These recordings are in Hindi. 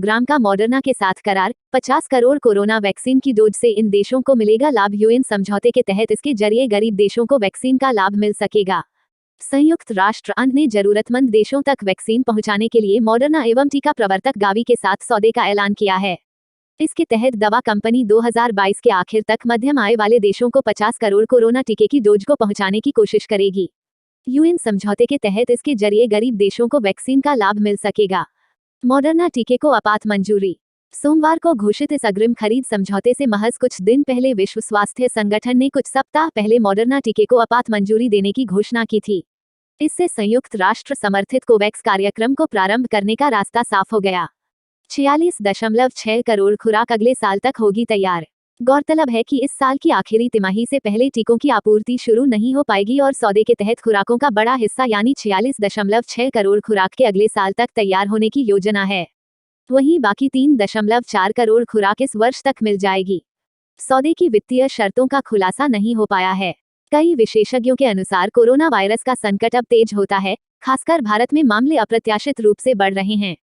प्रोग्राम का मॉडर्ना के साथ करार, 50 करोड़ कोरोना वैक्सीन की डोज से इन देशों को मिलेगा लाभ। यूएन समझौते के तहत इसके जरिए गरीब देशों को वैक्सीन का लाभ मिल सकेगा। संयुक्त राष्ट्र ने जरूरतमंद देशों तक वैक्सीन पहुंचाने के लिए मॉडर्ना एवं टीका प्रवर्तक गावी के साथ सौदे का ऐलान किया है। इसके तहत दवा कंपनी 2022 के आखिर तक मध्यम आय वाले देशों को 50 करोड़ कोरोना टीके की डोज को पहुंचाने की कोशिश करेगी। यूएन समझौते के तहत इसके जरिए गरीब देशों को वैक्सीन का लाभ मिल सकेगा। मॉडर्ना टीके को आपात मंजूरी। सोमवार को घोषित इस अग्रिम खरीद समझौते से महज कुछ दिन पहले विश्व स्वास्थ्य संगठन ने कुछ सप्ताह पहले मॉडर्ना टीके को आपात मंजूरी देने की घोषणा की थी। इससे संयुक्त राष्ट्र समर्थित कोवैक्स कार्यक्रम को प्रारंभ करने का रास्ता साफ हो गया। 46.6 करोड़ खुराक अगले साल तक होगी तैयार। गौरतलब है कि इस साल की आखिरी तिमाही से पहले टीकों की आपूर्ति शुरू नहीं हो पाएगी और सौदे के तहत खुराकों का बड़ा हिस्सा यानी 46.6 करोड़ खुराक के अगले साल तक तैयार होने की योजना है। वहीं बाकी 3.4 करोड़ खुराक इस वर्ष तक मिल जाएगी। सौदे की वित्तीय शर्तों का खुलासा नहीं हो पाया है। कई विशेषज्ञों के अनुसार कोरोना वायरस का संकट अब तेज होता है, खासकर भारत में मामले अप्रत्याशित रूप से बढ़ रहे हैं।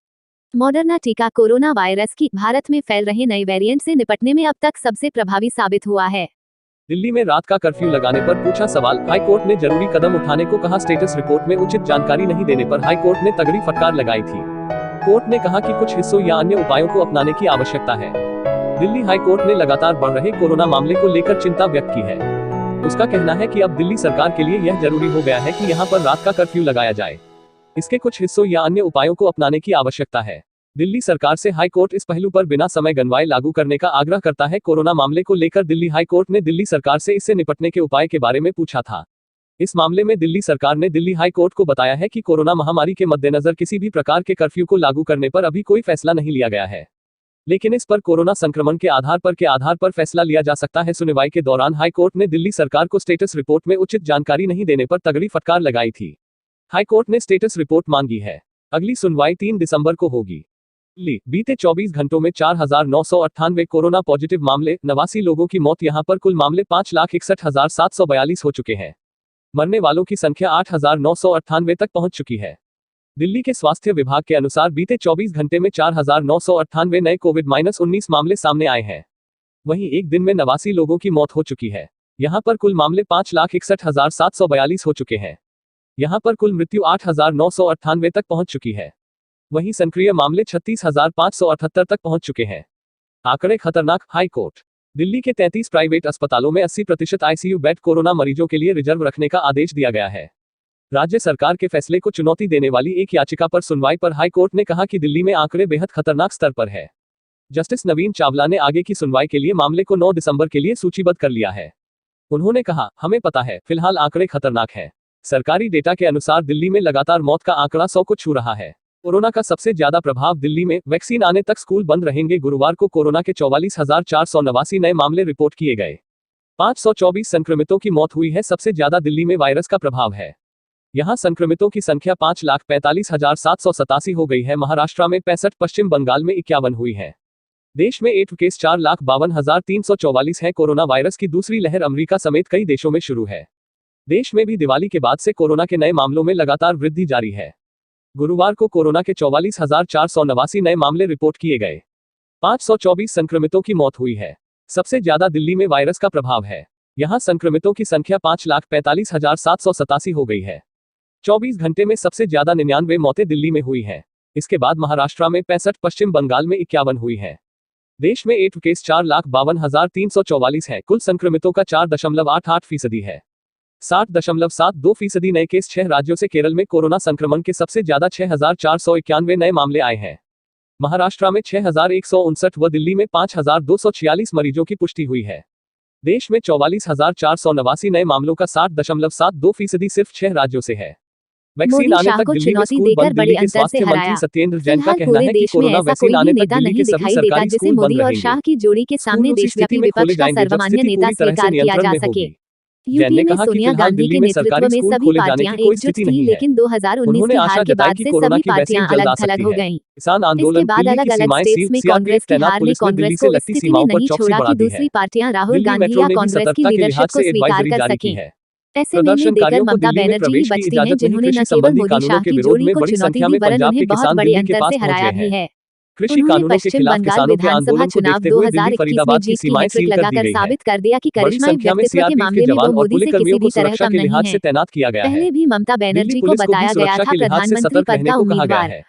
मॉडर्ना टीका कोरोना वायरस की भारत में फैल रहे नए वेरिएंट से निपटने में अब तक सबसे प्रभावी साबित हुआ है। दिल्ली में रात का कर्फ्यू लगाने पर पूछा सवाल, हाई कोर्ट ने जरूरी कदम उठाने को कहा। स्टेटस रिपोर्ट में उचित जानकारी नहीं देने पर हाई कोर्ट ने तगड़ी फटकार लगाई थी। कोर्ट ने कहा कि कुछ हिस्सों या अन्य उपायों को अपनाने की आवश्यकता है। दिल्ली हाई कोर्ट ने लगातार बढ़ रहे कोरोना मामले को लेकर चिंता व्यक्त की है। उसका कहना है कि अब दिल्ली सरकार के लिए यह जरूरी हो गया है कि यहां पर रात का कर्फ्यू लगाया जाए। इसके कुछ हिस्सों या अन्य उपायों को अपनाने की आवश्यकता है। दिल्ली सरकार से हाई कोर्ट इस पहलू पर बिना समय गंवाए लागू करने का आग्रह करता है। कोरोना मामले को लेकर दिल्ली हाई कोर्ट ने दिल्ली सरकार से इससे निपटने के उपाय के बारे में पूछा था। इस मामले में दिल्ली सरकार ने दिल्ली हाई कोर्ट को बताया है कि कोरोना महामारी के मद्देनजर किसी भी प्रकार के कर्फ्यू को लागू करने पर अभी कोई फैसला नहीं लिया गया है, लेकिन इस पर कोरोना संक्रमण के आधार पर फैसला लिया जा सकता है। सुनवाई के दौरान हाई कोर्ट ने दिल्ली सरकार को स्टेटस रिपोर्ट में उचित जानकारी नहीं देने पर तगड़ी फटकार लगाई थी। हाई कोर्ट ने स्टेटस रिपोर्ट मांगी है। अगली सुनवाई 3 दिसंबर को होगी। बीते 24 घंटों में 4,998 कोरोना पॉजिटिव मामले, 89 लोगों की मौत। यहां पर कुल मामले 5,61,742 हो चुके हैं। मरने वालों की संख्या 8,998 तक पहुंच चुकी है। दिल्ली के स्वास्थ्य विभाग के अनुसार बीते 24 घंटे में 4,998 नए कोविड-19 मामले सामने आए हैं। वहीं एक दिन में 89 लोगों की मौत हो चुकी है। यहां पर कुल मामले 5,61,742 हो चुके हैं। यहां पर कुल मृत्यु 8,998 तक पहुंच चुकी है। वहीं सक्रिय मामले 36,578 तक पहुंच चुके हैं। आंकड़े खतरनाक। High court. दिल्ली के 33 प्राइवेट अस्पतालों में 80% आईसीयू बेड कोरोना मरीजों के लिए रिजर्व रखने का आदेश दिया गया है। राज्य सरकार के फैसले को चुनौती देने वाली एक याचिका पर सुनवाई पर हाई कोर्ट ने कहा कि दिल्ली में आंकड़े बेहद खतरनाक स्तर पर है। जस्टिस नवीन चावला ने आगे की सुनवाई के लिए मामले को 9 दिसंबर के लिए सूचीबद्ध कर लिया है। उन्होंने कहा, हमें पता है, फिलहाल आंकड़े खतरनाक है। सरकारी डेटा के अनुसार दिल्ली में लगातार मौत का आंकड़ा 100 को छू रहा है। कोरोना का सबसे ज्यादा प्रभाव दिल्ली में। वैक्सीन आने तक स्कूल बंद रहेंगे। गुरुवार को कोरोना के 44,489 नए मामले रिपोर्ट किए गए। 524 संक्रमितों की मौत हुई है। सबसे ज्यादा दिल्ली में वायरस का प्रभाव है। यहां संक्रमितों की संख्या 5,45,787 हो गई है। महाराष्ट्र में 65, पश्चिम बंगाल में 51 हुई है। देश में एक्टिव केस 4,52,344 है। कोरोना वायरस की दूसरी लहर अमेरिका समेत कई देशों में शुरू है। देश में भी दिवाली के बाद से कोरोना के नए मामलों में लगातार वृद्धि जारी है। गुरुवार को कोरोना के 44,489 नए मामले रिपोर्ट किए गए। 524 संक्रमितों की मौत हुई है। सबसे ज्यादा दिल्ली में वायरस का प्रभाव है। यहां संक्रमितों की संख्या 5,45,787 हो गई है। 24 घंटे में सबसे ज्यादा 99 मौतें दिल्ली में हुई हैं। इसके बाद महाराष्ट्र में 65, पश्चिम बंगाल में 51 हुई है। देश में एक्टिव केस 4,52,344 है। कुल संक्रमितों का 4.88% है। 60.72% नए केस। 6 राज्यों से केरल में कोरोना संक्रमण के सबसे ज्यादा 6,491 नए मामले आए हैं। महाराष्ट्र में 6,159 व दिल्ली में 5,246 मरीजों की पुष्टि हुई है। देश में 44,489 नए मामलों का 60.72% सिर्फ 6 राज्यों से है। वैक्सीन आने तक दिल्ली में स्कूल बंद। दिल्ली के स्वास्थ्य मंत्री सत्येंद्र जैन का कहना है कि कोरोना वैक्सीन आने तक दिल्ली के सभी सरकारी स्कूल बंद रहेंगे। मोदी और शाह की जोड़ी के सामने देशव्यापी विपक्ष का सर्वमान्य नेता स्वीकार किया जा सके। यूपी में सोनिया गांधी के नेतृत्व में सभी पार्टियां एकजुट थी, लेकिन 2019 की हार के बाद से सभी पार्टियां अलग थलग हो गईं। किसान इसके आंदोलन बाद अलग अलग स्टेट्स में कांग्रेस की हार ने कांग्रेस को इस स्थिति में नहीं छोड़ा कि दूसरी पार्टियां राहुल गांधी या कांग्रेस की लीडरशिप को स्वीकार कर सकें। ऐसे निर्णय देकर ममता बनर्जी ही बचती हैं, जिन्होंने न केवल मोदी शाह की जोड़ी को चुनौती दी वरन उन्हें बहुत बड़े अंतर से हराया भी है। कृषि उन्होंने कानूनों के पश्चिम खिलाफ बंगाल किसानों के विधानसभा आंदोलन को चुनाव देखते हुए दिल्ली 2021 में फरीदाबाद की जीत की सीमाएं हैट्रिक सील कर दी लगाकर गई है। साबित कर दिया कि बड़ी करिश्माई संख्या में व्यक्तित्व के सीआरपीएफ के मामले में वो जवान और मोदी से किसी पुलिसकर्मियों को भी तरह सुरक्षा कम के नहीं लिहाज है। से तैनात किया गया है। पहले भी ममता दिल्ली बनर्जी को पुलिस को भी बताया गया सुरक्षा था के लिहाज से प्रधानमंत्री सतर्क पद रहने का को कहा गया उम्मीदवार। है।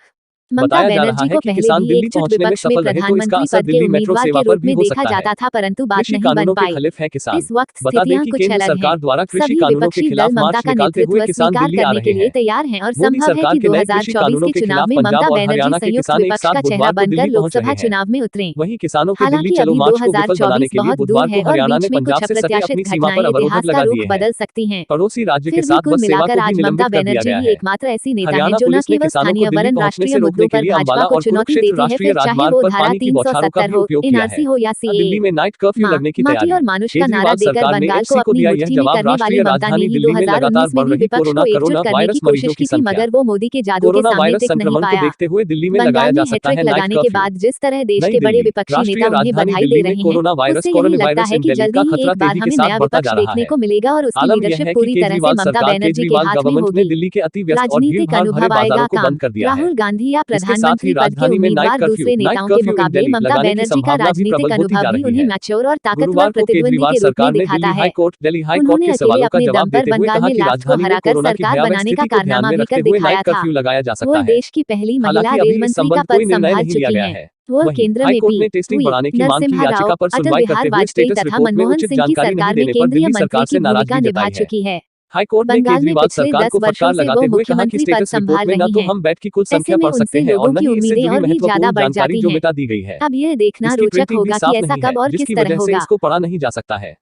ममता बताया जा बनर्जी रहा है को कि पहले किसान भी दिल्ली एकजुट पहुंचने में विपक्ष में सफल रहे तो इसका प्रधानमंत्री असर पद के दिल्ली मेट्रो उम्मीदवार सेवा के पर रूप भी में हो देखा सकता है। जाता था, परंतु बात कृषि नहीं बन कानूनों के पाई। खिलाफ है किसान। इस वक्त बता दें स्थितियां कि कुछ केंद्र अलग हैं। सरकार द्वारा कृषि सभी कानूनों के विपक्षी खिलाफ दल ममता मार्च का निकालते हुए नेतृत्व किसान स्वीकार दिल्ली आ करने रहे के लिए हैं। तैयार हैं और मोदी संभव है सरकार कि के नए कृषि 2024 कानूनों के के चुनाव खिलाफ में पंजाब ममता और बनर्जी हरियाणा के संयुक्त किसान एक विपक्ष साथ का चेहरा बुधवार को बनकर दिल्ली पहुंच रहे लोकसभा हैं। चुनाव में उतरें। वहीं किसानों के दिल्ली हालांकि चलो अभी मार्च को विफल बनाने 2024 के लिए बहुत दूर बुधवार है को और हरियाणा ने बीच में कुछ पंजाब से सटे अप्रत्याशित अपनी सीमा घटनाएं पर अवरोधक इतिहास का लगा रुख दिए हैं। बदल सकती हैं। पड़ोसी राज्य के फिर भी साथ कुल बस सेवा मिलाकर को भी आज ममता निलंबित कर दिया बनर्जी गया ही है। एकमात्र ऐसी नेता है हरियाणा जो न पुलिस ने केवल किसानों को स्थानीय दिल्ली वरन पहुंचने राष्ट्रीय से मुद्दों रोकने के पर लिए भाजपा अंबाला को और चुनौती कुरुक्षेत्र देती है, राष्ट्रीय फिर चाहे राजमार्ग वो पर धारा पानी की बौछारों का 370 भी हो, उपयोग किया है। एनआरसी हो या सीएए। दिल्ली में नाइट कर्फ्यू माँ, लगने की माटी तैयारी। और मानुष का नारा केजरीवाल देकर सरकार ने बंगाल को एचसी को अपनी दिया यह मुट्ठी में जवाब। करने वाली राष्ट्रीय ममता ने राजधानी ही दिल्ली में लगातार 2019 में बढ़ भी रही विपक्ष कोरोना को एकजुट करने की वायरस कोशिश मरीजों की की थी, संख्या। मगर वो मोदी के जादू के कोरोना सामने वायरस टिक नहीं संक्रमण को पाया। देखते हुए दिल्ली में लगाया बंगाल जा में सकता हैट्रिक है नाइट लगाने के कर्फ्यू। बाद जिस तरह देश नई के बड़े दिल्ली विपक्षी राष्ट्रीय नेता उन्हें राजधानी बधाई दे दिल्ली में रहे हैं, कोरोना वायरस उससे यही लगता है कि एंडेमिक जल्दी का ही खतरा एक बार तेजी के हमें साथ नया बढ़ता विपक्ष जा रहा देखने है। को मिलेगा और उसकी आलम यह लीडरशिप है कि पूरी तरह से केजरीवाल ममता सरकार बनर्जी के केजरीवाल हाथ में गवर्नमेंट ने होगी। दिल्ली के अति व्यस्त और राजनीतिक भीड़-भाड़ भरे अनुभव बाजारों आएगा को काम। बंद कर दिया है। राहुल गांधी या इसके साथ ही प्रधानमंत्री पद के राजधानी में उम्मीदवार दूसरे नाइट नेताओं के कर्फ्यू इन मुकाबले दिल्ली ममता लगाने की बनर्जी का संभावना भी राजनीतिक प्रबल होती अनुभव जा भी रही उन्हें है। मैच्योर और ताकतवर गुरुवार को प्रतिद्वंदी केजरीवाल के रूप में सरकार ने दिखाता दिल्ली है। दिल्ली हाई कोर्ट उन्होंने के अकेले सवालों का अपने दम जवाब पर देते हुए बंगाल कहा में कि लाफ्ट को राजधानी में हराकर कोरोना की सरकार भयावह बनाने का स्थिति को ध्यान कारनामा में भी रखते कर हुए दिखाया नाइट था। कर्फ्यू लगाया जा वो सकता है। देश की पहली महिला हालांकि रेल अभी इस मंत्री का संबंध पद कोई निर्णय संभाल नहीं लिया चुकी गया हैं। है। वो वहीं केंद्र में हाईकोर्ट पी, ने टेस्टिंग हुई, बढ़ाने की मांग की नरसिम्हा याचिका राव, पर अटल सुनवाई बिहार करते हुए वाजपेयी स्टेटस तथा रिपोर्ट में मनमोहन उचित सिंह की जानकारी नहीं सरकार में देने पर केंद्रीय दिल्ली मंत्री सरकार की से भूमिका नाराजगी निभा जताई है। चुकी है। हाईकोर्ट ने बंगाल में केजरीवाल पिछले सरकार 10 को वर्षों फटकार से वो लगाते हुए कहा कि मुख्यमंत्री पद स्टेटस रिपोर्ट संभाल में न रही तो हैं। हम बेड की कुल ऐसे संख्या में पढ़ सकते उनसे हैं और लोगों न की ही इससे उम्मीदें जुड़ी और भी ज्यादा महत्वपूर्ण बढ़ जानकारी जाती जो हैं। मिटा दी गई है। अब यह देखना इसकी रोचक प्रिंटिंग भी होगा साफ कि ऐसा नहीं है, कब और किस जिसकी तरह वजह से होगा। इसको पढ़ा नहीं जा सकता है।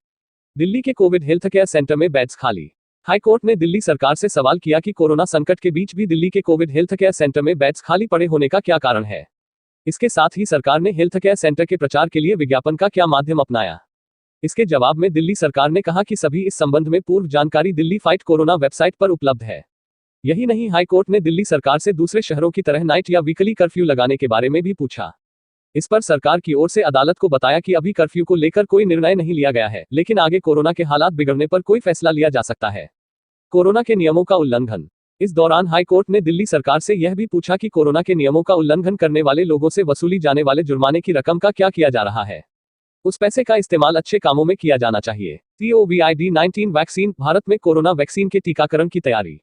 दिल्ली के कोविड हेल्थ केयर सेंटर में बेड्स खाली। हाईकोर्ट ने दिल्ली सरकार से सवाल किया कि कोरोना संकट के बीच भी दिल्ली के कोविड हेल्थ केयर सेंटर में बेड्स खाली पड़े होने का क्या कारण है। इसके साथ ही सरकार ने हेल्थ केयर सेंटर के प्रचार के लिए विज्ञापन का क्या माध्यम अपनाया। इसके जवाब में दिल्ली सरकार ने कहा कि सभी इस संबंध में पूर्व जानकारी दिल्ली फाइट कोरोना वेबसाइट पर उपलब्ध है। यही नहीं, हाईकोर्ट ने दिल्ली सरकार से दूसरे शहरों की तरह नाइट या वीकली कर्फ्यू लगाने के बारे में भी पूछा। इस पर सरकार की ओर से अदालत को बताया कि अभी कर्फ्यू को लेकर कोई निर्णय नहीं लिया गया है, लेकिन आगे कोरोना के हालात बिगड़ने पर कोई फैसला लिया जा सकता है। कोरोना के नियमों का उल्लंघन। इस दौरान हाईकोर्ट ने दिल्ली सरकार से यह भी पूछा कि कोरोना के नियमों का उल्लंघन करने वाले लोगों से वसूली जाने वाले जुर्माने की रकम का क्या किया जा रहा है। उस पैसे का इस्तेमाल अच्छे कामों में किया जाना चाहिए। COVID-19 vaccine. भारत में कोरोना वैक्सीन के टीकाकरण की तैयारी।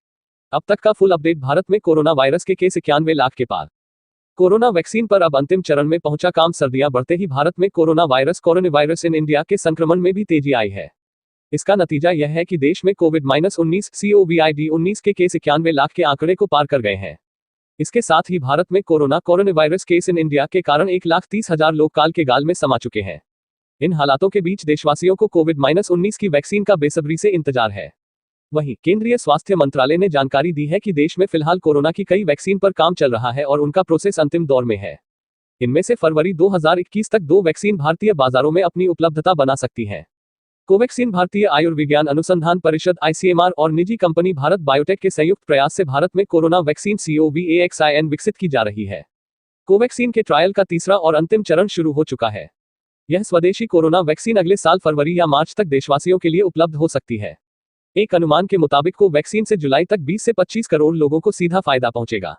अब तक का फुल अपडेट। भारत में कोरोना वायरस के केस 91 लाख के पार। कोरोना वैक्सीन पर अब अंतिम चरण में पहुंचा काम। सर्दियां बढ़ते ही भारत में कोरोना वायरस इन इंडिया के संक्रमण में भी तेजी आई है। इसका नतीजा यह है कि देश में COVID-19 COVID-19 के केस 91 लाख के आंकड़े को पार कर गए हैं। इसके साथ ही भारत में corona virus case in India के कारण 1,30,000 लोग काल के गाल में समा चुके हैं। इन हालातों के बीच देशवासियों को COVID-19 की वैक्सीन का बेसब्री से इंतजार है। वहीं केंद्रीय स्वास्थ्य मंत्रालय ने जानकारी दी है कि देश में फिलहाल कोरोना की कई वैक्सीन पर काम चल रहा है और उनका प्रोसेस अंतिम दौर में है। इनमें से फरवरी 2021 तक 2 वैक्सीन भारतीय बाजारों में अपनी उपलब्धता बना सकती है। कोवैक्सीन भारतीय आयुर्विज्ञान अनुसंधान परिषद ICMR और निजी कंपनी भारत बायोटेक के संयुक्त प्रयास से भारत में कोरोना वैक्सीन COVAXIN विकसित की जा रही है। कोवैक्सीन के ट्रायल का तीसरा और अंतिम चरण शुरू हो चुका है। यह स्वदेशी कोरोना वैक्सीन अगले साल फरवरी या मार्च तक देशवासियों के लिए उपलब्ध हो सकती है। एक अनुमान के मुताबिक कोवैक्सीन से जुलाई तक 20 से 25 करोड़ लोगों को सीधा फायदा पहुंचेगा।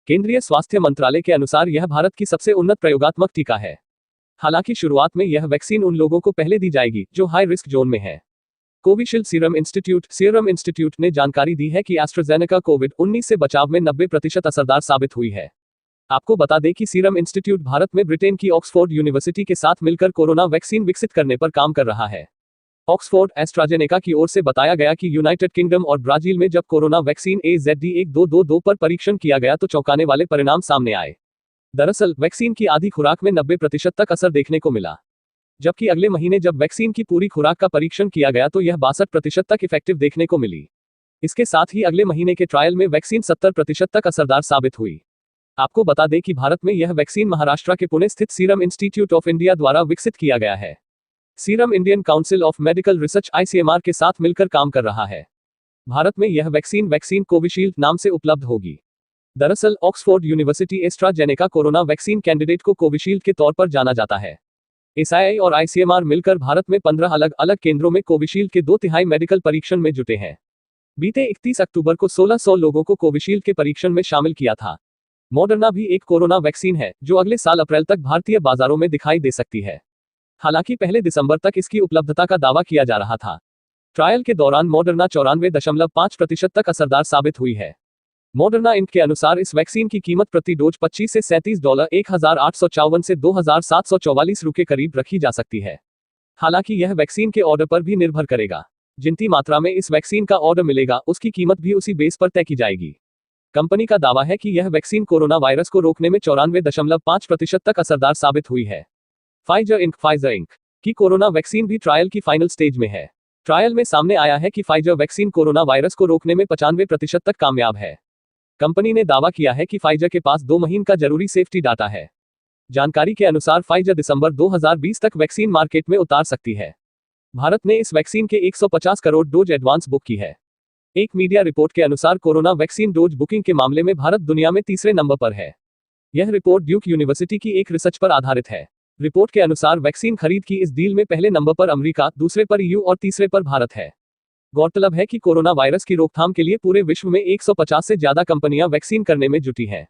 केंद्रीय स्वास्थ्य मंत्रालय के अनुसार यह भारत की सबसे उन्नत प्रयोगात्मक टीका है। हालांकि शुरुआत में यह वैक्सीन उन लोगों को पहले दी जाएगी जो हाई रिस्क जोन में है। कोविशील्ड सीरम इंस्टीट्यूट ने जानकारी दी है कि एस्ट्राजेनेका कोविड-19 से बचाव में 90% असरदार साबित हुई है। आपको बता दें कि सीरम इंस्टीट्यूट भारत में ब्रिटेन की ऑक्सफोर्ड यूनिवर्सिटी के साथ मिलकर कोरोना वैक्सीन विकसित करने पर काम कर रहा है। ऑक्सफोर्ड एस्ट्राजेनेका की ओर से बताया गया कि यूनाइटेड किंगडम और ब्राजील में जब कोरोना वैक्सीन AZD1222 पर परीक्षण किया गया तो चौंकाने वाले परिणाम सामने आए। दरअसल वैक्सीन की आधी खुराक में 90% तक असर देखने को मिला, जबकि अगले महीने जब वैक्सीन की पूरी खुराक का परीक्षण किया गया तो यह 62% तक इफेक्टिव देखने को मिली। इसके साथ ही अगले महीने के ट्रायल में वैक्सीन 70% तक असरदार साबित हुई। आपको बता दें कि भारत में यह वैक्सीन महाराष्ट्र के पुणे स्थित सीरम इंस्टीट्यूट ऑफ इंडिया द्वारा विकसित किया गया है। Serum Indian council of medical research ICMR के साथ मिलकर काम कर रहा है। भारत में यह वैक्सीन कोविशील्ड नाम से उपलब्ध होगी। दरअसल Oxford university AstraZeneca corona vaccine candidate को कोविशील्ड के तौर पर जाना जाता है। SII और ICMR मिलकर भारत में 15 अलग अलग केंद्रों में कोविशील्ड के 2/3 मेडिकल परीक्षण में जुटे हैं। बीते 31 अक्टूबर को 1600 लोगों को कोविशील्ड के परीक्षण में शामिल किया था। मॉडर्ना भी एक कोरोना वैक्सीन है जो अगले साल अप्रैल तक भारतीय बाजारों में दिखाई दे सकती है। हालांकि पहले दिसंबर तक इसकी उपलब्धता का दावा किया जा रहा था। ट्रायल के दौरान मॉडर्ना 94.5% तक असरदार साबित हुई है। मॉडर्ना इंक के अनुसार इस वैक्सीन की कीमत प्रति डोज $25 से $37 $1854 से $2744 के करीब रखी जा सकती है। हालांकि यह वैक्सीन के ऑर्डर पर भी निर्भर करेगा। जितनी मात्रा में इस वैक्सीन का ऑर्डर मिलेगा उसकी कीमत भी उसी बेस पर तय की जाएगी। कंपनी का दावा है कि यह वैक्सीन कोरोना वायरस को रोकने में 94.5% तक असरदार साबित हुई है। फाइजर इंक की कोरोना वैक्सीन भी ट्रायल की फाइनल स्टेज में है। ट्रायल में सामने आया है कि फाइजर वैक्सीन कोरोना वायरस को रोकने में 95% तक कामयाब है। कंपनी ने दावा किया है कि फाइजर के पास 2 महीने का जरूरी सेफ्टी डाटा है। जानकारी के अनुसार फाइजर दिसंबर 2020 तक वैक्सीन मार्केट में उतार सकती है। भारत ने इस वैक्सीन के 150 करोड़ डोज एडवांस बुक की है। एक मीडिया रिपोर्ट के अनुसार कोरोना वैक्सीन डोज बुकिंग के मामले में भारत दुनिया में तीसरे नंबर पर है। यह रिपोर्ट ड्यूक यूनिवर्सिटी की एक रिसर्च पर आधारित है। रिपोर्ट के अनुसार वैक्सीन खरीद की इस डील में पहले नंबर पर अमेरिका, दूसरे पर ईयू और तीसरे पर भारत है। गौरतलब है कि कोरोना वायरस की रोकथाम के लिए पूरे विश्व में 150 से ज्यादा कंपनियां वैक्सीन करने में जुटी हैं।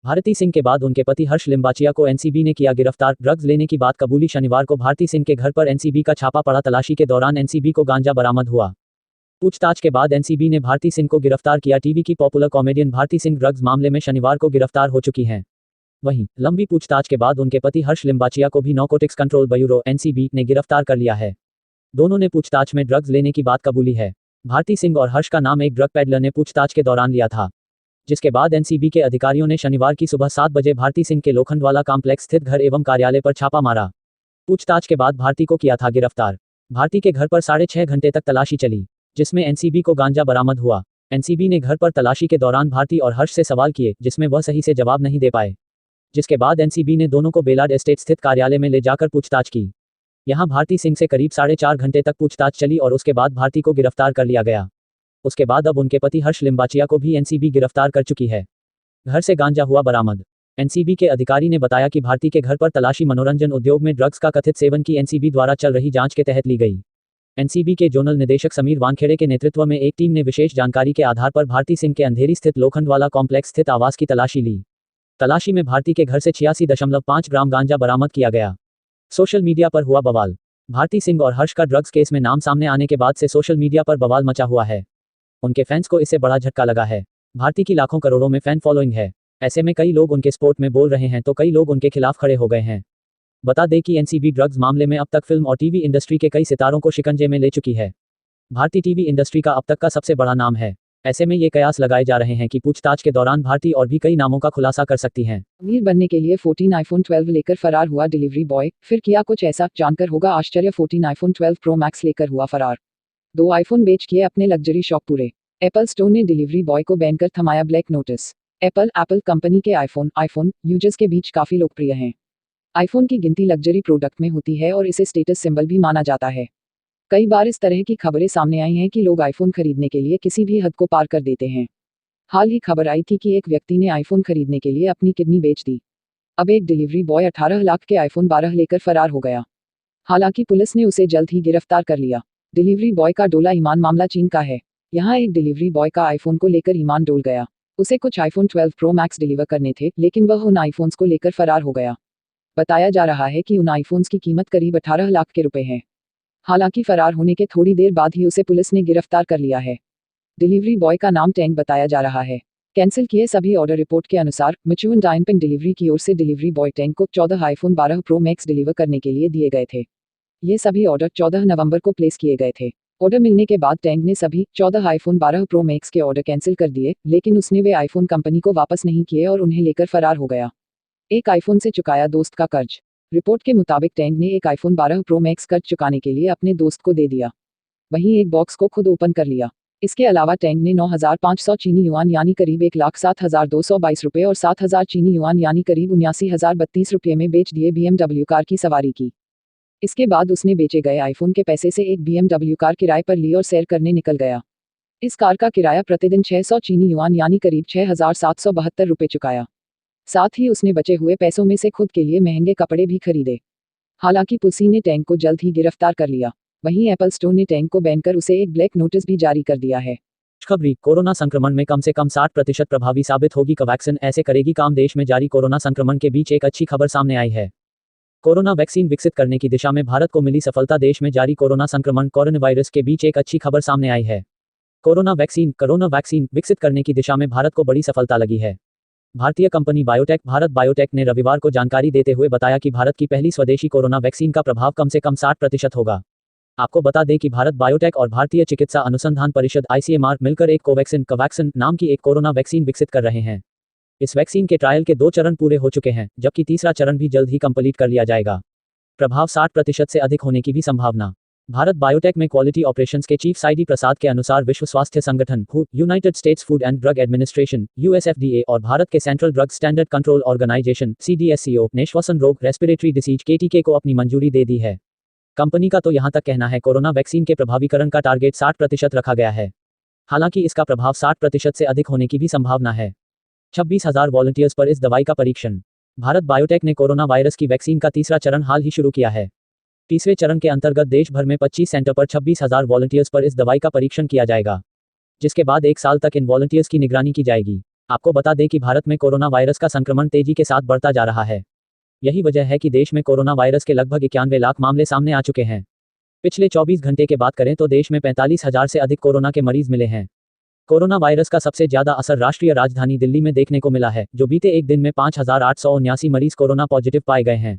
भारती सिंह के बाद उनके पति हर्ष लिम्बाचिया को एनसीबी ने किया गिरफ्तार। ड्रग्स लेने की बात कबूली। शनिवार को भारती सिंह के घर पर एनसीबी का छापा पड़ा। तलाशी के दौरान एनसीबी को गांजा बरामद हुआ। पूछताछ के बाद एनसीबी ने भारती सिंह को गिरफ्तार किया। टीवी की popular comedian Bharti Singh drugs मामले में शनिवार को गिरफ्तार हो चुकी हैं। वहीं लंबी पूछताछ के बाद उनके पति हर्ष लिम्बाचिया को भी नारकोटिक्स कंट्रोल ब्यूरो एनसीबी ने गिरफ्तार कर लिया है। दोनों ने पूछताछ में ड्रग्स लेने की बात कबूली है। भारती सिंह और हर्ष का नाम एक ड्रग पेडलर ने पूछताछ के दौरान लिया था, जिसके बाद एनसीबी के अधिकारियों ने शनिवार की सुबह 7 बजे भारती सिंह के लोखंडवाला कॉम्प्लेक्स स्थित घर एवं कार्यालय पर छापा मारा। पूछताछ के बाद भारती को किया था गिरफ्तार। भारती के घर पर 6.5 घंटे तक तलाशी चली, जिसमें एनसीबी को गांजा बरामद हुआ। एनसीबी ने घर पर तलाशी के दौरान भारती और हर्ष से सवाल किए, जिसमें वह सही से जवाब नहीं दे पाए, जिसके बाद एनसीबी ने दोनों को बेलाड एस्टेट स्थित कार्यालय में ले जाकर पूछताछ की। यहां भारती सिंह से करीब 4.5 घंटे तक पूछताछ चली और उसके बाद भारती को गिरफ्तार कर लिया गया। उसके बाद अब उनके पति हर्ष लिम्बाचिया को भी एनसीबी गिरफ्तार कर चुकी है। घर से गांजा हुआ बरामद। एनसीबी के अधिकारी ने बताया कि भारती के घर पर तलाशी मनोरंजन उद्योग में ड्रग्स का कथित सेवन की एनसीबी द्वारा चल रही जांच के तहत ली गई। एनसीबी के जोनल निदेशक समीर वानखेड़े के नेतृत्व में एक टीम ने विशेष जानकारी के आधार पर भारती सिंह के अंधेरी स्थित लोखंडवाला कॉम्प्लेक्स स्थित आवास की तलाशी ली। तलाशी में भारती के घर से 86.5 ग्राम गांजा बरामद किया गया। सोशल मीडिया पर हुआ बवाल। भारती सिंह और हर्ष का ड्रग्स केस में नाम सामने आने के बाद से सोशल मीडिया पर बवाल मचा हुआ है। उनके फैंस को इससे बड़ा झटका लगा है। भारती की लाखों करोड़ों में फैन फॉलोइंग है। ऐसे में कई लोग उनके सपोर्ट में बोल रहे हैं तो कई लोग उनके खिलाफ खड़े हो गए हैं। बता दें कि एनसीबी ड्रग्स मामले में अब तक फिल्म और टीवी इंडस्ट्री के कई सितारों को शिकंजे में ले चुकी है। भारती टीवी इंडस्ट्री का अब तक का सबसे बड़ा नाम है। ऐसे में ये कयास लगाए जा रहे हैं कि पूछताछ के दौरान भारती और भी कई नामों का खुलासा कर सकती हैं। अमीर बनने के लिए 14 आईफोन 12 लेकर फरार हुआ डिलीवरी बॉय। फिर किया कुछ ऐसा, जानकर होगा आश्चर्य। 14 आईफोन 12 प्रो मैक्स लेकर हुआ फरार। 2 आईफोन बेच किए अपने लग्जरी शौक पूरे। एप्पल स्टोर ने डिलीवरी बॉय को बैन कर थमाया ब्लैक नोटिस। एप्पल कंपनी के आईफोन यूजर्स के बीच काफी लोकप्रिय हैं। आईफोन की गिनती लग्जरी प्रोडक्ट में होती है और इसे स्टेटस सिंबल भी माना जाता है। कई बार इस तरह की खबरें सामने आई हैं कि लोग आईफोन खरीदने के लिए किसी भी हद को पार कर देते हैं। हाल ही खबर आई थी कि एक व्यक्ति ने आईफोन खरीदने के लिए अपनी किडनी बेच दी। अब एक डिलीवरी बॉय 18 लाख के आईफोन 12 लेकर फरार हो गया। हालांकि पुलिस ने उसे जल्द ही गिरफ्तार कर लिया। डिलीवरी बॉय का डोला ईमान। मामला चीन का है। यहाँ एक डिलीवरी बॉय का आईफोन को लेकर ईमान डोल गया। उसे कुछ आईफोन 12 प्रो मैक्स डिलीवर करने थे, लेकिन वह उन आईफोन्स को लेकर फरार हो गया। बताया जा रहा है कि उन आईफोन्स की कीमत करीब 18 लाख के रुपए है। हालांकि फरार होने के थोड़ी देर बाद ही उसे पुलिस ने गिरफ्तार कर लिया है। डिलीवरी बॉय का नाम टैंक बताया जा रहा है। कैंसिल किए सभी ऑर्डर। रिपोर्ट के अनुसार मिचुअन डायनपिंग डिलीवरी की ओर से डिलीवरी बॉय टैंक को 14 आईफोन 12 प्रो मैक्स डिलीवर करने के लिए दिए गए थे। ये सभी ऑर्डर 14 नवंबर को प्लेस किए गए थे। ऑर्डर मिलने के बाद टैंक ने सभी 14 आईफोन 12 प्रो मैक्स के ऑर्डर कैंसिल कर दिए, लेकिन उसने वे आईफोन कंपनी को वापस नहीं किए और उन्हें लेकर फरार हो गया। एक आईफोन से चुकाया दोस्त का कर्ज। रिपोर्ट के मुताबिक टैंक ने एक आईफोन 12 प्रो मैक्स कर्ज चुकाने के लिए अपने दोस्त को दे दिया, वहीं एक बॉक्स को खुद ओपन कर लिया। इसके अलावा टैंक ने 9,500 चीनी युआन यानी करीब 1,07,222 रुपये और 7,000 चीनी युआन यानी करीब 79,032 रुपये में बेच दिए BMW कार की सवारी की। इसके बाद उसने बेचे गए आईफोन के पैसे से एक BMW कार किराए पर ली और सैर करने निकल गया। इस कार का किराया प्रतिदिन 600 चीनी युआन यानी करीब 6,772 रुपये चुकाया। साथ ही उसने बचे हुए पैसों में से खुद के लिए महंगे कपड़े भी खरीदे। हालांकि पुलिस ने टैंक को जल्द ही गिरफ्तार कर लिया। वहीं एप्पल स्टोर ने टैंक को बैन कर उसे एक ब्लैक नोटिस भी जारी कर दिया है। खुशखबरी, कोरोना संक्रमण में कम से कम 60% प्रभावी साबित होगी कोवैक्सीन, ऐसे करेगी काम। देश में जारी कोरोना संक्रमण के बीच एक अच्छी खबर सामने आई है। कोरोना वैक्सीन विकसित करने की दिशा में भारत को मिली सफलता। देश में जारी कोरोना संक्रमण कोरोना वायरस के बीच एक अच्छी खबर सामने आई है। कोरोना वैक्सीन विकसित करने की दिशा में भारत को बड़ी सफलता लगी है। भारतीय कंपनी बायोटेक भारत बायोटेक ने रविवार को जानकारी देते हुए बताया कि भारत की पहली स्वदेशी कोरोना वैक्सीन का प्रभाव कम से कम 60% होगा। आपको बता दें कि भारत बायोटेक और भारतीय चिकित्सा अनुसंधान परिषद ICMR मिलकर एक कोवैक्सीन नाम की एक कोरोना वैक्सीन विकसित कर रहे हैं। इस वैक्सीन के ट्रायल के 2 चरण पूरे हो चुके हैं, जबकि तीसरा चरण भी जल्द ही कंप्लीट कर लिया जाएगा। प्रभाव 60% से अधिक होने की भी संभावना। भारत बायोटेक में क्वालिटी ऑपरेशंस के चीफ साइडी प्रसाद के अनुसार विश्व स्वास्थ्य संगठन United States Food and Drug Administration USFDA और भारत के central drug standard control organisation CDSCO ने श्वसन रोग रेस्पिरेटरी डिसीज KTK को अपनी मंजूरी दे दी है। कंपनी का तो यहां तक कहना है कोरोना वैक्सीन के प्रभावीकरण का टारगेट 60% रखा गया है। हालांकि इसका प्रभाव 60% से अधिक होने की भी संभावना है। 26,000 वॉलंटियर्स पर इस दवाई का परीक्षण। भारत बायोटेक ने कोरोना वायरस की वैक्सीन का तीसरा चरण हाल ही शुरू किया है। तीसरे चरण के अंतर्गत देश भर में 25 सेंटर पर 26,000 वॉलंटियर्स पर इस दवाई का परीक्षण किया जाएगा, जिसके बाद 1 साल तक इन वॉलंटियर्स की निगरानी की जाएगी। आपको बता दें कि भारत में कोरोना वायरस का संक्रमण तेजी के साथ बढ़ता जा रहा है। यही वजह है कि देश में कोरोना वायरस के लगभग 91 लाख मामले सामने आ चुके हैं। पिछले 24 घंटे के बात करें तो देश में 45,000 से अधिक कोरोना के मरीज मिले हैं। कोरोना वायरस का सबसे ज्यादा असर राष्ट्रीय राजधानी दिल्ली में देखने को मिला है, जो बीते एक दिन में 5,879 मरीज कोरोना पॉजिटिव पाए गए हैं।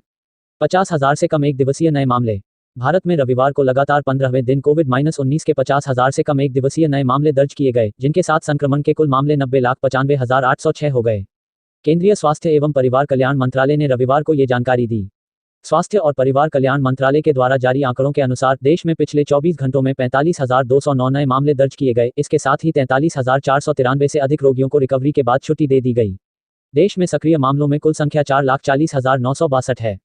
50,000 से कम एक दिवसीय नए मामले। भारत में रविवार को लगातार 15वें दिन कोविड-19 के 50,000 से कम एक दिवसीय नए मामले दर्ज किए गए, जिनके साथ संक्रमण के कुल मामले 90,95,806 हो गए। केंद्रीय स्वास्थ्य एवं परिवार कल्याण मंत्रालय ने रविवार को ये जानकारी दी। स्वास्थ्य और परिवार कल्याण मंत्रालय के द्वारा जारी आंकड़ों के अनुसार देश में पिछले 24 घंटों में 45,209 नए मामले दर्ज किए गए। इसके साथ ही 43,493 से अधिक रोगियों को रिकवरी के बाद छुट्टी दे दी गई। देश में सक्रिय मामलों में कुल संख्या 4,40,962 है।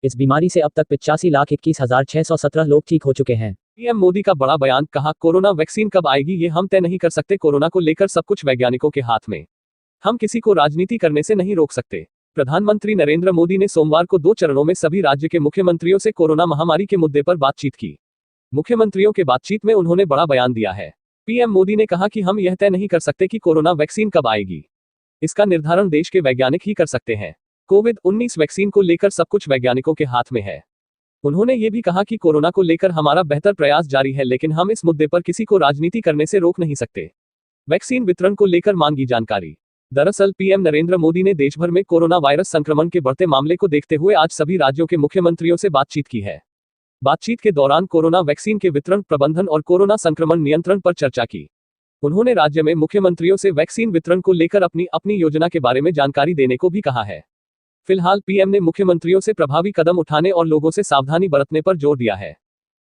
इस बीमारी से अब तक 85,21,617 लोग ठीक हो चुके हैं। पीएम मोदी का बड़ा बयान, कहा कोरोना वैक्सीन कब आएगी ये हम तय नहीं कर सकते। कोरोना को लेकर सब कुछ वैज्ञानिकों के हाथ में, हम किसी को राजनीति करने से नहीं रोक सकते। प्रधानमंत्री नरेंद्र मोदी ने सोमवार को 2 चरणों में सभी राज्य के मुख्यमंत्रियों से कोरोना महामारी के मुद्दे पर बातचीत की। मुख्यमंत्रियों के बातचीत में उन्होंने बड़ा बयान दिया है। पीएम मोदी ने कहा कि हम यह तय नहीं कर सकते कि कोरोना वैक्सीन कब आएगी, इसका निर्धारण देश के वैज्ञानिक ही कर सकते हैं। कोविड-19 वैक्सीन को लेकर सब कुछ वैज्ञानिकों के हाथ में है। उन्होंने ये भी कहा कि कोरोना को लेकर हमारा बेहतर प्रयास जारी है, लेकिन हम इस मुद्दे पर किसी को राजनीति करने से रोक नहीं सकते। वैक्सीन वितरण को लेकर मांगी जानकारी। दरअसल पीएम नरेंद्र मोदी ने देश भर में कोरोना वायरस संक्रमण के बढ़ते मामले को देखते हुए आज सभी राज्यों के मुख्यमंत्रियों से बातचीत की है। बातचीत के दौरान कोरोना वैक्सीन के वितरण, प्रबंधन और कोरोना संक्रमण नियंत्रण पर चर्चा की। उन्होंने राज्य में मुख्यमंत्रियों से वैक्सीन वितरण को लेकर अपनी योजना के बारे में जानकारी देने को भी कहा है। फिलहाल पीएम ने मुख्यमंत्रियों से प्रभावी कदम उठाने और लोगों से सावधानी बरतने पर जोर दिया है।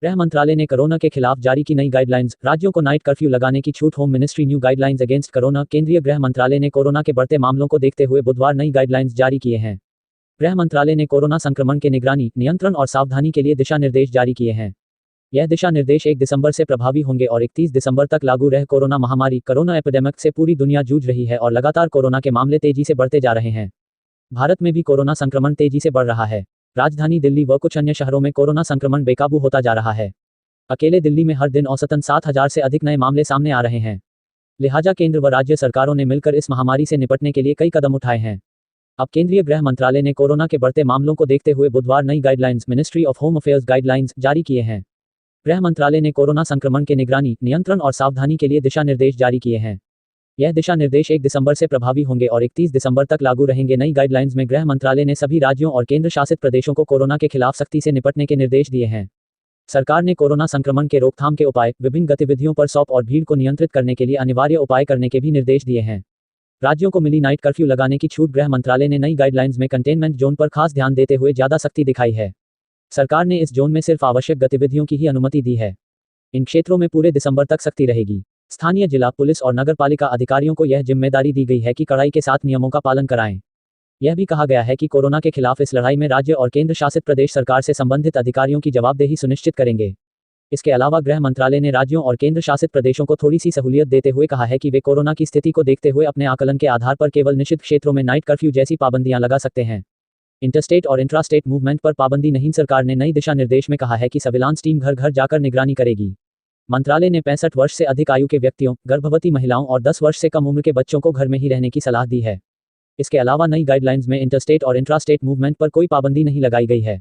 गृह मंत्रालय ने कोरोना के खिलाफ जारी की नई गाइडलाइंस, राज्यों को नाइट कर्फ्यू लगाने की छूट। Home ministry new guidelines against corona. केंद्रीय गृह मंत्रालय ने कोरोना के बढ़ते मामलों को देखते हुए बुधवार नई गाइडलाइंस जारी किए हैं। गृह मंत्रालय ने कोरोना संक्रमण के निगरानी, नियंत्रण और सावधानी के लिए दिशा निर्देश जारी किए हैं। यह दिशा निर्देश 1 दिसंबर से प्रभावी होंगे और 31 दिसंबर तक लागू रह। कोरोना एपिडेमिक से पूरी दुनिया जूझ रही है और लगातार कोरोना के मामले तेजी से बढ़ते जा रहे हैं। भारत में भी कोरोना संक्रमण तेजी से बढ़ रहा है। राजधानी दिल्ली व कुछ अन्य शहरों में कोरोना संक्रमण बेकाबू होता जा रहा है। अकेले दिल्ली में हर दिन औसतन 7,000 से अधिक नए मामले सामने आ रहे हैं। लिहाजा केंद्र व राज्य सरकारों ने मिलकर इस महामारी से निपटने के लिए कई कदम उठाए हैं। अब केंद्रीय गृह मंत्रालय ने कोरोना के बढ़ते मामलों को देखते हुए बुधवार नई guidelines, ministry of home affairs guidelines जारी किए हैं। गृह मंत्रालय ने कोरोना संक्रमण के निगरानी, नियंत्रण और सावधानी के लिए दिशा निर्देश जारी किए हैं। यह दिशा निर्देश 1 दिसंबर से प्रभावी होंगे और 31 दिसंबर तक लागू रहेंगे। नई गाइडलाइंस में गृह मंत्रालय ने सभी राज्यों और केंद्र शासित प्रदेशों को कोरोना के खिलाफ सख्ती से निपटने के निर्देश दिए हैं। सरकार ने कोरोना संक्रमण के रोकथाम के उपाय, विभिन्न गतिविधियों पर सौंप और भीड़ को नियंत्रित करने के लिए अनिवार्य उपाय करने के भी निर्देश दिए हैं। राज्यों को मिली नाइट कर्फ्यू लगाने की छूट। गृह मंत्रालय ने नई गाइडलाइंस में कंटेनमेंट जोन पर खास ध्यान देते हुए ज्यादा सख्ती दिखाई है। सरकार ने इस जोन में सिर्फ आवश्यक गतिविधियों की ही अनुमति दी है। इन क्षेत्रों में पूरे दिसंबर तक सख्ती रहेगी। स्थानीय जिला पुलिस और नगरपालिका अधिकारियों को यह जिम्मेदारी दी गई है कि कड़ाई के साथ नियमों का पालन कराएं। यह भी कहा गया है कि कोरोना के खिलाफ इस लड़ाई में राज्य और केंद्र शासित प्रदेश सरकार से संबंधित अधिकारियों की जवाबदेही सुनिश्चित करेंगे। इसके अलावा गृह मंत्रालय ने राज्यों और केंद्र शासित प्रदेशों को थोड़ी सी सहूलियत देते हुए कहा है कि वे कोरोना की स्थिति को देखते हुए अपने आकलन के आधार पर केवल निश्चित क्षेत्रों में नाइट कर्फ्यू जैसी पाबंदियां लगा सकते हैं। इंटरस्टेट और इंट्रास्टेट मूवमेंट पर पाबंदी नहीं। सरकार ने नई दिशा निर्देश में कहा है कि सर्विलांस टीम घर घर जाकर निगरानी करेगी। मंत्रालय ने 65 वर्ष से अधिक आयु के व्यक्तियों, गर्भवती महिलाओं और 10 वर्ष से कम उम्र के बच्चों को घर में ही रहने की सलाह दी है। इसके अलावा नई गाइडलाइंस में इंटरस्टेट और इंट्रास्टेट मूवमेंट पर कोई पाबंदी नहीं लगाई गई है।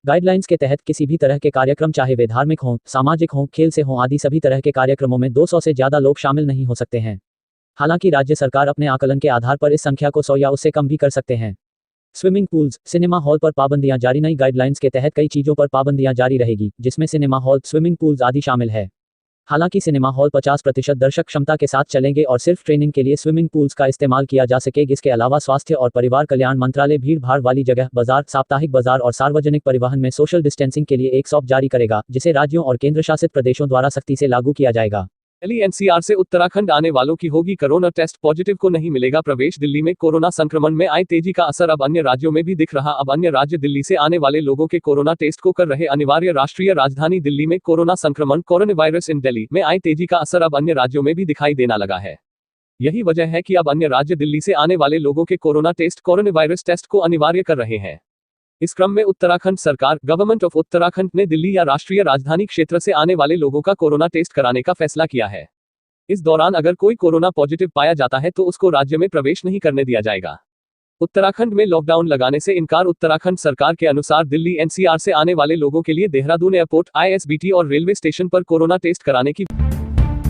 गाइडलाइंस के तहत किसी भी तरह के कार्यक्रम, चाहे वे धार्मिक हों, सामाजिक हों, खेल से हों आदि सभी तरह के कार्यक्रमों में 200 से ज़्यादा लोग शामिल नहीं हो सकते हैं। हालांकि राज्य सरकार अपने आकलन के आधार पर इस संख्या को 100 या उससे कम भी कर सकते हैं। स्विमिंग पूल्स, सिनेमा हॉल पर पाबंदियां जारी। नई गाइडलाइंस के तहत कई चीज़ों पर पाबंदियां जारी रहेगी, जिसमें सिनेमा हॉल, स्विमिंग पूल्स आदि शामिल है। हालांकि सिनेमा हॉल 50% दर्शक क्षमता के साथ चलेंगे और सिर्फ ट्रेनिंग के लिए स्विमिंग पूल्स का इस्तेमाल किया जा सकेगा। इसके अलावा स्वास्थ्य और परिवार कल्याण मंत्रालय भीड़ भाड़ वाली जगह, बाजार, साप्ताहिक बाजार और सार्वजनिक परिवहन में सोशल डिस्टेंसिंग के लिए एक सॉप जारी करेगा, जिसे राज्यों और केंद्र शासित प्रदेशों द्वारा सख्ती से लागू किया जाएगा। दिल्ली एनसीआर से उत्तराखंड आने वालों की होगी कोरोना टेस्ट, पॉजिटिव को नहीं मिलेगा प्रवेश। दिल्ली में कोरोना संक्रमण में आई तेजी का असर अब अन्य राज्यों में भी दिख रहा। अब अन्य राज्य दिल्ली से आने वाले लोगों के कोरोना टेस्ट को कर रहे अनिवार्य। राष्ट्रीय राजधानी दिल्ली में कोरोना संक्रमण, कोरोना वायरस इन दिल्ली में आई तेजी का असर अब अन्य राज्यों में भी दिखाई देना लगा है। यही वजह है कि अब अन्य राज्य दिल्ली से आने वाले लोगों के corona test, coronavirus test को अनिवार्य कर रहे हैं। इस क्रम में उत्तराखंड सरकार, गवर्नमेंट ऑफ उत्तराखंड ने दिल्ली या राष्ट्रीय राजधानी क्षेत्र से आने वाले लोगों का कोरोना टेस्ट कराने का फैसला किया है। इस दौरान अगर कोई कोरोना पॉजिटिव पाया जाता है तो उसको राज्य में प्रवेश नहीं करने दिया जाएगा। उत्तराखंड में लॉकडाउन लगाने से इनकार। उत्तराखंड सरकार के अनुसार दिल्ली एनसीआर से आने वाले लोगों के लिए देहरादून एयरपोर्ट, आईएसबीटी और रेलवे स्टेशन पर कोरोना टेस्ट कराने की।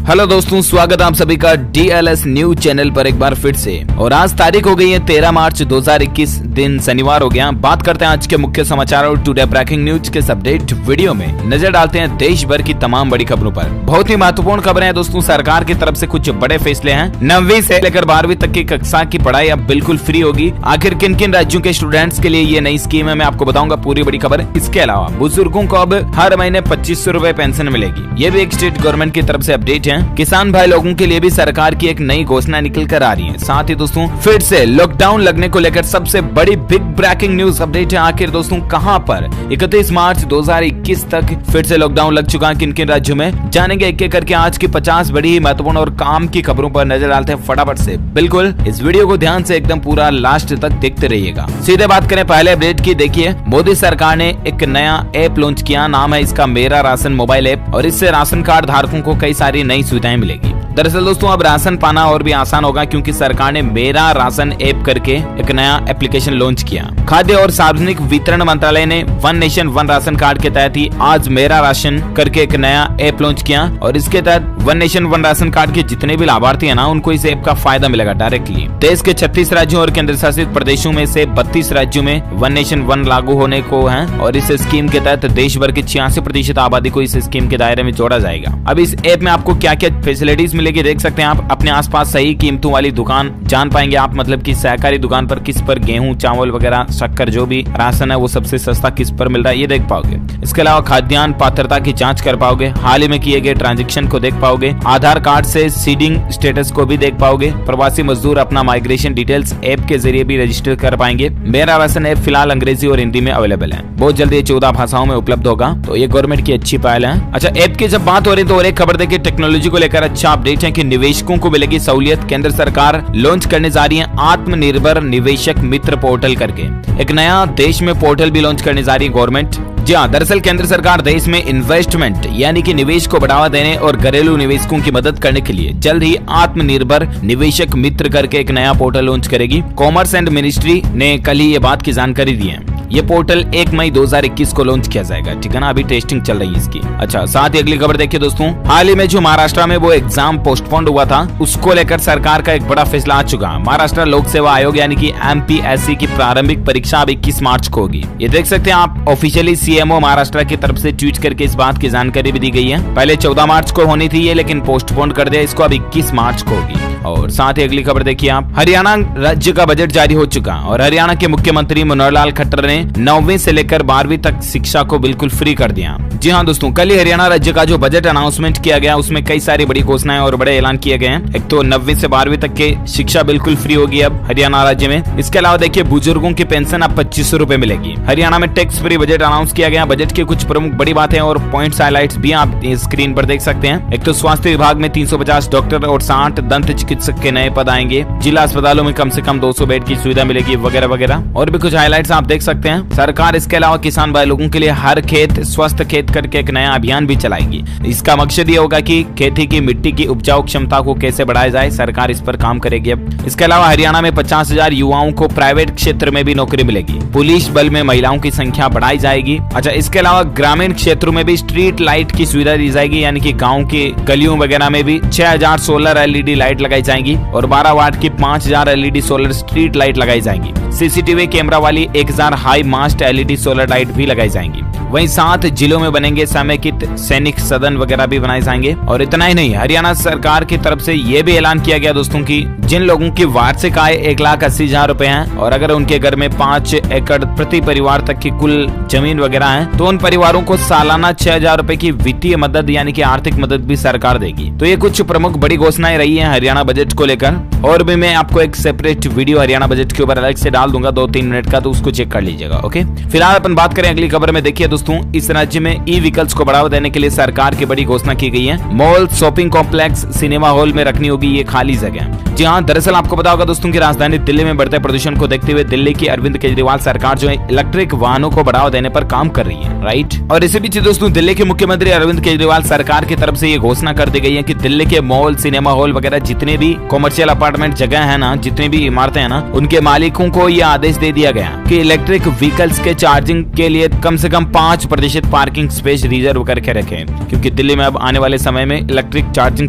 हेलो दोस्तों, स्वागत आप सभी का डीएलएस न्यूज चैनल पर एक बार फिर से। और आज तारीख हो गई है 13 मार्च 2021, दिन शनिवार हो गया। बात करते हैं आज के मुख्य समाचार और टुडे ब्रेकिंग न्यूज के अपडेट वीडियो में नजर डालते हैं देश भर की तमाम बड़ी खबरों पर। बहुत ही महत्वपूर्ण खबरें हैं दोस्तों। सरकार की तरफ से कुछ बड़े फैसले हैं। 9वीं से लेकर 12वीं तक की कक्षा की पढ़ाई अब बिल्कुल फ्री होगी। आखिर किन किन राज्यों के स्टूडेंट्स के लिए ये नई स्कीम है, मैं आपको बताऊंगा पूरी बड़ी खबर। इसके अलावा बुजुर्गों को अब हर महीने 2500 रुपए पेंशन मिलेगी। ये भी एक स्टेट गवर्नमेंट की तरफ से अपडेट है। किसान भाई लोगों के लिए भी सरकार की एक नई घोषणा निकल कर आ रही है। साथ ही दोस्तों फिर से लॉकडाउन लगने को लेकर सबसे बड़ी बिग ब्रेकिंग न्यूज अपडेट है। आखिर दोस्तों कहां पर 31 मार्च 2021 तक फिर से लॉकडाउन लग चुका है, किन किन राज्यों में, जानेंगे एक एक करके। आज की 50 बड़ी ही महत्वपूर्ण और काम की खबरों पर नजर डालते हैं फटाफट से। बिल्कुल इस वीडियो को ध्यान से एकदम पूरा लास्ट तक देखते रहिएगा। सीधे बात करें पहले अपडेट की। देखिए, मोदी सरकार ने एक नया ऐप लॉन्च किया। नाम है इसका मेरा राशन मोबाइल ऐप, और इससे राशन कार्ड धारकों को कई सारी नई सुविधाएं मिलेगी। दरअसल दोस्तों अब राशन पाना और भी आसान होगा, क्योंकि सरकार ने मेरा राशन ऐप करके एक नया एप्लीकेशन लॉन्च किया। खाद्य और सार्वजनिक वितरण मंत्रालय ने one nation one ration card के तहत ही आज मेरा राशन करके एक नया ऐप लॉन्च किया। और इसके तहत one nation one ration card के जितने भी लाभार्थी है ना, उनको इस ऐप का फायदा मिलेगा डायरेक्टली। देश के 36 राज्यों और केंद्र शासित प्रदेशों में से 32 राज्यों में वन नेशन वन लागू होने को है। और इस स्कीम के तहत देश भर की 86% आबादी को इस स्कीम के दायरे में जोड़ा जाएगा। अब इस ऐप में आपको क्या क्या फैसिलिटीज मिलेगी देख सकते हैं आप। अपने आसपास सही कीमतों वाली दुकान जान पाएंगे आप, मतलब कि सहकारी दुकान पर किस पर गेहूं, चावल वगैरह, शक्कर, जो भी राशन है वो सबसे सस्ता किस पर मिल रहा है ये देख पाओगे। इसके अलावा खाद्यान्न पात्रता की जांच कर पाओगे, हाल ही में किए गए ट्रांजैक्शन को देख पाओगे, आधार कार्ड से सीडिंग स्टेटस को भी देख पाओगे। प्रवासी मजदूर अपना माइग्रेशन डिटेल्स ऐप के जरिए भी रजिस्टर कर पाएंगे। मेरा राशन ऐप फिलहाल अंग्रेजी और हिंदी में अवेलेबल है। बहुत जल्दी 14 भाषाओं में उपलब्ध होगा, तो ये गवर्नमेंट की अच्छी पहल है। अच्छा, ऐप की जब बात हो रही है तो और एक खबर देखिए, टेक्नोलॉजी को लेकर अच्छा अपडेट है कि निवेशकों को मिलेगी सहूलियत। केंद्र सरकार लॉन्च करने जा रही है आत्मनिर्भर निवेशक मित्र पोर्टल करके एक नया देश में पोर्टल भी लॉन्च करने जा रही है गवर्नमेंट। जी हाँ, दरअसल केंद्र सरकार देश में इन्वेस्टमेंट यानी कि निवेश को बढ़ावा देने और घरेलू निवेशकों की मदद करने के लिए जल्द ही आत्मनिर्भर निवेशक मित्र करके एक नया पोर्टल लॉन्च करेगी। कॉमर्स एंड मिनिस्ट्री ने कल ही ये बात की जानकारी दी है। ये पोर्टल 1 मई 2021 को लॉन्च किया जाएगा, ठीक है ना। अभी टेस्टिंग चल रही है इसकी। अच्छा, साथ ही अगली खबर देखिए दोस्तों, हाल ही में जो महाराष्ट्र में वो एग्जाम पोस्टपोन्ड हुआ था, उसको लेकर सरकार का एक बड़ा फैसला आ चुका है। महाराष्ट्र लोक सेवा आयोग यानी कि एमपीएससी की प्रारंभिक परीक्षा अब 21 मार्च को होगी। ये देख सकते हैं आप, ऑफिशियली सीएमओ महाराष्ट्र की तरफ से ट्वीट करके इस बात की जानकारी भी दी गई है। पहले 14 मार्च को होनी थी ये, लेकिन पोस्टपोन कर दिया इसको, अब 21 मार्च को होगी। और साथ ही अगली खबर देखिए आप, हरियाणा राज्य का बजट जारी हो चुका और हरियाणा के मुख्यमंत्री मनोहर लाल खट्टर ने 9वीं से लेकर 12वीं तक शिक्षा को बिल्कुल फ्री कर दिया। जी हाँ दोस्तों, कल ही हरियाणा राज्य का जो बजट अनाउंसमेंट किया गया उसमें कई सारी बड़ी घोषणाएं और बड़े ऐलान किए गए हैं। एक तो 9वीं से 12वीं तक की शिक्षा बिल्कुल फ्री होगी अब हरियाणा राज्य में। इसके अलावा देखिए, बुजुर्गों की पेंशन अब 2500 रुपए मिलेगी। हरियाणा में टैक्स फ्री बजट अनाउंस किया गया। बजट के कुछ प्रमुख बड़ी बातें और पॉइंट्स हाइलाइट्स भी आप स्क्रीन पर देख सकते हैं। एक तो स्वास्थ्य विभाग में 350 डॉक्टर और 60 दंत चिकित्सक के नए पद आएंगे, जिला अस्पतालों में कम से कम 200 बेड की सुविधा मिलेगी वगैरह वगैरह। और भी कुछ हाईलाइट्स आप देख सकते हैं। सरकार इसके अलावा किसान भाई लोगों के लिए हर खेत स्वस्थ खेत करके एक नया अभियान भी चलाएगी। इसका मकसद ये होगा कि खेती की मिट्टी की उपजाऊ क्षमता को कैसे बढ़ाया जाए, सरकार इस पर काम करेगी। अब इसके अलावा हरियाणा में 50,000 युवाओं को प्राइवेट क्षेत्र में भी नौकरी मिलेगी। पुलिस बल में महिलाओं की संख्या बढ़ाई जाएगी। अच्छा, इसके अलावा ग्रामीण क्षेत्रों में भी स्ट्रीट लाइट की सुविधा दी जाएगी, यानी कि गाँव के गलियों वगैरह में भी 6000 सोलर LED लाइट लगाई जाएंगी और 12 वाट की 5000 LED सोलर स्ट्रीट लाइट लगाई जाएंगी। CCTV कैमरा वाली 1000 high mast LED solar light भी लगाई जाएंगी। वहीं 7 जिलों में बनेंगे समेकित सैनिक सदन वगैरह भी बनाए जाएंगे। और इतना ही नहीं, हरियाणा सरकार की तरफ से यह भी ऐलान किया गया दोस्तों की जिन लोगों की वार्षिक आय 1,80,000 रुपए है और अगर उनके घर में 5 एकड़ प्रति परिवार तक की कुल जमीन वगैरह है तो उन परिवारों को सालाना 6,000 रुपए की वित्तीय मदद यानी कि आर्थिक मदद भी सरकार देगी। तो ये कुछ प्रमुख बड़ी घोषणाएं रही है हरियाणा बजट को लेकर। और भी मैं आपको एक सेपरेट वीडियो हरियाणा बजट के ऊपर अलग से डाल दूंगा 2-3 मिनट का, तो उसको चेक कर लीजिएगा। ओके, फिलहाल अपन बात करें अगली खबर में। देखिए दोस्तों, इस राज्य में ई-व्हीकल्स को बढ़ावा देने के लिए सरकार की बड़ी घोषणा की गई है। Mall, shopping complex, cinema hall में रखनी होगी ये खाली जगह। जी हाँ, दरअसल आपको पता होगा दोस्तों की राजधानी दिल्ली में बढ़ते प्रदूषण को देखते हुए दिल्ली की अरविंद केजरीवाल सरकार जो है इलेक्ट्रिक वाहनों को बढ़ावा देने पर काम कर रही है, राइट। और इसी बीच दोस्तों दिल्ली के मुख्यमंत्री अरविंद केजरीवाल सरकार की तरफ से ये घोषणा कर दी गई है कि दिल्ली के मॉल, सिनेमा हॉल वगैरह जितने भी कॉमर्शियल अपार्टमेंट जगह है ना, जितनी भी इमारतें हैं ना, उनके मालिकों को ये आदेश दे दिया गया कि इलेक्ट्रिक व्हीकल्स के चार्जिंग के लिए कम से कम 5% पार्किंग स्पेस रिजर्व करके रखें, क्योंकि दिल्ली में अब आने वाले समय में इलेक्ट्रिक चार्जिंग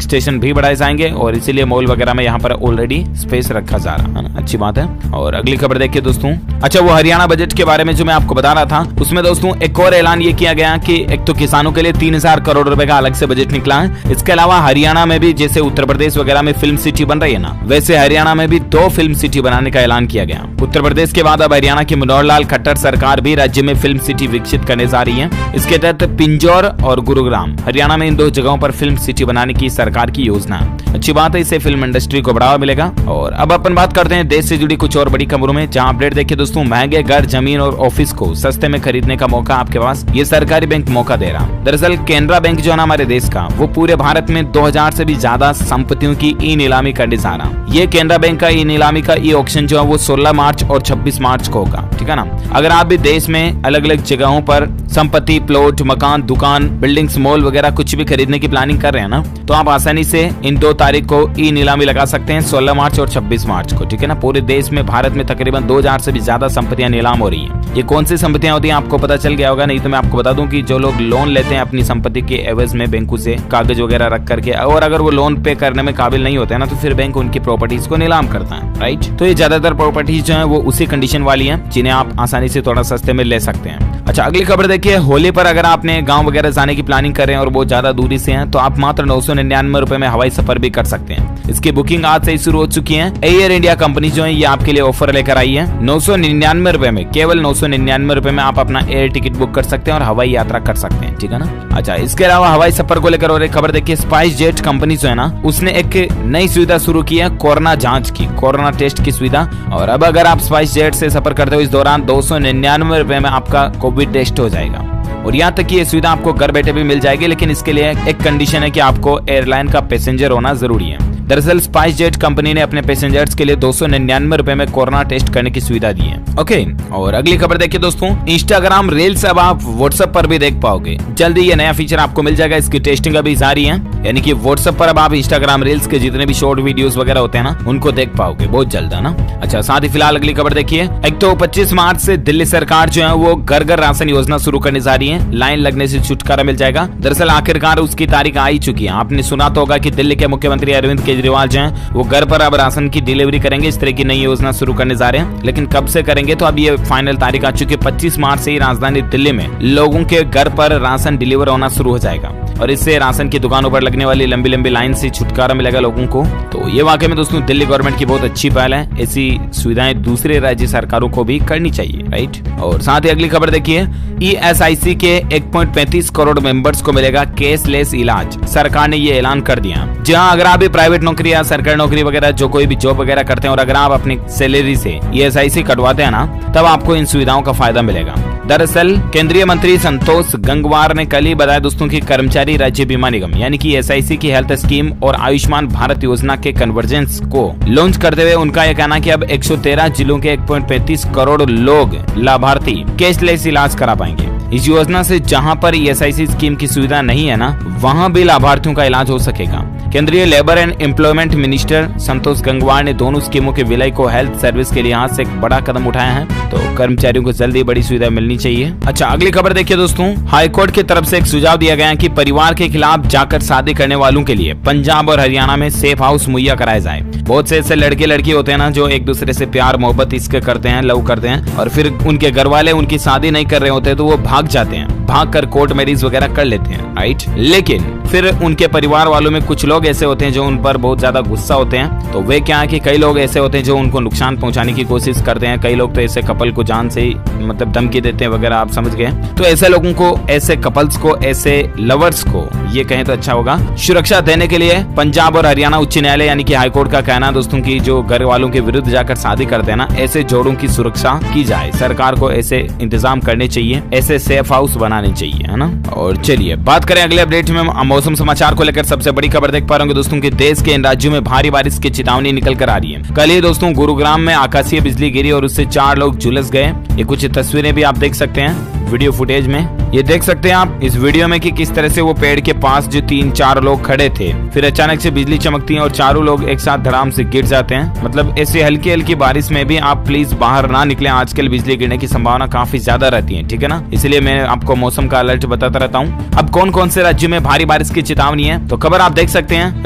स्टेशन भी बढ़ाए जाएंगे और इसीलिए मॉल वगैरह में यहाँ पर ऑलरेडी स्पेस रखा जा रहा है ना, अच्छी बात है। और अगली खबर देखिए दोस्तों। अच्छा, वो हरियाणा बजट के बारे में जो मैं आपको बता रहा था उसमें दोस्तों एक और ऐलान ये किया गया कि एक तो किसानों के लिए 3000 करोड़ रुपए का अलग से बजट निकला है। इसके अलावा हरियाणा में भी जैसे उत्तर प्रदेश वगैरह में फिल्म सिटी बन रही है ना, वैसे हरियाणा में भी 2 फिल्म सिटी बनाने का ऐलान किया गया। उत्तर प्रदेश के बाद अब हरियाणा की मनोहर लाल खट्टर सरकार भी राज्य में फिल्म सिटी विकसित करने जा रही है। इसके तहत पिंजौर और गुरुग्राम हरियाणा में इन 2 जगहों पर फिल्म सिटी बनाने की सरकार की योजना है। अच्छी बात है, इससे फिल्म इंडस्ट्री को बढ़ावा मिलेगा। और अब अपन बात करते हैं देश से जुड़ी कुछ और बड़ी खबरों में, जहां अपडेट देखिए दोस्तों। महंगे घर, जमीन और ऑफिस को सस्ते में खरीदने का मौका आपके पास ये सरकारी बैंक मौका दे रहा। दरअसल केनरा बैंक जो है ना हमारे देश का, वो पूरे भारत में 2000 से भी ज्यादा संपत्तियों की ई नीलामी करने जा रहा। ये केनरा बैंक का ई नीलामी का ई ऑक्शन जो है वो 16 मार्च और 26 मार्च को होगा, ठीक है ना। अगर आप भी देश में अलग अलग जगहों पर संपत्ति, प्लॉट, मकान, दुकान, बिल्डिंग्स, मॉल वगैरह कुछ भी खरीदने की प्लानिंग कर रहे हैं ना, तो आप आसानी से इन 2 तारीख को ई नीलामी लगा सकते हैं, 16 मार्च और 26 मार्च को, ठीक है ना। पूरे देश में भारत में तकरीबन 2000 से भी ज्यादा संपत्तियां नीलाम हो रही हैं। ये कौन सी संपत्तियां होती हैं आपको पता चल गया होगा, नहीं तो मैं आपको बता दूं कि जो लोग लोन लेते हैं अपनी संपत्ति के एवज में बैंकों से कागज वगैरह रख करके, और अगर वो लोन पे करने में काबिल नहीं होते हैं ना, तो फिर बैंक उनकी प्रॉपर्टीज को नीलाम करता है, राइट। तो ये ज्यादातर प्रॉपर्टीज जो है वो उसी कंडीशन वाली है जिन्हें आप आसानी से थोड़ा सस्ते में ले सकते हैं। अच्छा, अगली खबर देखिए। होली पर अगर आपने गांव वगैरह जाने की प्लानिंग कर रहे हैं और वो ज्यादा दूरी से हैं, तो आप मात्र 999 रुपए में हवाई सफर भी कर सकते हैं। इसकी बुकिंग आज से ही शुरू हो चुकी है। एयर इंडिया कंपनी जो है ये आपके लिए ऑफर लेकर आई है। 999 रुपए में, केवल 999 रुपए में आप अपना एयर टिकट बुक कर सकते हैं और हवाई यात्रा कर सकते हैं, ठीक है ना। अच्छा, इसके अलावा हवाई सफर को लेकर और एक खबर देखिए। स्पाइस जेट कंपनी जो है ना, उसने एक नई सुविधा शुरू की है, कोरोना जांच की, कोरोना टेस्ट की सुविधा। और अब अगर आप स्पाइस जेट से सफर करते हो इस दौरान 299 रुपए में आपका कोविड टेस्ट हो जाएगा। और यहाँ तक कि ये सुविधा आपको घर बैठे भी मिल जाएगी, लेकिन इसके लिए एक कंडीशन है कि आपको एयरलाइन का पैसेंजर होना जरूरी है। दरअसल स्पाइस जेट कंपनी ने अपने पैसेंजर्स के लिए 299 रुपए में कोरोना टेस्ट करने की सुविधा दी है। ओके, और अगली खबर देखिए दोस्तों। इंस्टाग्राम रील्स अब आप व्हाट्सएप पर भी देख पाओगे। जल्दी ये नया फीचर आपको मिल जाएगा, इसकी टेस्टिंग अभी जारी है, यानी कि व्हाट्सएप पर अब आप इंस्टाग्राम रील्स के जितने भी शॉर्ट वीडियोस वगैरह होते हैं ना, उनको देख पाओगे बहुत जल्द, है ना। अच्छा, साथ ही फिलहाल अगली खबर देखिए। एक तो 25 मार्च से दिल्ली सरकार जो है वो घर घर राशन योजना शुरू करने जा रही है। लाइन लगने से छुटकारा मिल जाएगा। दरअसल आखिरकार उसकी तारीख आ ही चुकी है। आपने सुना तो होगा कि दिल्ली के मुख्यमंत्री अरविंद केजरीवाल जो है वो घर पर अब राशन की डिलीवरी करेंगे। इस तरह की नई योजना शुरू करने जा रहे हैं, लेकिन कब से करेंगे तो अब ये फाइनल तारीख आ चुकी है। 25 मार्च से ही राजधानी दिल्ली में लोगों के घर पर राशन डिलीवर होना शुरू हो जाएगा और इससे राशन की दुकानों पर लगने वाली लंबी लंबी लाइन से छुटकारा मिलेगा लोगों को। तो ये वाकई में दोस्तों दिल्ली गवर्नमेंट की बहुत अच्छी पहल है। ऐसी सुविधाएं दूसरे राज्य सरकारों को भी करनी चाहिए, राइट। और साथ ही अगली खबर देखिए। ESIC के 1.35 करोड़ मेंबर्स को मिलेगा कैशलेस इलाज। सरकार ने ये ऐलान कर दिया। जहां अगर आप भी प्राइवेट नौकरी या सरकारी नौकरी वगैरह जो कोई भी जॉब वगैरह करते हैं और अगर आप अपनी सैलरी से ESIC कटवाते हैं ना, तब आपको इन सुविधाओं का फायदा मिलेगा। दरअसल केंद्रीय मंत्री संतोष गंगवार ने कल ही बताया दोस्तों कि कर्मचारी कर्मचारी राज्य बीमा निगम यानी कि SIC की हेल्थ स्कीम और आयुष्मान भारत योजना के कन्वर्जेंस को लॉन्च करते हुए उनका यह कहना कि अब 113 जिलों के 1.35 करोड़ लोग लाभार्थी कैशलेस इलाज करा पाएंगे। इस योजना से जहां पर SIC स्कीम की सुविधा नहीं है ना, वहां भी लाभार्थियों का इलाज हो सकेगा। केंद्रीय labour and employment minister Santosh Gangwar ने दोनों स्कीमों के विलय को हेल्थ सर्विस के लिहाज से एक बड़ा कदम उठाया है, तो कर्मचारियों को जल्दी बड़ी सुविधा मिलनी चाहिए। अच्छा, अगली खबर देखिए दोस्तों, हाईकोर्ट की तरफ से एक सुझाव दिया गया है कि परिवार के खिलाफ जाकर शादी करने वालों के लिए पंजाब और हरियाणा में सेफ हाउस मुहैया कराया जाए। बहुत से ऐसे लड़के लड़की होते हैं ना जो एक दूसरे से प्यार मोहब्बत इसके करते हैं, लव करते हैं, और फिर उनके घर वाले उनकी शादी नहीं कर रहे होते तो वो भाग जाते हैं, भाग कर कोर्ट मैरिज वगैरह कर लेते हैं, राइट। लेकिन फिर उनके परिवार वालों में कुछ लोग ऐसे होते हैं जो उन पर बहुत ज्यादा गुस्सा होते हैं। तो वे क्या है कि कई लोग ऐसे होते हैं जो उनको नुकसान पहुंचाने की कोशिश करते हैं। कई लोग तो ऐसे कपल को जान से ही मतलब धमकी देते हैं वगैरह, आप समझ गए। तो ऐसे लोगों को, ऐसे कपल्स को, ऐसे लवर्स को, ये कहें तो अच्छा होगा, सुरक्षा देने के लिए पंजाब और हरियाणा उच्च न्यायालय यानी कि हाईकोर्ट का कहना दोस्तों की जो घर वालों के विरुद्ध जाकर शादी करते हैं ना, ऐसे जोड़ों की सुरक्षा की जाए। सरकार को ऐसे इंतजाम करने चाहिए, ऐसे सेफ हाउस बनाने चाहिए, है ना। और चलिए बात करें अगले अपडेट में मौसम समाचार को लेकर। सबसे बड़ी खबर देख पा रहे होंगे दोस्तों कि देश के इन राज्यों में भारी बारिश की चेतावनी निकल कर आ रही है। कल ही दोस्तों गुरुग्राम में आकाशीय बिजली गिरी और उससे 4 लोग झुलस गए। ये कुछ तस्वीरें भी आप देख सकते हैं वीडियो फुटेज में। ये देख सकते हैं आप इस वीडियो में कि किस तरह से वो पेड़ के पास जो 3-4 लोग खड़े थे, फिर अचानक से बिजली चमकती है और चारों लोग एक साथ धड़ाम से गिर जाते हैं। मतलब ऐसे हल्की हल्की बारिश में भी आप प्लीज बाहर ना निकलें। आजकल बिजली गिरने की संभावना काफी ज्यादा रहती है, ठीक है ना। इसलिए मैं आपको मौसम का अलर्ट बताता रहता हूँ। अब कौन कौन से राज्यों में भारी बारिश की चेतावनी है, तो खबर आप देख सकते हैं।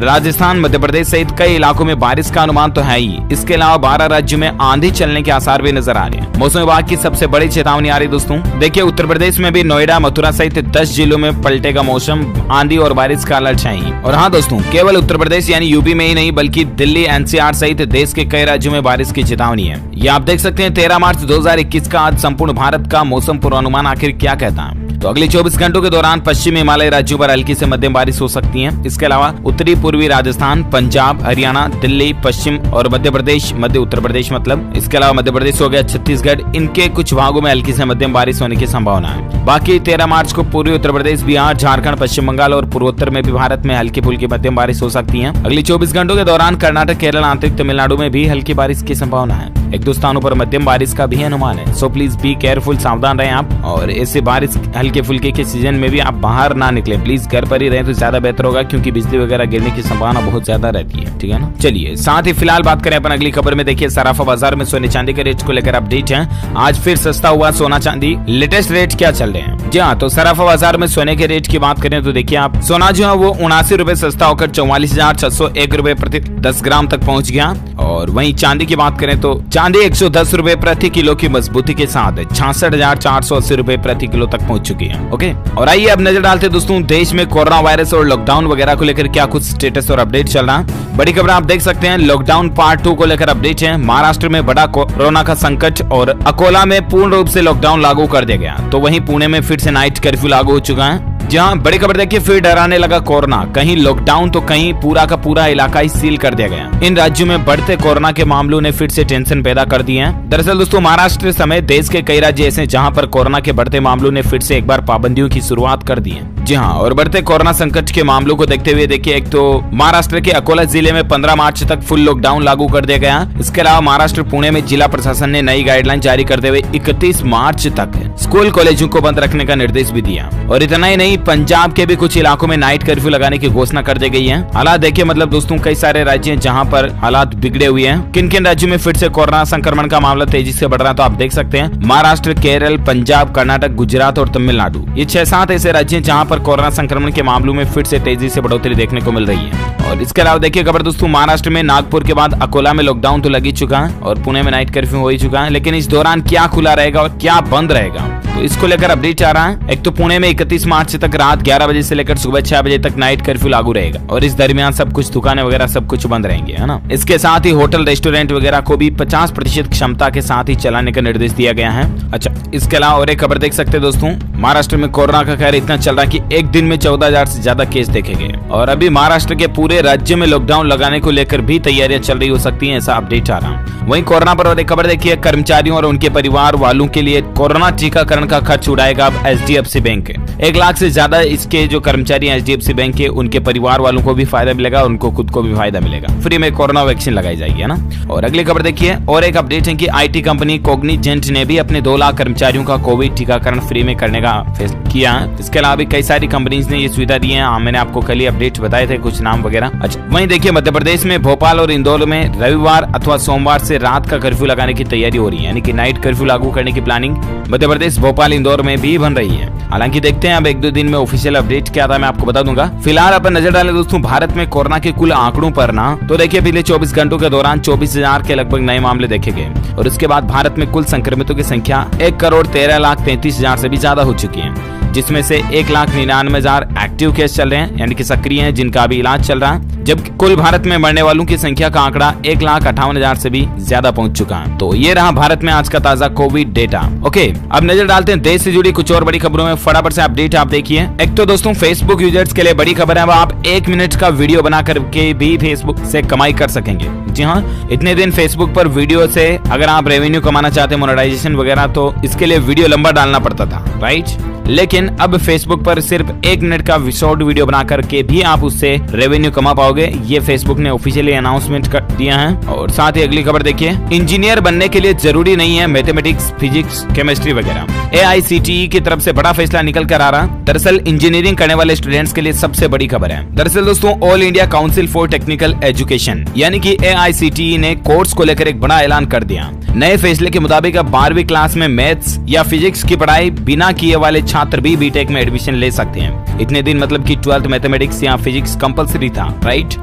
राजस्थान, मध्य प्रदेश सहित कई इलाकों में बारिश का अनुमान तो है ही। इसके अलावा 12 राज्यों में आंधी चलने के आसार भी नजर आ रहे हैं। मौसम विभाग की सबसे बड़ी चेतावनी आ रही दोस्तों। देखिए उत्तर प्रदेश में भी नोएडा, मथुरा सहित 10 जिलों में पलटेगा मौसम, आंधी और बारिश का अलर्ट चाहिए। और हाँ दोस्तों, केवल उत्तर प्रदेश यानी यूपी में ही नहीं बल्कि दिल्ली, NCR सहित देश के कई राज्यों में बारिश की चेतावनी है। ये आप देख सकते हैं 13 मार्च 2021 का आज संपूर्ण भारत का मौसम पूर्वानुमान आखिर क्या कहता है। तो अगले 24 घंटों के दौरान पश्चिमी हिमालय राज्यों पर हल्की से मध्यम बारिश हो सकती है। इसके अलावा उत्तरी पूर्वी राजस्थान, पंजाब, हरियाणा, दिल्ली, पश्चिम और मध्य प्रदेश, मध्य उत्तर प्रदेश मतलब, इसके अलावा मध्य प्रदेश हो गया, छत्तीसगढ़, इनके कुछ भागों में हल्की से मध्यम बारिश होने की संभावना है। बाकी 13 मार्च को पूर्वी उत्तर प्रदेश, बिहार, झारखंड, पश्चिम बंगाल और पूर्वोत्तर में भी भारत में हल्की फुल्की मध्यम बारिश हो सकती है। अगले 24 घंटों के दौरान कर्नाटक, केरल, आंतरिक तमिलनाडु में भी हल्की बारिश की संभावना है। 1-2 स्थानों पर मध्यम बारिश का भी अनुमान है। सो प्लीज बी केयरफुल, सावधान रहें आप। और ऐसे बारिश हल्के फुल्के के सीजन में भी आप बाहर ना निकले, प्लीज घर पर ही रहें तो ज्यादा बेहतर होगा, क्योंकि बिजली वगैरह गिरने की संभावना बहुत ज्यादा रहती है, ठीक है ना। चलिए साथ ही फिलहाल बात करें अपन अगली खबर में। देखिए सराफा बाजार में सोने चांदी के रेट को लेकर अपडेट है। आज फिर सस्ता हुआ सोना चांदी, लेटेस्ट रेट क्या चल रहे हैं। जी हाँ, तो सराफा बाजार में सोने के रेट की बात करें तो देखिए आप, सोना जो है वो 79 रुपए सस्ता होकर 44,601 रुपए प्रति 10 ग्राम तक पहुंच गया। और वहीं चांदी की बात करें तो चांदी 110 रुपए प्रति किलो की मजबूती के साथ 66,480 रुपए प्रति किलो तक पहुंच चुकी है। ओके, और आइए अब नजर डालते दोस्तों देश में कोरोना वायरस और लॉकडाउन वगैरह को लेकर क्या कुछ स्टेटस और अपडेट चल रहा है। बड़ी खबर आप देख सकते हैं, लॉकडाउन पार्ट 2 को लेकर अपडेट है। महाराष्ट्र में बड़ा कोरोना का संकट और अकोला में पूर्ण रूप से लॉकडाउन लागू कर दिया गया। तो वहीं पुणे में फिर से नाइट कर्फ्यू लागू हो चुका है। जहां बड़ी खबर देखिए, फिर डराने लगा कोरोना, कहीं लॉकडाउन तो कहीं पूरा का पूरा इलाका ही सील कर दिया गया। इन राज्यों में बढ़ते कोरोना के मामलों ने फिर से टेंशन पैदा कर दी है। दरअसल दोस्तों महाराष्ट्र समेत देश के कई राज्य ऐसे जहां पर कोरोना के बढ़ते मामलों ने फिर से एक बार पाबंदियों की शुरुआत कर दी है। जी हाँ, और बढ़ते कोरोना संकट के मामलों को देखते हुए देखिए, एक तो महाराष्ट्र के अकोला जिले में 15 मार्च तक फुल लॉकडाउन लागू कर दिया गया। इसके अलावा महाराष्ट्र पुणे में जिला प्रशासन ने नई गाइडलाइन जारी करते हुए 31 मार्च तक स्कूल कॉलेजों को बंद रखने का निर्देश भी दिया। और इतना ही नहीं, पंजाब के भी कुछ इलाकों में नाइट कर्फ्यू लगाने की घोषणा कर दी गई है। हालात देखिए, मतलब दोस्तों कई सारे राज्य हैं जहां पर हालात बिगड़े हुए हैं। किन किन राज्यों में फिर से कोरोना संक्रमण का मामला तेजी से बढ़ रहा है तो आप देख सकते हैं, महाराष्ट्र, केरल, पंजाब, कर्नाटक, गुजरात और तमिलनाडु। ये 6-7 ऐसे राज्य हैं जहां पर कोरोना संक्रमण के मामलों में फिर से तेजी से बढ़ोतरी देखने को मिल रही है। और इसके अलावा देखिए खबर दोस्तों, महाराष्ट्र में नागपुर के बाद अकोला में लॉकडाउन तो लग ही चुका है और पुणे में नाइट कर्फ्यू हो ही चुका है। लेकिन इस दौरान क्या खुला रहेगा और क्या बंद रहेगा, तो इसको लेकर अपडेट आ रहा है। एक तो पुणे में 31 मार्च तक रात 11 बजे से लेकर सुबह 6 बजे तक नाइट कर्फ्यू लागू रहेगा और इस दरमियान सब कुछ दुकानें वगैरह सब कुछ बंद रहेंगे, है ना। इसके साथ ही होटल, रेस्टोरेंट वगैरह को भी 50% क्षमता के साथ ही चलाने का निर्देश दिया गया है। अच्छा, इसके अलावा और एक खबर देख सकते हैं दोस्तों, महाराष्ट्र में कोरोना का कहर इतना चल रहा है कि एक दिन में 14,000 से ज्यादा केस देखे गए और अभी महाराष्ट्र के पूरे राज्य में लॉकडाउन लगाने को लेकर भी तैयारियां चल रही हो सकती है, ऐसा अपडेट आ रहा है। वहीं कोरोना पर और एक खबर देखिए, कर्मचारियों और उनके परिवार वालों के लिए कोरोना टीकाकरण का खर्च उड़ाएगा अब एचडीएफसी बैंक। 1 लाख से ज्यादा इसके जो कर्मचारी एचडीएफसी बैंक के उनके परिवार वालों को भी फायदा मिलेगा, उनको खुद को भी फायदा मिलेगा। फ्री में कोरोना वैक्सीन लगाई जाएगी, है ना। और अगली खबर देखिए, और एक अपडेट है कि आईटी कंपनी कॉग्निजेंट ने भी अपने 2 लाख कर्मचारियों का कोविड टीकाकरण फ्री में करने का फैसला किया है। इसके अलावा भी कई सारी कंपनीज ने ये सुविधा दी है। मैंने आपको कल ही अपडेट बताए थे कुछ नाम वगैरह। अच्छा, वहीं देखिए मध्य प्रदेश में भोपाल और इंदौर में रविवार अथवा सोमवार से रात का कर्फ्यू लगाने की तैयारी हो रही है, यानी कि नाइट कर्फ्यू लागू करने की प्लानिंग मध्य प्रदेश भोपाल इंदौर में भी बन रही है। हालांकि देखते हैं अब 1-2 दिन में ऑफिशियल अपडेट क्या था, मैं आपको बता दूंगा। फिलहाल अपन नजर डालें दोस्तों भारत में कोरोना के कुल आंकड़ों पर ना, तो देखिए पिछले 24 घंटों के दौरान 24,000 के लगभग नए मामले देखे गए और उसके बाद भारत में कुल संक्रमितों की संख्या 1,13,33,000 से भी ज्यादा हो चुकी है, जिसमें से 1,99,000 एक्टिव केस चल रहे हैं, यानी कि सक्रिय हैं, जिनका अभी इलाज चल रहा है। जबकि कुल भारत में मरने वालों की संख्या का आंकड़ा 1,58,000 से भी ज्यादा पहुंच चुका है। तो ये रहा भारत में आज का ताजा कोविड डेटा। ओके, अब नजर डालते हैं देश से जुड़ी कुछ और बड़ी खबरों में। फटाफट से अपडेट आप देखिए। एक तो दोस्तों फेसबुक यूजर्स के लिए बड़ी खबर है, आप 1 मिनट का वीडियो बना करके भी फेसबुक से कमाई कर सकेंगे। जी हाँ, इतने दिन फेसबुक पर वीडियो से अगर आप रेवेन्यू कमाना चाहते हैं, मोनेटाइजेशन वगैरह, तो इसके लिए वीडियो लंबा डालना पड़ता था, राइट। लेकिन अब फेसबुक पर सिर्फ 1 मिनट का शॉर्ट वीडियो बना करके भी आप उससे रेवेन्यू कमा पाओगे। ये फेसबुक ने ऑफिशियली अनाउंसमेंट कर दिया है। और साथ ही अगली खबर देखिए, इंजीनियर बनने के लिए जरूरी नहीं है मैथमेटिक्स, फिजिक्स, केमिस्ट्री वगैरह। AICTE की तरफ से बड़ा फैसला निकल कर आ रहा। दरअसल इंजीनियरिंग करने वाले स्टूडेंट्स के लिए सबसे बड़ी खबर है। दरअसल दोस्तों all India council for technical education यानी कि AICTE ने कोर्स को लेकर एक बड़ा ऐलान कर दिया। नए फैसले के मुताबिक अब 12वीं क्लास में मैथ्स या फिजिक्स की पढ़ाई बिना किए वाले छात्र भी बीटेक में एडमिशन ले सकते हैं। इतने दिन मतलब कि 12th मैथमेटिक्स या फिजिक्स कंपलसरी था, राइट।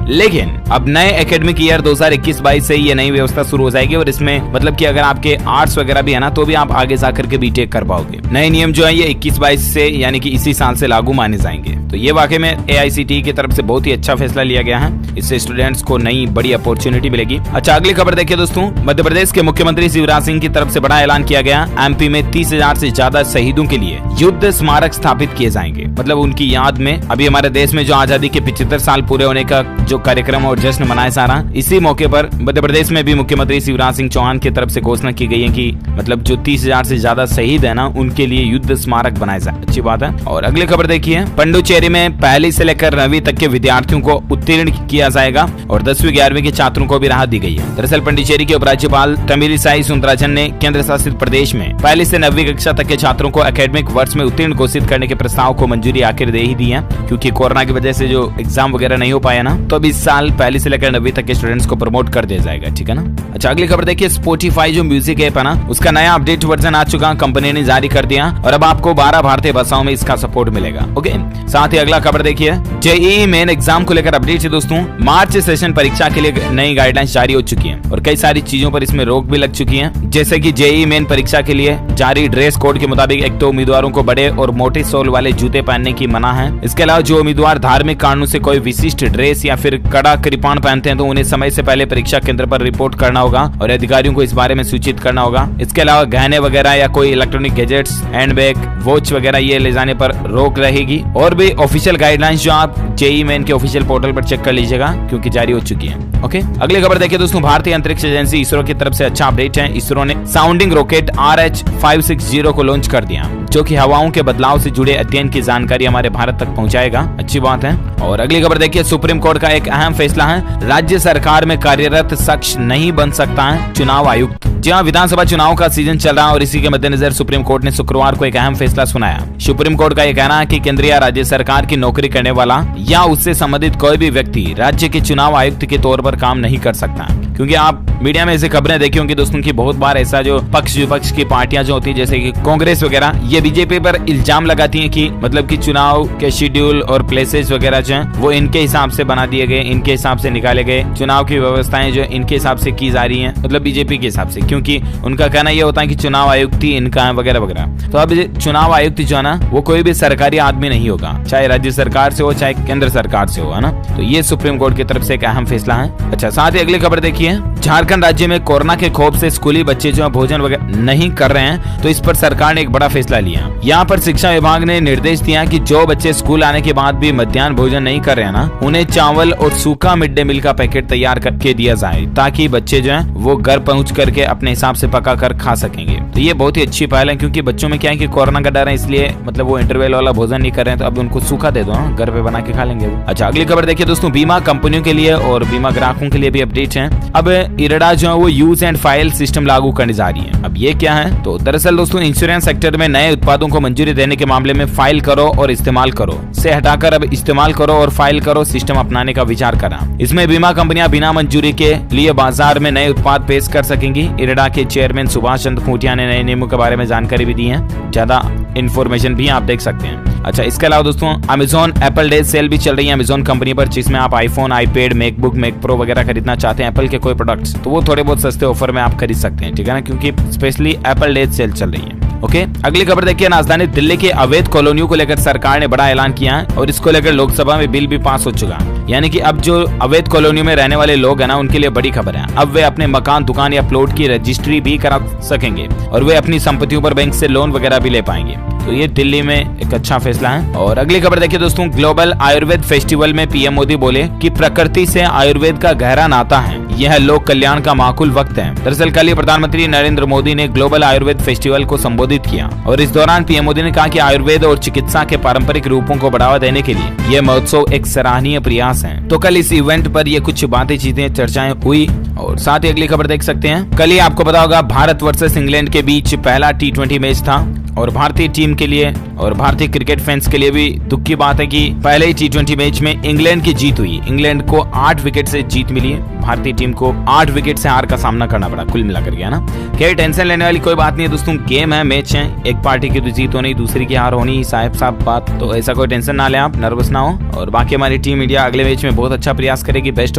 लेकिन अब नए एकेडमिक ईयर 2021-22 से ये नई व्यवस्था शुरू हो जाएगी और इसमें मतलब कि अगर आपके आर्ट्स वगैरह भी है ना, तो भी आप आगे जाकर के बीटेक कर पाओगे। नए नियम जो है ये 21-22 से यानी कि इसी साल से लागू माने जाएंगे। तो ये वाकई में AICTE की तरफ से बहुत ही अच्छा फैसला लिया गया है। इससे स्टूडेंट्स को नई बड़ी अपॉर्चुनिटी मिलेगी। अच्छा, अगली खबर देखिए दोस्तों, मध्य प्रदेश के मुख्यमंत्री शिवराज सिंह की तरफ से बड़ा ऐलान किया गया। MP में 30,000 से ज्यादा शहीदों के लिए युद्ध स्मारक स्थापित किए जाएंगे। मतलब उनकी याद में अभी हमारे देश में जो आजादी के 75 साल पूरे होने का जो कार्यक्रम और जश्न मनाया जा रहा, इसी मौके पर मध्य प्रदेश में भी मुख्यमंत्री शिवराज सिंह चौहान की तरफ से घोषणा की गई है कि मतलब जो 30,000 से ज्यादा शहीद है ना, उनके लिए युद्ध स्मारक बनाए जाए। अच्छी बात है। और अगली खबर देखिए, पुडुचेरी में पहली से लेकर 9वीं तक के विद्यार्थियों को उत्तीर्ण किया जाएगा और 10वीं 11वीं के छात्रों को भी राहत दी गई है। दरअसल पुडुचेरी के उपराज्यपाल तमिलिसाई सुंदरराजन ने केंद्र शासित प्रदेश में पहली से 9वीं कक्षा तक के छात्रों को एकेडमिक वर्ष में उत्तीर्ण घोषित करने के प्रस्ताव को मंजूरी आखिर दे ही दी है, क्योंकि कोरोना की वजह से जो एग्जाम वगैरह नहीं हो पाया ना, तो अब इस साल पहली से लेकर 9वीं तक के स्टूडेंट्स को प्रमोट कर दिया जाएगा, ठीक है ना। अच्छा, अगली खबर देखिए, स्पॉटिफाई जो म्यूजिक ऐप है ना, उसका नया अपडेट वर्जन आ चुका, कंपनी ने जारी कर दिया और अब आपको 12 भारतीय भाषाओं में इसका सपोर्ट मिलेगा। ओके, साथ ही अगला खबर देखिए, JEE मेन एग्जाम को लेकर अपडेट है दोस्तों। मार्च सेशन परीक्षा के लिए नई गाइडलाइंस जारी हो चुकी है और कई सारी चीजों पर इसमें रोक भी लग चुकी है, जैसे कि JEE मेन परीक्षा के लिए जारी ड्रेस कोड के मुताबिक एक तो उम्मीदवारों को बड़े और मोटे सोल वाले जूते पहनने की मना है। इसके अलावा जो उम्मीदवार धार्मिक कारणों से कोई विशिष्ट ड्रेस या फिर कड़ा कृपाण पहनते हैं तो उन्हें समय से पहले परीक्षा केंद्र पर रिपोर्ट करना होगा और अधिकारियों को इस बारे में सूचित करना होगा। इसके अलावा गहने वगैरह या कोई इलेक्ट्रॉनिक गैजेट्स, हैंडबैग, वॉच वगैरह ये ले जाने पर रोक रहेगी। और भी ऑफिशियल गाइडलाइंस जो आप JEE मेन के ऑफिशियल पोर्टल पर चेक कर लीजिएगा, क्योंकि जारी हो चुकी है। ओके, अगली खबर देखिए दोस्तों, भारतीय अंतरिक्ष एजेंसी इसरो की तरफ से अच्छा अपडेट है। इसरो ने साउंडिंग रॉकेट RH-560 को लॉन्च कर दिया, जो कि हवाओं के बदलाव से जुड़े अध्ययन की जानकारी हमारे भारत तक पहुंचाएगा। अच्छी बात है। और अगली खबर देखिए, सुप्रीम कोर्ट का एक अहम फैसला है, राज्य सरकार में कार्यरत शख्स नहीं बन सकता है चुनाव आयुक्त। जी हाँ, विधानसभा चुनाव का सीजन चल रहा है और इसी के मद्देनजर सुप्रीम कोर्ट ने शुक्रवार को एक अहम फैसला सुनाया। सुप्रीम कोर्ट का यह कहना है कि केंद्रीय या राज्य सरकार की नौकरी करने वाला या उससे संबंधित कोई भी व्यक्ति राज्य के चुनाव आयुक्त के तौर पर काम नहीं कर सकता, क्योंकि आप मीडिया में ऐसी खबरें देखी होंगी दोस्तों की बहुत बार ऐसा जो पक्ष विपक्ष की पार्टियां जो होती है जैसे कि कांग्रेस वगैरह, ये बीजेपी पर इल्जाम लगाती हैं कि मतलब कि चुनाव के शेड्यूल और प्लेसेस वगैरह जो हैं वो इनके हिसाब से बना दिए गए, इनके हिसाब से निकाले गए, चुनाव की व्यवस्थाएं जो इनके हिसाब से की जा रही हैं, मतलब बीजेपी के हिसाब से, क्योंकि उनका कहना यह होता है कि चुनाव आयुक्त ही इनका है वगैरह वगैरह। तो अब चुनाव आयुक्त जो है ना वो कोई भी सरकारी आदमी नहीं होगा, चाहे राज्य सरकार से हो चाहे केंद्र सरकार से हो, है ना। तो ये सुप्रीम कोर्ट की तरफ से एक अहम फैसला है। अच्छा, साथ ही अगली खबर देखिए, देखिए, झारखंड राज्य में कोरोना के खौफ से स्कूली बच्चे जो भोजन वगैरह नहीं कर रहे हैं, तो इस पर सरकार ने एक बड़ा फैसला लिया। यहाँ पर शिक्षा विभाग ने निर्देश दिया कि जो बच्चे स्कूल आने के बाद भी मध्याह्न भोजन नहीं कर रहे हैं ना, उन्हें चावल और सूखा मिड डे मील का पैकेट तैयार करके दिया जाए, ताकि बच्चे जो है वो घर पहुँच करके अपने हिसाब से पका कर खा सकेंगे। तो ये बहुत ही अच्छी पहल है, क्योंकि बच्चों में क्या है कि कोरोना का डर है, इसलिए मतलब वो इंटरवल वाला भोजन नहीं कर रहे हैं, तो अब उनको सूखा दे दो, घर पे बना के खा लेंगे। अच्छा, अगली खबर देखिए दोस्तों, बीमा कंपनियों के लिए और बीमा ग्राहकों के लिए भी अपडेट है। अब इरडा जो है वो यूज एंड फाइल सिस्टम लागू करने जा रही है। अब ये क्या है, तो दरअसल दोस्तों इंश्योरेंस सेक्टर में नए उत्पादों को मंजूरी देने के मामले में फाइल करो और इस्तेमाल करो से हटाकर अब इस्तेमाल करो और फाइल करो सिस्टम अपनाने का विचार करा। इसमें बीमा कंपनियां बिना मंजूरी के लिए बाजार में नए उत्पाद पेश कर सकेंगी। इरडा के चेयरमैन सुभाष चंद्र खूंटिया ने नए नियमों के बारे में जानकारी भी दी है, ज्यादा इन्फॉर्मेशन भी आप देख सकते हैं। अच्छा, इसके अलावा दोस्तों अमेजॉन एप्पल डे सेल भी चल रही है अमेजॉन कंपनी पर, जिसमें आप iPhone, iPad, MacBook, Mac Pro वगैरह खरीदना चाहते हैं एप्पल के कोई प्रोडक्ट्स, तो वो थोड़े बहुत सस्ते ऑफर में आप खरीद सकते हैं, ठीक है ना, क्योंकि स्पेशली एप्पल डे सेल चल रही है। ओके, अगली खबर देखिए, राजधानी दिल्ली के अवैध कॉलोनियों को लेकर सरकार ने बड़ा ऐलान किया है और इसको लेकर लोकसभा में बिल भी पास हो चुका है। यानी कि अब जो अवैध कॉलोनियों में रहने वाले लोग हैं ना, उनके लिए बड़ी खबर है। अब वे अपने मकान, दुकान या प्लॉट की रजिस्ट्री भी करा सकेंगे और वे अपनी संपत्तियों पर बैंक से लोन वगैरह भी ले पाएंगे। तो ये दिल्ली में एक अच्छा फैसला है। और अगली खबर देखिए दोस्तों, ग्लोबल आयुर्वेद फेस्टिवल में पीएम मोदी बोले कि प्रकृति से आयुर्वेद का गहरा नाता है, यह लोक कल्याण का माकूल वक्त है। दरअसल कल ही प्रधानमंत्री नरेंद्र मोदी ने ग्लोबल आयुर्वेद फेस्टिवल को संबोधित किया और इस दौरान पीएम मोदी ने कहा कि आयुर्वेद और चिकित्सा के पारंपरिक रूपों को बढ़ावा देने के लिए यह महोत्सव एक सराहनीय प्रयास है। तो कल इस इवेंट पर ये कुछ बातें, चीजें, चर्चाएं हुई। और साथ ही अगली खबर देख सकते हैं, कल ही आपको पता होगा भारत वर्सेस इंग्लैंड के बीच पहला T20 मैच था और भारतीय टीम के लिए और भारतीय क्रिकेट फैंस के लिए भी दुख की बात है कि पहले ही T20 मैच में इंग्लैंड की जीत हुई। इंग्लैंड को 8 विकेट से जीत मिली है, भारतीय टीम को 8 विकेट से हार का सामना करना पड़ा कुल मिलाकर के, है ना। खैर, टेंशन लेने वाली कोई बात नहीं है दोस्तों, गेम है, मैच है, एक पार्टी की तो जीत होनी, दूसरी की हार होनी, साहब बात, तो ऐसा कोई टेंशन ना ले आप, नर्वस ना हो। और बाकी हमारी टीम इंडिया अगले मैच में बहुत अच्छा प्रयास करेगी, बेस्ट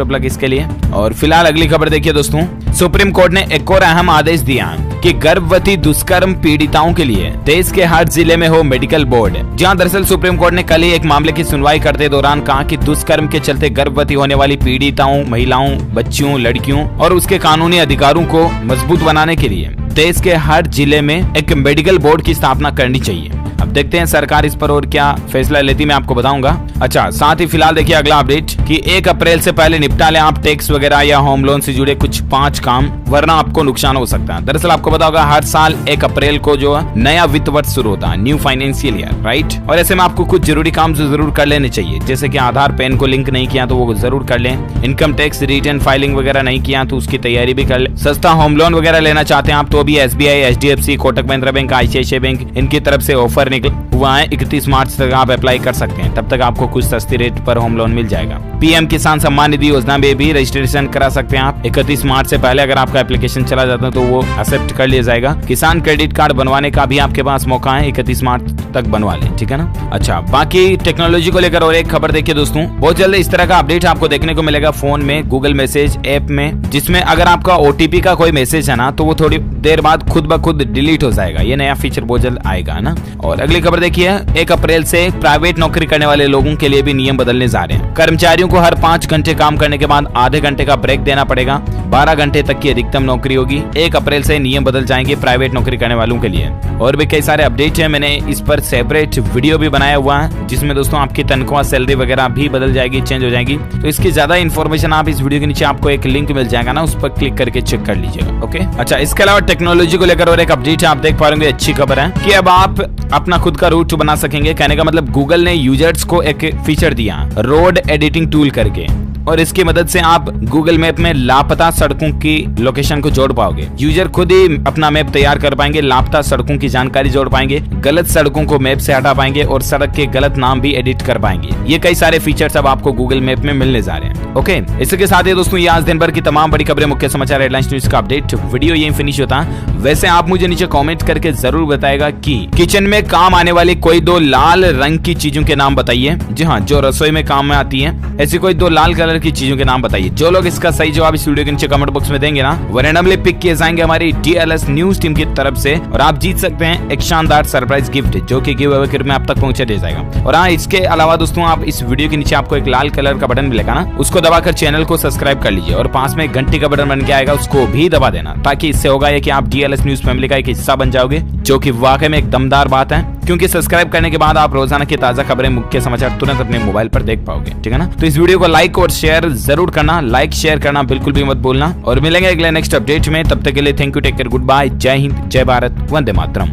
ऑफ लक इसके लिए। और फिलहाल अगली खबर देखिए दोस्तों, सुप्रीम कोर्ट ने एक और अहम आदेश दिया कि गर्भवती दुष्कर्म पीड़िताओं के लिए देश के हर जिले में हो मेडिकल बोर्ड। जहां दरअसल सुप्रीम कोर्ट ने कल ही एक मामले की सुनवाई करते दौरान कहा कि दुष्कर्म के चलते गर्भवती होने वाली पीड़िताओं, महिलाओं, बच्चियों, लड़कियों और उसके कानूनी अधिकारों को मजबूत बनाने के लिए देश के हर जिले में एक मेडिकल बोर्ड की स्थापना करनी चाहिए। अब देखते हैं सरकार इस पर और क्या फैसला लेती, मैं आपको बताऊंगा। अच्छा, साथ ही फिलहाल देखिए अगला अपडेट कि 1 अप्रैल से पहले निपटा लें आप टैक्स वगैरह या होम लोन से जुड़े कुछ 5 काम, वरना आपको नुकसान हो सकता है। दरअसल आपको पता होगा हर साल 1 अप्रैल को जो नया वित्त वर्ष शुरू होता है, न्यू फाइनेंशियल ईयर, राइट। और ऐसे में आपको कुछ जरूरी काम जरूर कर लेने चाहिए, जैसे कि आधार पैन को लिंक नहीं किया तो वो जरूर कर लें, इनकम टैक्स रिटर्न फाइलिंग वगैरह नहीं किया तो उसकी तैयारी भी कर लें, सस्ता होम लोन वगैरह लेना चाहते हैं आप तो अभी SBI, HDFC, Kotak Mahindra bank, ICICI bank इनकी तरफ से ऑफर निकला हुआ है। 31 मार्च तक आप अप्लाई कर सकते हैं, तब तक आपको कुछ सस्ती रेट पर होम लोन मिल जाएगा। PM किसान सम्मान निधि योजना में भी रजिस्ट्रेशन करा सकते हैं आप 31 मार्च से पहले, अगर आपका एप्लीकेशन चला जाता है तो वो एक्सेप्ट कर लिया जाएगा। किसान क्रेडिट कार्ड बनवाने का भी आपके पास मौका है, 31 मार्च तक बनवा लें, ठीक है ना। अच्छा, बाकी टेक्नोलॉजी को लेकर और एक खबर देखिए दोस्तों, बहुत जल्द इस तरह का अपडेट आपको देखने को मिलेगा फोन में, गूगल मैसेज ऐप में, जिसमें अगर आपका OTP का कोई मैसेज है ना तो वो थोड़ी देर बाद खुद ब खुद डिलीट हो जाएगा। ये नया फीचर बहुत जल्द आएगा ना। और अगली खबर देखिए, 1 अप्रैल से प्राइवेट नौकरी करने वाले लोगों के लिए भी नियम बदलने जा रहे हैं। कर्मचारियों को हर 5 घंटे काम करने के बाद आधे घंटे का ब्रेक देना पड़ेगा, 12 घंटे तक की अधिकतम नौकरी होगी। 1 अप्रैल से नियम बदल जाएंगे प्राइवेट नौकरी करने वालों के लिए। और भी कई सारे अपडेट हैं, मैंने इस पर सेपरेट वीडियो भी बनाया हुआ है, जिसमें दोस्तों आपकी तनख्वाह, सैलरी वगैरह भी बदल जाएगी, चेंज हो जाएगी। तो इसकी ज्यादा इन्फॉर्मेशन आप इस वीडियो के नीचे आपको एक लिंक मिल जाएगा ना, उस पर क्लिक करके चेक कर लीजिएगा। ओके, अच्छा, इसके अलावा टेक्नोलॉजी को लेकर और एक अपडेट है, आप देख पाएंगे, अच्छी खबर है कि अब आप अपना खुद का रूट बना सकेंगे। कहने का मतलब गूगल ने यूजर्स को एक फीचर दिया रोड एडिटिंग टूल करके, और इसकी मदद से आप गूगल मैप में लापता सड़कों की लोकेशन को जोड़ पाओगे। यूजर खुद ही अपना मैप तैयार कर पाएंगे, लापता सड़कों की जानकारी जोड़ पाएंगे, गलत सड़कों को मैप से हटा पाएंगे और सड़क के गलत नाम भी एडिट कर पाएंगे। ये कई सारे फीचर्स अब आपको गूगल मैप में मिलने जा रहे हैं। ओके, इसके साथ ही दोस्तों ये आज दिन भर की तमाम बड़ी खबरें, मुख्य समाचार, हेडलाइंस, न्यूज का अपडेट वीडियो यही फिनिश होता है। वैसे आप मुझे नीचे कमेंट करके जरूर बताएगा कि किचन में काम आने वाली कोई 2 लाल रंग की चीजों के नाम बताइए। जी हाँ, जो रसोई में काम में आती है, ऐसी कोई 2 लाल कलर कलर की चीजों के नाम बताइए। जो लोग इसका सही जवाब इस वीडियो के नीचे कमेंट बॉक्स में देंगे ना, वो रैंडमली पिक किए जाएंगे हमारी DLS न्यूज टीम की तरफ से, और आप जीत सकते हैं एक शानदार सरप्राइज गिफ्ट जो कि गिव अवे में आप तक पहुंचा दिया जाएगा। और हाँ, इसके अलावा दोस्तों, आप इस वीडियो के नीचे आपको एक लाल कलर का बटन मिलेगा ना, उसको दबाकर चैनल को सब्सक्राइब कर लीजिए और पास में एक घंटी का बटन बन के आएगा, उसको भी दबा देना, ताकि इससे होगा ये कि आप DLS न्यूज फैमिली का एक हिस्सा बन जाओगे, जो कि वाकई में एक दमदार बात है, क्योंकि सब्सक्राइब करने के बाद आप रोजाना की ताजा खबरें, मुख्य समाचार तुरंत अपने मोबाइल पर देख पाओगे। ठीक है ना? तो इस वीडियो को लाइक और शेयर जरूर करना, लाइक शेयर करना बिल्कुल भी मत भूलना, और मिलेंगे अगले नेक्स्ट अपडेट में। तब तक के लिए thank you, take care, goodbye, जय हिंद, जय भारत, वंदे मातरम।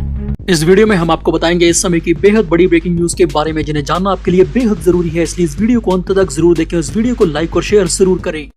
इस वीडियो में हम आपको बताएंगे इस समय की बेहद बड़ी ब्रेकिंग न्यूज के बारे में, जिन्हें जानना आपके लिए बेहद जरूरी है, इसलिए इस वीडियो को अंत तक जरूर देखें। इस वीडियो को लाइक और शेयर जरूर करें।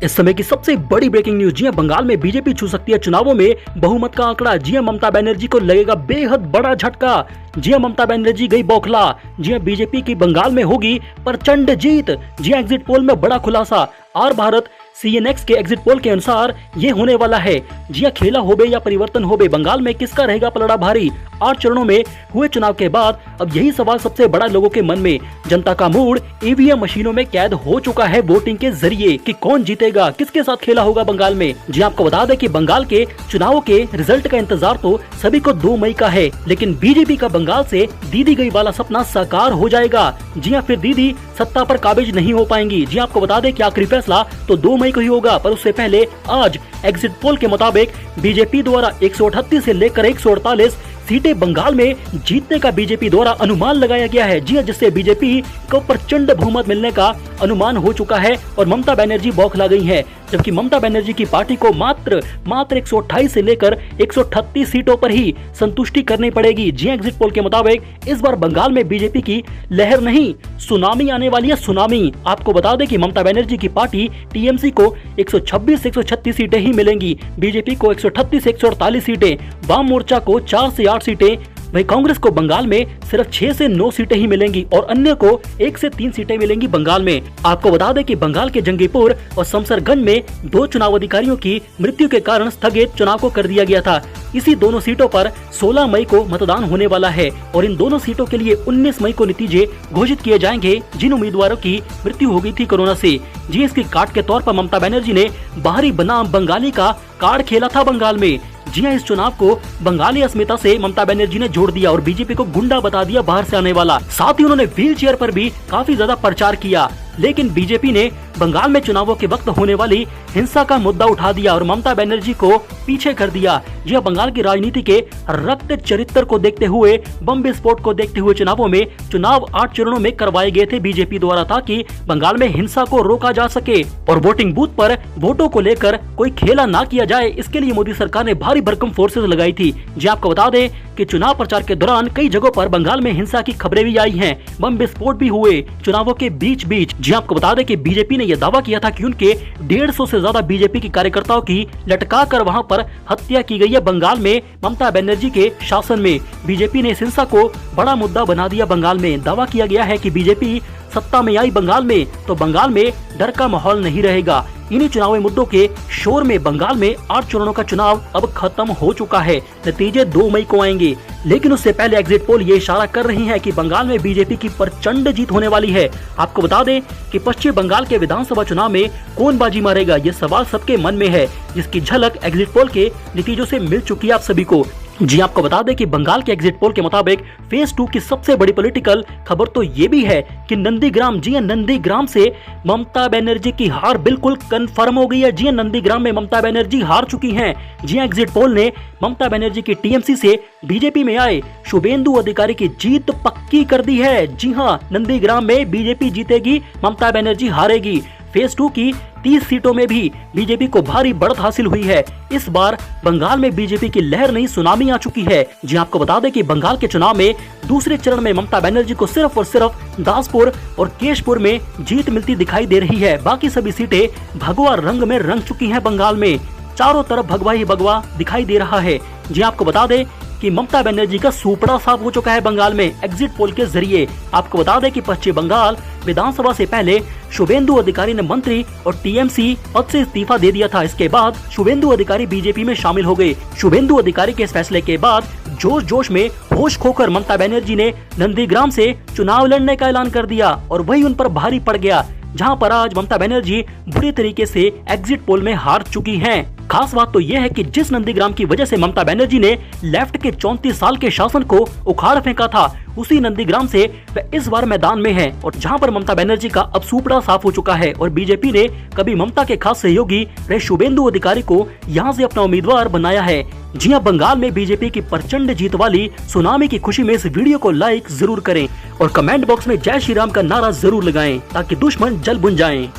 इस समय की सबसे बड़ी ब्रेकिंग न्यूज, जी बंगाल में बीजेपी छू सकती है चुनावों में बहुमत का आंकड़ा। जी ममता बनर्जी को लगेगा बेहद बड़ा झटका। जी ममता बनर्जी गई बौखला। जी बीजेपी की बंगाल में होगी प्रचंड जीत। जी एग्जिट पोल में बड़ा खुलासा। आर भारत CNX के एग्जिट पोल के अनुसार ये होने वाला है। जी खेला होबे या परिवर्तन होबे, बंगाल में किसका रहेगा पलड़ा भारी। 8 चरणों में हुए चुनाव के बाद अब यही सवाल सबसे बड़ा लोगों के मन में। जनता का मूड EVM मशीनों में कैद हो चुका है वोटिंग के जरिए कि कौन जीतेगा, किसके साथ खेला होगा बंगाल में। जी आपको बता दें कि बंगाल के चुनावों के रिजल्ट का इंतजार तो सभी को 2 मई का है, लेकिन बीजेपी का बंगाल से दीदी गई वाला सपना साकार हो जाएगा। जी फिर दीदी सत्ता पर काबिज नहीं हो पाएंगी। जी आपको बता दें कि आखिरी फैसला तो 2 मई को ही होगा, पर उससे पहले आज एग्जिट पोल के मुताबिक बीजेपी द्वारा 138 से लेकर 148 सीटें बंगाल में जीतने का बीजेपी द्वारा अनुमान लगाया गया है। जी जिससे बीजेपी को प्रचंड बहुमत मिलने का अनुमान हो चुका है और ममता बनर्जी बौखला गई है, जबकि ममता बनर्जी की पार्टी को मात्र 128 से लेकर 138 सीटों पर ही संतुष्टि करनी पड़ेगी। जी एग्जिट पोल के मुताबिक इस बार बंगाल में बीजेपी की लहर नहीं, सुनामी आने वाली है, सुनामी। आपको बता दें कि ममता बनर्जी की पार्टी TMC को 126 से 136 सीटें ही मिलेंगी, बीजेपी को 138 से 148 सीटें, वाम मोर्चा को 4 से 8 सीटें, वहीं कांग्रेस को बंगाल में सिर्फ 6 से 9 सीटें ही मिलेंगी और अन्य को 1 से 3 सीटें मिलेंगी बंगाल में। आपको बता दें कि बंगाल के जंगीपुर और शमशेरगंज में 2 चुनाव अधिकारियों की मृत्यु के कारण स्थगित चुनाव को कर दिया गया था। इसी दोनों सीटों पर 16 मई को मतदान होने वाला है और इन दोनों सीटों के लिए 19 मई को नतीजे घोषित किए जाएंगे, जिन उम्मीदवारों की मृत्यु हो गई थी कोरोना से। जी इसकी काट के तौर पर ममता बनर्जी ने बाहरी बनाम बंगाली का कार्ड खेला था बंगाल में। जी हाँ, इस चुनाव को बंगाली अस्मिता से ममता बनर्जी ने जोड़ दिया और बीजेपी को गुंडा बता दिया बाहर से आने वाला। साथ ही उन्होंने व्हील चेयर पर भी काफी ज्यादा प्रचार किया, लेकिन बीजेपी ने बंगाल में चुनावों के वक्त होने वाली हिंसा का मुद्दा उठा दिया और ममता बनर्जी को पीछे कर दिया। जी बंगाल की राजनीति के रक्त चरित्र को देखते हुए, बम विस्फोट को देखते हुए चुनाव 8 चरणों में करवाए गए थे बीजेपी द्वारा, ताकि बंगाल में हिंसा को रोका जा सके और वोटिंग बूथ पर वोटों को लेकर कोई खेला ना किया जाए। इसके लिए मोदी सरकार ने भारी भरकम फोर्सेस लगाई थी। जी आपको बता दें कि चुनाव प्रचार के दौरान कई जगहों पर बंगाल में हिंसा की खबरें भी आई हैं, बम विस्फोट भी हुए चुनावों के बीच। जी आपको बता दें कि बीजेपी ने यह दावा किया था कि उनके 150 से ज्यादा बीजेपी के कार्यकर्ताओं की लटका कर वहां पर हत्या की गई है बंगाल में ममता बनर्जी के शासन में। बीजेपी ने इस हिंसा को बड़ा मुद्दा बना दिया बंगाल में। दावा किया गया है कि बीजेपी सत्ता में आई बंगाल में तो बंगाल में डर का माहौल नहीं रहेगा। इन्हीं चुनावी मुद्दों के शोर में बंगाल में 8 चरणों का चुनाव अब खत्म हो चुका है। नतीजे 2 मई को आएंगे, लेकिन उससे पहले एग्जिट पोल ये इशारा कर रही है कि बंगाल में बीजेपी की प्रचंड जीत होने वाली है। आपको बता दें कि पश्चिम बंगाल के विधानसभा चुनाव में कौन बाजी मारेगा, ये सवाल सबके मन में है, जिसकी झलक एग्जिट पोल के नतीजों से मिल चुकी है आप सभी को। जी आपको बता दें कि बंगाल के एग्जिट पोल के मुताबिक फेज 2 की सबसे बड़ी पॉलिटिकल खबर तो ये भी है कि नंदीग्राम, जी नंदीग्राम से ममता बनर्जी की हार बिल्कुल कंफर्म हो गई है। जी नंदीग्राम में ममता बनर्जी हार चुकी हैं। जी एग्जिट पोल ने ममता बनर्जी की TMC से बीजेपी में आए शुभेंदु अधिकारी की जीत पक्की कर दी है। जी हाँ, नंदीग्राम में बीजेपी जीतेगी, ममता बनर्जी हारेगी। फेज 2 की 30 सीटों में भी बीजेपी को भारी बढ़त हासिल हुई है। इस बार बंगाल में बीजेपी की लहर नहीं, सुनामी आ चुकी है। जी आपको बता दें कि बंगाल के चुनाव में दूसरे चरण में ममता बनर्जी को सिर्फ और सिर्फ दासपुर और केशपुर में जीत मिलती दिखाई दे रही है। बाकी सभी सीटें भगवा रंग में रंग चुकी हैं बंगाल में। चारों तरफ भगवा ही भगवा दिखाई दे रहा है। जी आपको बता दें कि ममता बनर्जी का सुपड़ा साफ हो चुका है बंगाल में एग्जिट पोल के जरिए। आपको बता दें कि पश्चिम बंगाल विधानसभा से पहले शुभेंदु अधिकारी ने मंत्री और TMC पद से इस्तीफा दे दिया था। इसके बाद शुभेंदु अधिकारी बीजेपी में शामिल हो गए। शुभेंदु अधिकारी के इस फैसले के बाद जोश जोश में होश खोकर ममता बनर्जी ने नंदीग्राम से चुनाव लड़ने का ऐलान कर दिया और वही उन पर भारी पड़ गया, जहां पर आज ममता बनर्जी बुरी तरीके से एग्जिट पोल में हार चुकी हैं। खास बात तो यह है कि जिस नंदीग्राम की वजह से ममता बनर्जी ने लेफ्ट के 34 साल के शासन को उखाड़ फेंका था, उसी नंदीग्राम से वह इस बार मैदान में है और जहां पर ममता बनर्जी का अब सुपड़ा साफ हो चुका है और बीजेपी ने कभी ममता के खास सहयोगी रहे शुभेंदु अधिकारी को यहां से अपना उम्मीदवार बनाया है। जी हां, बंगाल में बीजेपी की प्रचंड जीत वाली सुनामी की खुशी में इस वीडियो को लाइक जरूर करें और कमेंट बॉक्स में जय श्री राम का नारा जरूर लगाएं ताकि दुश्मन जल बुन जाएं।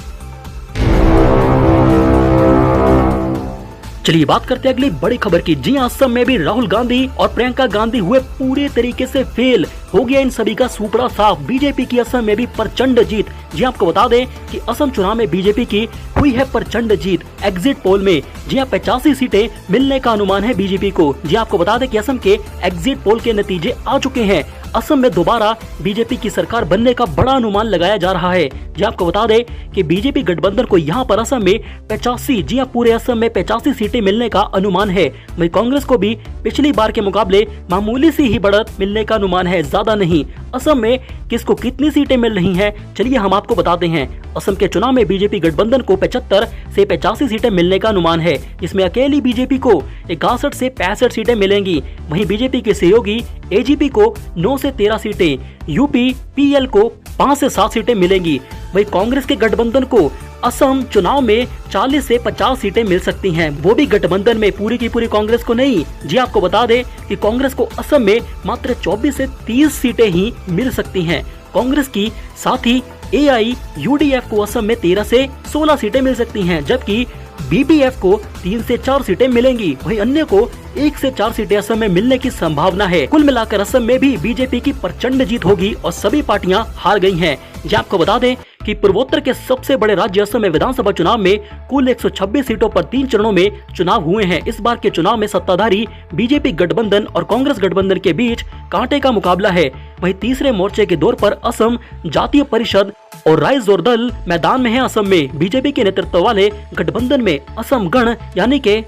चलिए बात करते हैं अगली बड़ी खबर की। जी हां, असम में भी राहुल गांधी और प्रियंका गांधी हुए पूरे तरीके से फेल। हो गया इन सभी का सुपड़ा साफ। बीजेपी की असम में भी प्रचंड जीत। जी आपको बता दें कि असम चुनाव में बीजेपी की हुई है प्रचंड जीत। एग्जिट पोल में जी 85 सीटें मिलने का अनुमान है बीजेपी को। जी आपको बता दें कि असम के एग्जिट पोल के नतीजे आ चुके हैं। असम में दोबारा बीजेपी की सरकार बनने का बड़ा अनुमान लगाया जा रहा है। जी आपको बता दें कि बीजेपी गठबंधन को यहाँ पर असम में 85, जी हाँ पूरे असम में 85 सीटें मिलने का अनुमान है। वहीं कांग्रेस को भी पिछली बार के मुकाबले मामूली सी ही बढ़त मिलने का अनुमान है, ज्यादा नहीं। असम में किसको कितनी सीटें मिल रही हैं, चलिए हम आपको बताते हैं। असम के चुनाव में बीजेपी गठबंधन को 75 से 85 सीटें मिलने का अनुमान है, जिसमें अकेली बीजेपी को 61 से 65 सीटें मिलेंगी। वहीं बीजेपी के सहयोगी एजीपी को 9 से 13 सीटें, यूपी पीएल को 5 से 7 सीटें मिलेंगी। वहीं कांग्रेस के गठबंधन को असम चुनाव में 40 से 50 सीटें मिल सकती हैं, वो भी गठबंधन में, पूरी की पूरी कांग्रेस को नहीं। जी आपको बता दें कि कांग्रेस को असम में मात्र 24 से 30 सीटें ही मिल सकती हैं कांग्रेस की। साथ ही AIUDF को असम में 13 से 16 सीटें मिल सकती हैं, जबकि BPF को 3 से 4 सीटें मिलेंगी। वहीं अन्य को 1 से 4 सीटें असम में मिलने की संभावना है। कुल मिलाकर असम में भी बीजेपी की प्रचंड जीत होगी और सभी पार्टियां हार गई हैं। जी आपको बता दें कि पूर्वोत्तर के सबसे बड़े राज्य असम में विधानसभा चुनाव में कुल 126 सीटों पर 3 चरणों में चुनाव हुए हैं। इस बार के चुनाव में सत्ताधारी बीजेपी गठबंधन और कांग्रेस गठबंधन के बीच कांटे का मुकाबला है। वहीं तीसरे मोर्चे के दौर पर असम जातीय परिषद और राइजोर दल मैदान में है। असम में बीजेपी के नेतृत्व वाले गठबंधन में असम गण यानी के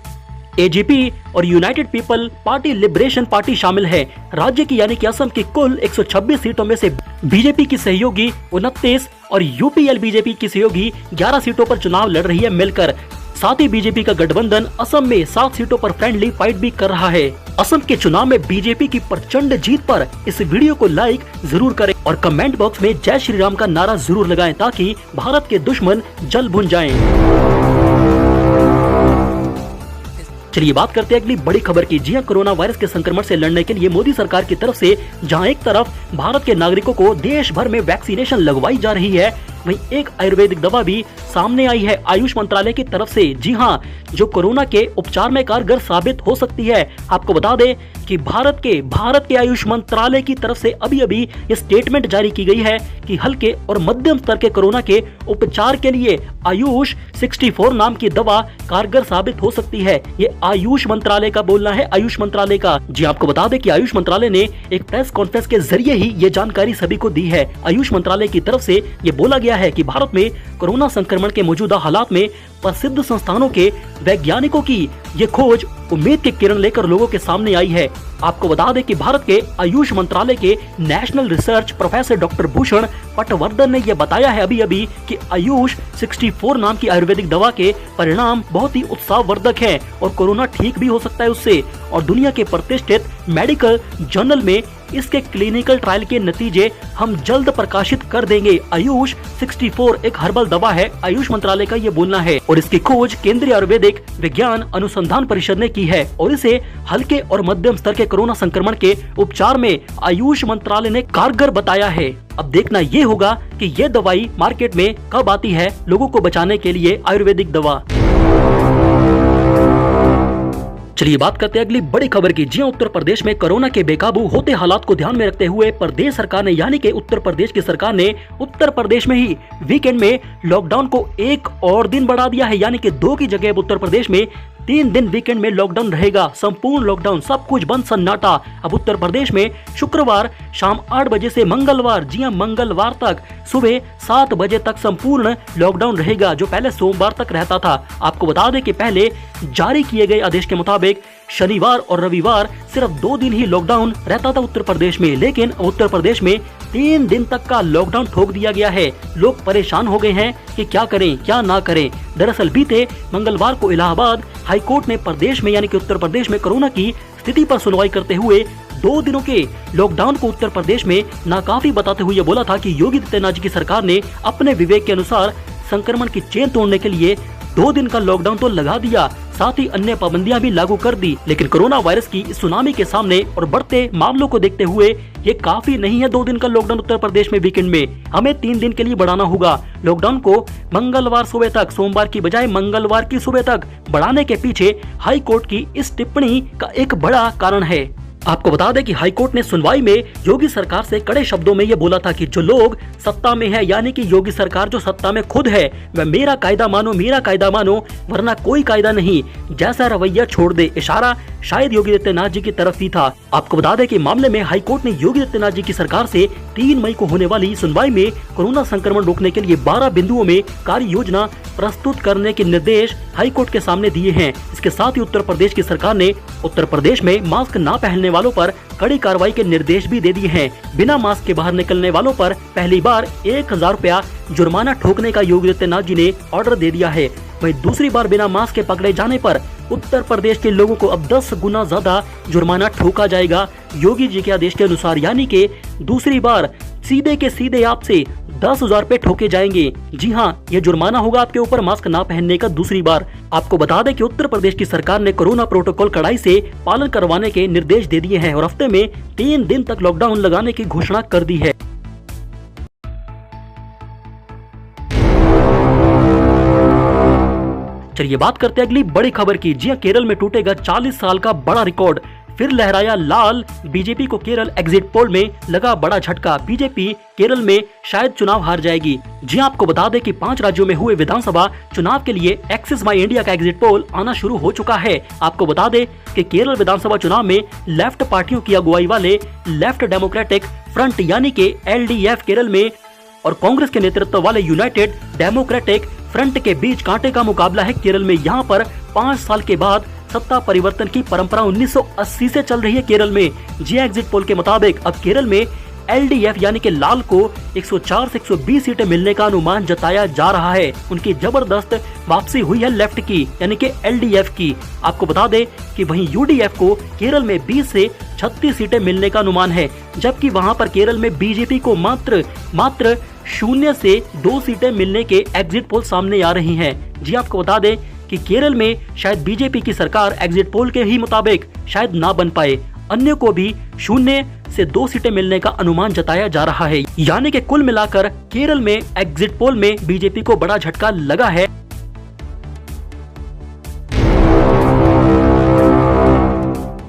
AGP और United people party liberation party शामिल है। राज्य की यानी कि असम की कुल 126 सीटों में से बीजेपी की सहयोगी 29 और UPL बीजेपी की सहयोगी 11 सीटों पर चुनाव लड़ रही है मिलकर। साथ ही बीजेपी का गठबंधन असम में 7 सीटों पर फ्रेंडली फाइट भी कर रहा है। असम के चुनाव में बीजेपी की प्रचंड जीत पर इस वीडियो को लाइक जरूर करें और कमेंट बॉक्स में जय श्री राम का नारा जरूर लगाएं ताकि भारत के दुश्मन जल भुन जाएं। चलिए बात करते हैं अगली बड़ी खबर की। जी हां, कोरोना वायरस के संक्रमण से लड़ने के लिए मोदी सरकार की तरफ से जहां एक तरफ भारत के नागरिकों को देश भर में वैक्सीनेशन लगवाई जा रही है, वहीं एक आयुर्वेदिक दवा भी सामने आई है आयुष मंत्रालय की तरफ से। जी हां, जो कोरोना के उपचार में कारगर साबित हो सकती है। आपको बता दें कि भारत के आयुष मंत्रालय की तरफ से अभी ये स्टेटमेंट जारी की गई है कि हल्के और मध्यम स्तर के कोरोना के उपचार के लिए आयुष 64 नाम की दवा कारगर साबित हो सकती है। ये आयुष मंत्रालय का बोलना है, आयुष मंत्रालय का। जी आपको बता दें कि आयुष मंत्रालय ने एक प्रेस कॉन्फ्रेंस के जरिए ही ये जानकारी सभी को दी है। आयुष मंत्रालय की तरफ से ये बोला गया है कि भारत में कोरोना संक्रमण के मौजूदा हालात में प्रसिद्ध संस्थानों के वैज्ञानिकों की ये खोज उम्मीद की किरण लेकर लोगों के सामने आई है। आपको बता दें कि भारत के आयुष मंत्रालय के national research professor doctor Bhushan Patwardhan ने यह बताया है अभी कि आयुष 64 नाम की आयुर्वेदिक दवा के परिणाम बहुत ही उत्साहवर्धक हैं और कोरोना ठीक भी हो सकता है उससे। और दुनिया के प्रतिष्ठित मेडिकल जर्नल में इसके क्लिनिकल ट्रायल के नतीजे हम जल्द प्रकाशित कर देंगे। आयुष 64 एक हर्बल दवा है, आयुष मंत्रालय का ये बोलना है, और इसकी खोज केंद्रीय आयुर्वेदिक विज्ञान अनुसंधान परिषद ने की है और इसे हल्के और मध्यम स्तर के कोरोना संक्रमण के उपचार में आयुष मंत्रालय ने कारगर बताया है। अब देखना ये होगा कि ये दवाई मार्केट में कब आती है लोगों को बचाने के लिए आयुर्वेदिक दवा। चलिए बात करते हैं अगली बड़ी खबर की। जी उत्तर प्रदेश में कोरोना के बेकाबू होते हालात को ध्यान में रखते हुए प्रदेश सरकार ने यानी कि उत्तर प्रदेश की सरकार ने उत्तर प्रदेश में ही वीकेंड में लॉकडाउन को एक और दिन बढ़ा दिया है, यानी कि 2 की जगह अब उत्तर प्रदेश में 3 दिन वीकेंड में लॉकडाउन रहेगा। संपूर्ण लॉकडाउन, सब कुछ बंद सन्नाटा। अब उत्तर प्रदेश में शुक्रवार शाम 8 बजे से मंगलवार, जी हां मंगलवार तक सुबह 7 बजे तक संपूर्ण लॉकडाउन रहेगा, जो पहले सोमवार तक रहता था। आपको बता दें कि पहले जारी किए गए आदेश के मुताबिक शनिवार और रविवार सिर्फ 2 दिन ही लॉकडाउन रहता था उत्तर प्रदेश में, लेकिन उत्तर प्रदेश में 3 दिन तक का लॉकडाउन ठोक दिया गया है। लोग परेशान हो गए हैं कि क्या करें क्या ना करें। दरअसल बीते मंगलवार को इलाहाबाद हाईकोर्ट ने प्रदेश में यानी कि उत्तर प्रदेश में कोरोना की स्थिति पर सुनवाई करते हुए 2 दिनों के लॉकडाउन को उत्तर प्रदेश में नाकाफी बताते हुए बोला था कि योगी आदित्यनाथ जी की सरकार ने अपने विवेक के अनुसार संक्रमण की चेन तोड़ने के लिए 2 दिन का लॉकडाउन तो लगा दिया, साथ ही अन्य पाबंदियां भी लागू कर दी। लेकिन कोरोना वायरस की इस सुनामी के सामने और बढ़ते मामलों को देखते हुए ये काफी नहीं है 2 दिन का लॉकडाउन उत्तर प्रदेश में वीकेंड में। हमें 3 दिन के लिए बढ़ाना होगा। लॉकडाउन को मंगलवार सुबह तक, सोमवार की बजाय मंगलवार की सुबह तक बढ़ाने के पीछे हाई कोर्ट की इस टिप्पणी का एक बड़ा कारण है। आपको बता दें कि हाईकोर्ट ने सुनवाई में योगी सरकार से कड़े शब्दों में ये बोला था कि जो लोग सत्ता में है यानी कि योगी सरकार जो सत्ता में खुद है, वह मेरा कायदा मानो वरना कोई कायदा नहीं जैसा रवैया छोड़ दे। इशारा शायद योगी आदित्यनाथ जी की तरफ ही था। आपको बता दें कि मामले में हाईकोर्ट ने योगी आदित्यनाथ जी की सरकार से 3 मई को होने वाली सुनवाई में कोरोना संक्रमण रोकने के लिए 12 बिंदुओं में कार्य योजना प्रस्तुत करने के निर्देश हाईकोर्ट के सामने दिए हैं। इसके साथ ही उत्तर प्रदेश की सरकार ने उत्तर प्रदेश में मास्क न पहनने वालों पर कड़ी कार्रवाई के निर्देश भी दे दिए हैं। बिना मास्क के बाहर निकलने वालों पर पहली बार 1000 रुपया जुर्माना ठोकने का योगी आदित्यनाथ जी ने ऑर्डर दे दिया है। वहीं दूसरी बार बिना मास्क के पकड़े जाने पर उत्तर प्रदेश के लोगों को अब 10 गुना ज्यादा जुर्माना ठोका जाएगा योगी जी के आदेश के अनुसार, यानी कि दूसरी बार सीधे के सीधे आपसे 10,000 रुपए ठोके जाएंगे। जी हाँ, ये जुर्माना होगा आपके ऊपर मास्क ना पहनने का दूसरी बार। आपको बता दें कि उत्तर प्रदेश की सरकार ने कोरोना प्रोटोकॉल कड़ाई से पालन करवाने के निर्देश दे दिए हैं और हफ्ते में 3 दिन तक लॉकडाउन लगाने की घोषणा कर दी है। चलिए बात करते हैं अगली बड़ी खबर की। जी केरल में टूटेगा 40 साल का बड़ा रिकॉर्ड, फिर लहराया लाल। बीजेपी को केरल एग्जिट पोल में लगा बड़ा झटका। बीजेपी केरल में शायद चुनाव हार जाएगी। जी आपको बता दें कि 5 राज्यों में हुए विधानसभा चुनाव के लिए एक्सिस माई इंडिया का एग्जिट पोल आना शुरू हो चुका है। आपको बता दें कि केरल विधानसभा चुनाव में लेफ्ट पार्टियों की अगुवाई वाले लेफ्ट डेमोक्रेटिक फ्रंट यानी कि LDF केरल में और कांग्रेस के नेतृत्व वाले यूनाइटेड डेमोक्रेटिक फ्रंट के बीच कांटे का मुकाबला है केरल में। यहाँ पर 5 साल के बाद सत्ता परिवर्तन की परंपरा 1980 से चल रही है केरल में। जी एग्जिट पोल के मुताबिक अब केरल में LDF यानी कि लाल को 104 से 120 सीटें मिलने का अनुमान जताया जा रहा है। उनकी जबरदस्त वापसी हुई है लेफ्ट की यानी कि LDF की। आपको बता दें कि वहीं UDF को केरल में 20 से 36 सीटें मिलने का अनुमान है, जबकि वहां पर केरल में बीजेपी को मात्र 0 से 2 सीटें मिलने के एग्जिट पोल सामने आ रही हैं। जी आपको बता दें कि केरल में शायद बीजेपी की सरकार एग्जिट पोल के ही मुताबिक शायद ना बन पाए। अन्य को भी 0 से 2 सीटें मिलने का अनुमान जताया जा रहा है, यानी कि कुल मिलाकर केरल में एग्जिट पोल में बीजेपी को बड़ा झटका लगा है।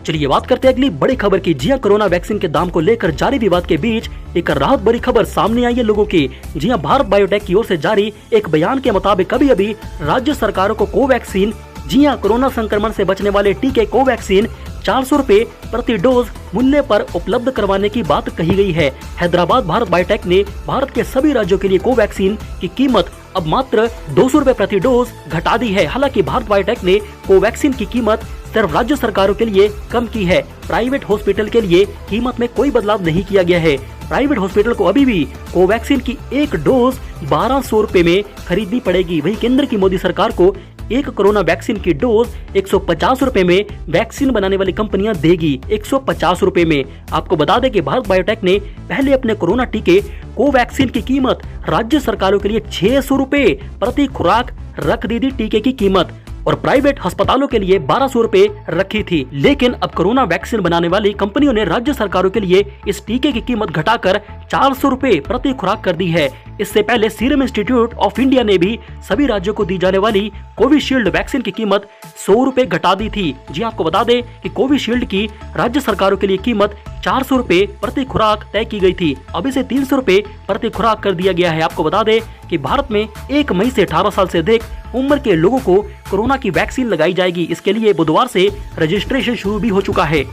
चलिए बात करते हैं अगली बड़ी खबर की। जी कोरोना वैक्सीन के दाम को लेकर जारी विवाद के बीच एक राहत भरी खबर सामने आई है लोगों की। जी भारत बायोटेक की ओर से जारी एक बयान के मुताबिक अभी अभी राज्य सरकारों को कोवैक्सीन, जी कोरोना संक्रमण से बचने वाले टीके कोवैक्सीन 400 रुपए प्रति डोज मूल्य पर उपलब्ध करवाने की बात कही गई है। हैदराबाद भारत बायोटेक ने भारत के सभी राज्यों के लिए कोवैक्सीन की कीमत अब मात्र 200 रुपए प्रति डोज घटा दी है। हालांकि भारत बायोटेक ने कोवैक्सीन की कीमत सिर्फ राज्य सरकारों के लिए कम की है। प्राइवेट हॉस्पिटल के लिए कीमत में कोई बदलाव नहीं किया गया है। प्राइवेट हॉस्पिटल को अभी भी कोवैक्सीन की 1 डोज 1200 रुपए में खरीदनी पड़ेगी। वहीं केंद्र की मोदी सरकार को 1 कोरोना वैक्सीन की डोज 150 रुपए में वैक्सीन बनाने वाली कंपनियां देगी 150 रुपए में। आपको बता दें कि भारत बायोटेक ने पहले अपने कोरोना टीके कोवैक्सीन की कीमत राज्य सरकारों के लिए 600 रुपए प्रति खुराक रख दी थी टीके की कीमत, और प्राइवेट अस्पतालों के लिए 1200 रुपए रखी थी। लेकिन अब कोरोना वैक्सीन बनाने वाली कंपनियों ने राज्य सरकारों के लिए इस टीके की कीमत घटाकर 400 रुपए प्रति खुराक कर दी है। इससे पहले सीरम इंस्टीट्यूट ऑफ इंडिया ने भी सभी राज्यों को दी जाने वाली कोविशील्ड वैक्सीन की कीमत 100 रुपए घटा दी थी। जी आपको बता दें कि कोविशील्ड की राज्य सरकारों के लिए कीमत 400 रुपए प्रति खुराक तय की गई थी। अब इसे 300 रुपए प्रति खुराक कर दिया गया है। आपको बता दें कि भारत में 1 मई से 18 साल से अधिक उम्र के लोगों को कोरोना की वैक्सीन लगाई जाएगी। इसके लिए बुधवार से रजिस्ट्रेशन शुरू भी हो चुका है।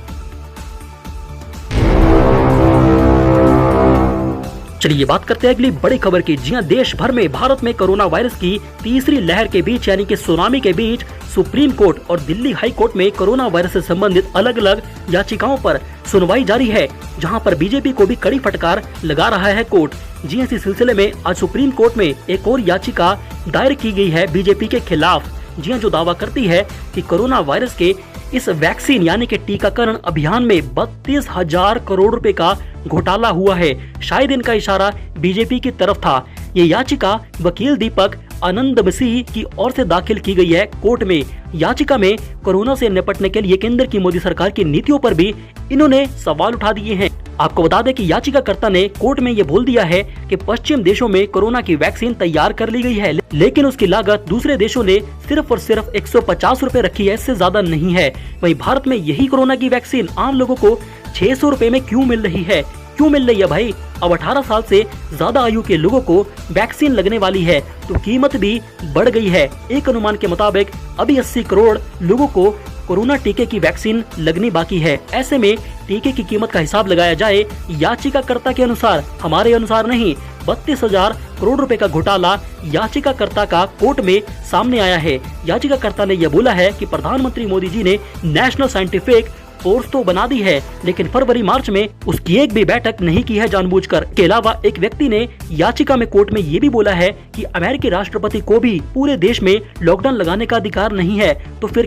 चलिए बात करते हैं अगली बड़ी खबर की। जी देश भर में भारत में कोरोना वायरस की तीसरी लहर के बीच यानी कि सुनामी के बीच सुप्रीम कोर्ट और दिल्ली हाई कोर्ट में कोरोना वायरस से संबंधित अलग अलग याचिकाओं पर सुनवाई जारी है, जहां पर बीजेपी को भी कड़ी फटकार लगा रहा है कोर्ट। जी इसी सिलसिले में आज सुप्रीम कोर्ट में एक और याचिका दायर की गई है बीजेपी के खिलाफ, जी जो दावा करती है कि कोरोना वायरस के इस वैक्सीन यानी कि टीकाकरण अभियान में 32,000 करोड़ रुपए का घोटाला हुआ है। शायद इनका इशारा बीजेपी की तरफ था। ये याचिका वकील दीपक आनंद मसीह की ओर से दाखिल की गई है कोर्ट में। याचिका में कोरोना से निपटने के लिए केंद्र की मोदी सरकार की नीतियों पर भी इन्होंने सवाल उठा दिए हैं। आपको बता दें कि याचिकाकर्ता ने कोर्ट में ये बोल दिया है कि पश्चिम देशों में कोरोना की वैक्सीन तैयार कर ली गई है, लेकिन उसकी लागत दूसरे देशों ने सिर्फ और सिर्फ 150 रुपए रखी है, इससे ज्यादा नहीं है। वहीं भारत में यही कोरोना की वैक्सीन आम लोगों को 600 रुपए में क्यों मिल रही है? क्यों मिल रही है भाई? अब 18 साल से ज्यादा आयु के लोगों को वैक्सीन लगने वाली है तो कीमत भी बढ़ गई है। एक अनुमान के मुताबिक अभी 80 करोड़ लोगों को कोरोना टीके की वैक्सीन लगनी बाकी है। ऐसे में टीके की कीमत का हिसाब लगाया जाए, याचिकाकर्ता के अनुसार, हमारे अनुसार नहीं, 32,000 करोड़ रुपए का घोटाला याचिकाकर्ता का कोर्ट में सामने आया है। याचिकाकर्ता ने यह बोला है कि प्रधानमंत्री मोदी जी ने नेशनल साइंटिफिक फोर्स तो बना दी है, लेकिन फरवरी मार्च में उसकी एक भी बैठक नहीं की है जानबूझकर। के अलावा एक व्यक्ति ने याचिका में कोर्ट में ये भी बोला है कि अमेरिकी राष्ट्रपति को भी पूरे देश में लॉकडाउन लगाने का अधिकार नहीं है। तो फिर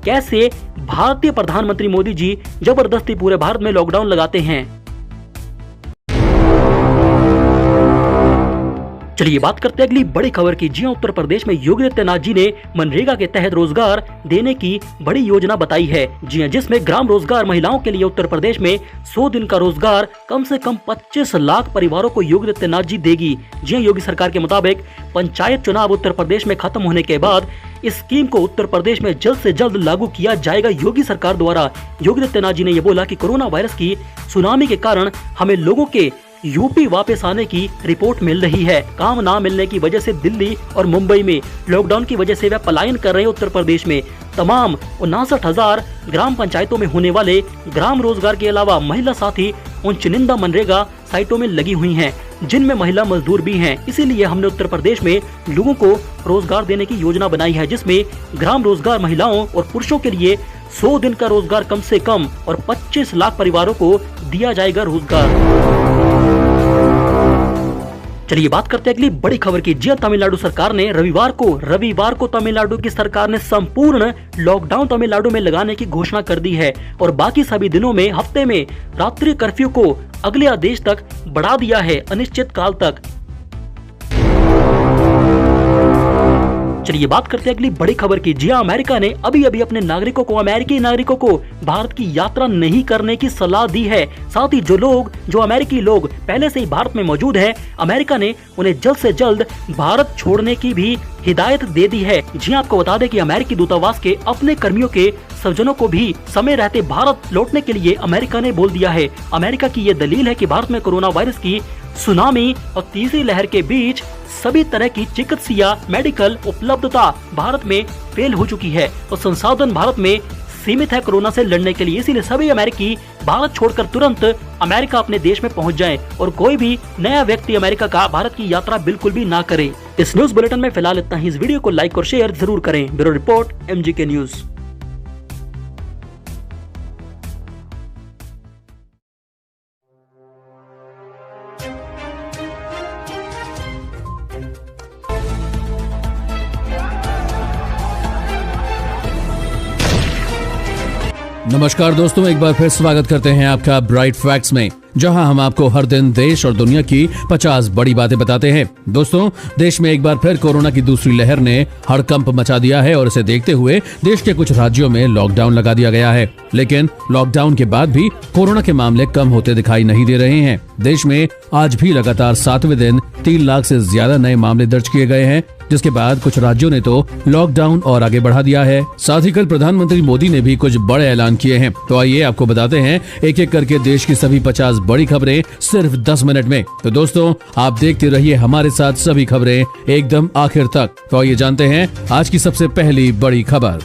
कैसे भारतीय प्रधानमंत्री मोदी जी जबरदस्ती पूरे भारत में लॉकडाउन लगाते हैं? चलिए बात करते हैं अगली बड़ी खबर की। जी उत्तर प्रदेश में योगी आदित्यनाथ जी ने मनरेगा के तहत रोजगार देने की बड़ी योजना बताई है। जी जिसमें ग्राम रोजगार महिलाओं के लिए उत्तर प्रदेश में 100 दिन का रोजगार कम से कम 25 लाख परिवारों को योगी आदित्यनाथ जी देगी। जी योगी सरकार के मुताबिक पंचायत चुनाव उत्तर प्रदेश में खत्म होने के बाद इस स्कीम को उत्तर प्रदेश में जल्द से जल्द लागू किया जाएगा योगी सरकार द्वारा। योगी आदित्यनाथ जी ने यह बोला कि कोरोना वायरस की सुनामी के कारण हमें लोगों के यूपी वापस आने की रिपोर्ट मिल रही है। काम ना मिलने की वजह से दिल्ली और मुंबई में, लॉकडाउन की वजह से वह पलायन कर रहे हैं उत्तर प्रदेश में। तमाम 59,000 ग्राम पंचायतों में होने वाले ग्राम रोजगार के अलावा महिला साथी उन चुनिंदा मनरेगा साइटों में लगी हुई हैं, जिनमें महिला मजदूर भी हैं। इसीलिए हमने उत्तर प्रदेश में लोगों को रोजगार देने की योजना बनाई है, जिसमें ग्राम रोजगार महिलाओं और पुरुषों के लिए 100 दिन का रोजगार कम से कम और 25 लाख परिवारों को दिया जाएगा रोजगार। चलिए बात करते हैं अगली बड़ी खबर की। जी तमिलनाडु सरकार ने रविवार को तमिलनाडु की सरकार ने संपूर्ण लॉकडाउन तमिलनाडु में लगाने की घोषणा कर दी है और बाकी सभी दिनों में हफ्ते में रात्रि कर्फ्यू को अगले आदेश तक बढ़ा दिया है, अनिश्चित काल तक। चलिए बात करते हैं अगली बड़ी खबर की। जी अमेरिका ने अभी अपने अमेरिकी नागरिकों को भारत की यात्रा नहीं करने की सलाह दी है। साथ ही जो अमेरिकी लोग पहले से ही भारत में मौजूद हैं, अमेरिका ने उन्हें जल्द से जल्द भारत छोड़ने की भी हिदायत दे दी है। जी आपको बता दें कि अमेरिकी दूतावास के अपने कर्मियों के स्वजनों को भी समय रहते भारत लौटने के लिए अमेरिका ने बोल दिया है। अमेरिका की ये दलील है कि भारत में कोरोना वायरस की सुनामी और तीसरी लहर के बीच सभी तरह की चिकित्सीय मेडिकल उपलब्धता भारत में फेल हो चुकी है और संसाधन भारत में सीमित है कोरोना से लड़ने के लिए। इसीलिए सभी अमेरिकी भारत छोड़कर तुरंत अमेरिका अपने देश में पहुंच जाएं और कोई भी नया व्यक्ति अमेरिका का भारत की यात्रा बिल्कुल भी ना करे। इस न्यूज बुलेटिन में फिलहाल इतना ही। इस वीडियो को लाइक और शेयर जरूर करें। Bureau report MGK news. नमस्कार दोस्तों, एक बार फिर स्वागत करते हैं आपका ब्राइट फैक्ट्स में, जहां हम आपको हर दिन देश और दुनिया की 50 बड़ी बातें बताते हैं। दोस्तों, देश में एक बार फिर कोरोना की दूसरी लहर ने हड़कंप मचा दिया है और इसे देखते हुए देश के कुछ राज्यों में लॉकडाउन लगा दिया गया है। लेकिन लॉकडाउन के बाद भी कोरोना के मामले कम होते दिखाई नहीं दे रहे हैं। देश में आज भी लगातार 7वें दिन 3 लाख से ज्यादा नए मामले दर्ज किए गए हैं, जिसके बाद कुछ राज्यों ने तो लॉकडाउन और आगे बढ़ा दिया है। साथ ही कल प्रधानमंत्री मोदी ने भी कुछ बड़े ऐलान किए हैं। तो आइए आपको बताते हैं एक एक करके देश की सभी 50 बड़ी खबरें सिर्फ 10 मिनट में। तो दोस्तों, आप देखते रहिए हमारे साथ सभी खबरें एकदम आखिर तक। तो आइए जानते हैं आज की सबसे पहली बड़ी खबर।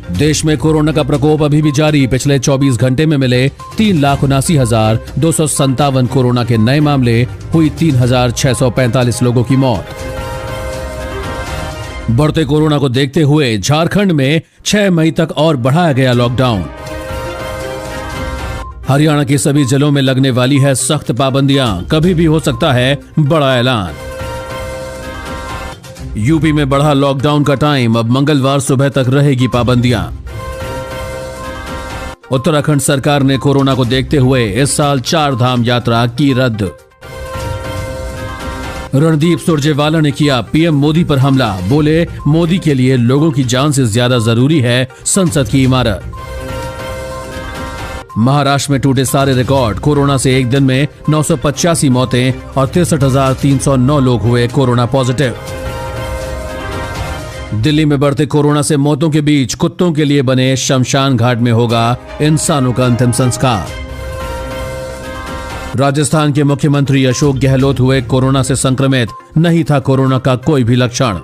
देश में कोरोना का प्रकोप अभी भी जारी। पिछले 24 घंटे में मिले 3,79,257 कोरोना के नए मामले, हुई 3,645 लोगों की मौत। बढ़ते कोरोना को देखते हुए झारखंड में 6 मई तक और बढ़ाया गया लॉकडाउन। हरियाणा के सभी जिलों में लगने वाली है सख्त पाबंदियां, कभी भी हो सकता है बड़ा ऐलान। यूपी में बढ़ा लॉकडाउन का टाइम, अब मंगलवार सुबह तक रहेगी पाबंदियां। उत्तराखंड सरकार ने कोरोना को देखते हुए इस साल 4 धाम यात्रा की रद्द। रणदीप सुरजेवाला ने किया पीएम मोदी पर हमला, बोले मोदी के लिए लोगों की जान से ज्यादा जरूरी है संसद की इमारत। महाराष्ट्र में टूटे सारे रिकॉर्ड, कोरोना से एक दिन में 985 मौतें और 63,309 लोग हुए कोरोना पॉजिटिव। दिल्ली में बढ़ते कोरोना से मौतों के बीच कुत्तों के लिए बने शमशान घाट में होगा इंसानों का अंतिम संस्कार। राजस्थान के मुख्यमंत्री अशोक गहलोत हुए कोरोना से संक्रमित, नहीं था कोरोना का कोई भी लक्षण।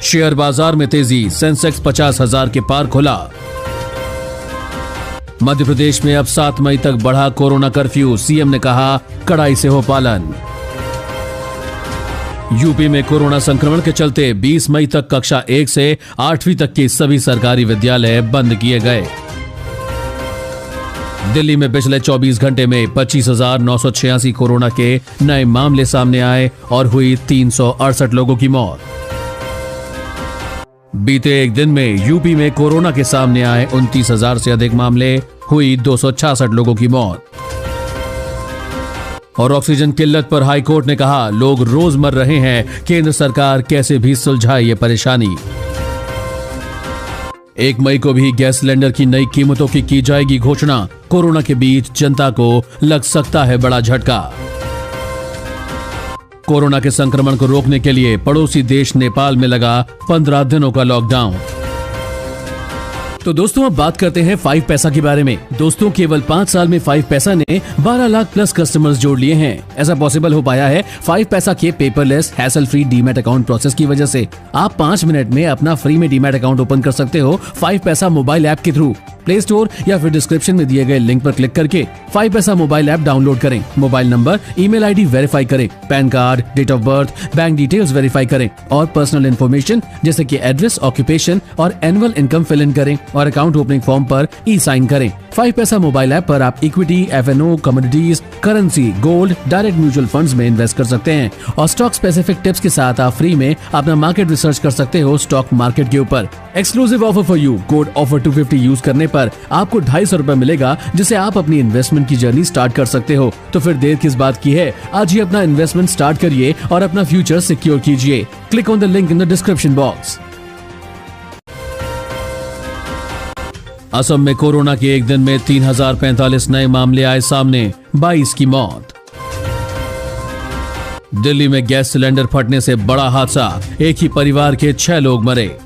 शेयर बाजार में तेजी, सेंसेक्स 50,000 के पार खुला। मध्य प्रदेश में अब 7 मई तक बढ़ा कोरोना कर्फ्यू, सीएम ने कहा कड़ाई से हो पालन। यूपी में कोरोना संक्रमण के चलते 20 मई तक कक्षा 1 से 8वीं तक के सभी सरकारी विद्यालय बंद किए गए। दिल्ली में पिछले 24 घंटे में 25,986 कोरोना के नए मामले सामने आए और हुई 368 लोगों की मौत। बीते एक दिन में यूपी में कोरोना के सामने आए 29,000 से अधिक मामले, हुई 266 लोगों की मौत। और ऑक्सीजन किल्लत पर हाईकोर्ट ने कहा लोग रोज मर रहे हैं, केंद्र सरकार कैसे भी सुलझाए ये परेशानी। 1 मई को भी गैस सिलेंडर की नई कीमतों की जाएगी घोषणा, कोरोना के बीच जनता को लग सकता है बड़ा झटका। कोरोना के संक्रमण को रोकने के लिए पड़ोसी देश नेपाल में लगा 15 दिनों का लॉकडाउन। तो दोस्तों अब बात करते हैं 5 पैसा के बारे में। दोस्तों केवल 5 साल में 5 पैसा ने 12 लाख प्लस कस्टमर्स जोड़ लिए हैं। ऐसा पॉसिबल हो पाया है 5 पैसा के paperless hassle free demat account process की वजह से। आप 5 मिनट में अपना फ्री में डीमैट अकाउंट ओपन कर सकते हो 5 पैसा मोबाइल ऐप के थ्रू। प्ले स्टोर या फिर डिस्क्रिप्शन में दिए गए लिंक पर क्लिक करके 5 पैसा मोबाइल ऐप डाउनलोड करें। Mobile number, email ID verify करें, PAN card, date of birth, bank details verify करें और पर्सनल इन्फॉर्मेशन जैसे कि एड्रेस, ऑक्यूपेशन और एनुअल इनकम फिल इन करें और अकाउंट ओपनिंग फॉर्म पर ई साइन करें। 5 पैसा मोबाइल ऐप पर आप equity, FNO, commodities, currency, gold, direct mutual funds में इन्वेस्ट कर सकते हैं और स्टॉक स्पेसिफिक टिप्स के साथ आप फ्री में अपना मार्केट रिसर्च कर सकते हो स्टॉक मार्केट के ऊपर। Exclusive offer for you, code offer 250 use करने पर आपको 250 रुपए मिलेगा, जिसे आप अपनी इन्वेस्टमेंट की जर्नी स्टार्ट कर सकते हो। तो फिर देर किस बात की है, आज ही अपना इन्वेस्टमेंट स्टार्ट करिए और अपना फ्यूचर सिक्योर कीजिए। Click on the link in the description box. Assam में कोरोना के एक दिन में 3045 नए मामले आए सामने, 22 की मौत। दिल्ली में गैस सिलेंडर फटने से बड़ा हादसा, एक ही परिवार के 6 लोग मरे।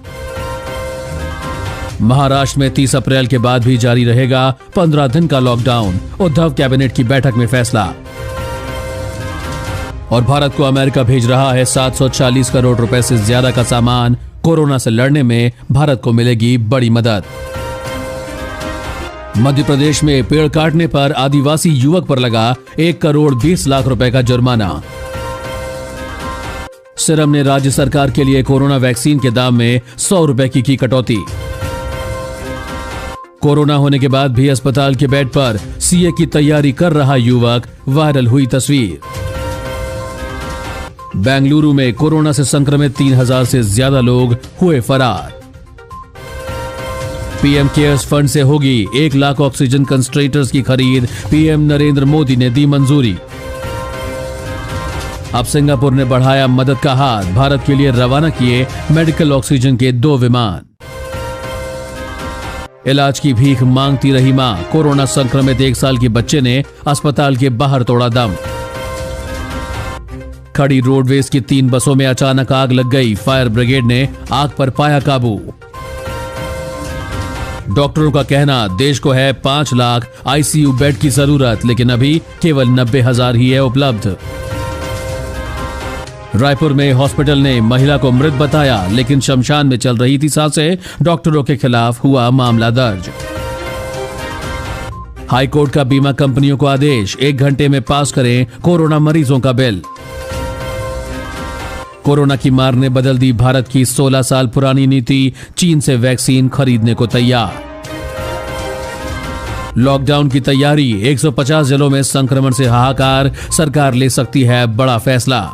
महाराष्ट्र में 30 अप्रैल के बाद भी जारी रहेगा 15 दिन का लॉकडाउन, उद्धव कैबिनेट की बैठक में फैसला। और भारत को अमेरिका भेज रहा है 740 करोड़ रुपए से ज्यादा का सामान, कोरोना से लड़ने में भारत को मिलेगी बड़ी मदद। मध्य प्रदेश में पेड़ काटने पर आदिवासी युवक पर लगा 1 करोड़ 20 लाख रुपए का जुर्माना। सीरम ने राज्य सरकार के लिए कोरोना वैक्सीन के दाम में 100 रुपए की कटौती। कोरोना होने के बाद भी अस्पताल के बेड पर सीए की तैयारी कर रहा युवक, वायरल हुई तस्वीर। बेंगलुरु में कोरोना से संक्रमित 3000 से ज्यादा लोग हुए फरार। पीएम केयर्स फंड से होगी 1 लाख ऑक्सीजन कंसंट्रेटर्स की खरीद, पीएम नरेंद्र मोदी ने दी मंजूरी। अब सिंगापुर ने बढ़ाया मदद का हाथ, भारत के लिए रवाना किए मेडिकल ऑक्सीजन के 2 विमान। इलाज की भीख मांगती रही मां, कोरोना संक्रमित 1 साल के बच्चे ने अस्पताल के बाहर तोड़ा दम। खड़ी रोडवेज की 3 बसों में अचानक आग लग गई, फायर ब्रिगेड ने आग पर पाया काबू। डॉक्टरों का कहना देश को है 5 लाख आईसीयू बेड की जरूरत, लेकिन अभी केवल 90,000 ही है उपलब्ध। रायपुर में हॉस्पिटल ने महिला को मृत बताया, लेकिन शमशान में चल रही थी सांसें, डॉक्टरों के खिलाफ हुआ मामला दर्ज। हाईकोर्ट का बीमा कंपनियों को आदेश, 1 घंटे में पास करें कोरोना मरीजों का बिल। कोरोना की मार ने बदल दी भारत की 16 साल पुरानी नीति, चीन से वैक्सीन खरीदने को तैयार। लॉकडाउन की तैयारी, 150 जिलों में संक्रमण से हाहाकार, सरकार ले सकती है बड़ा फैसला।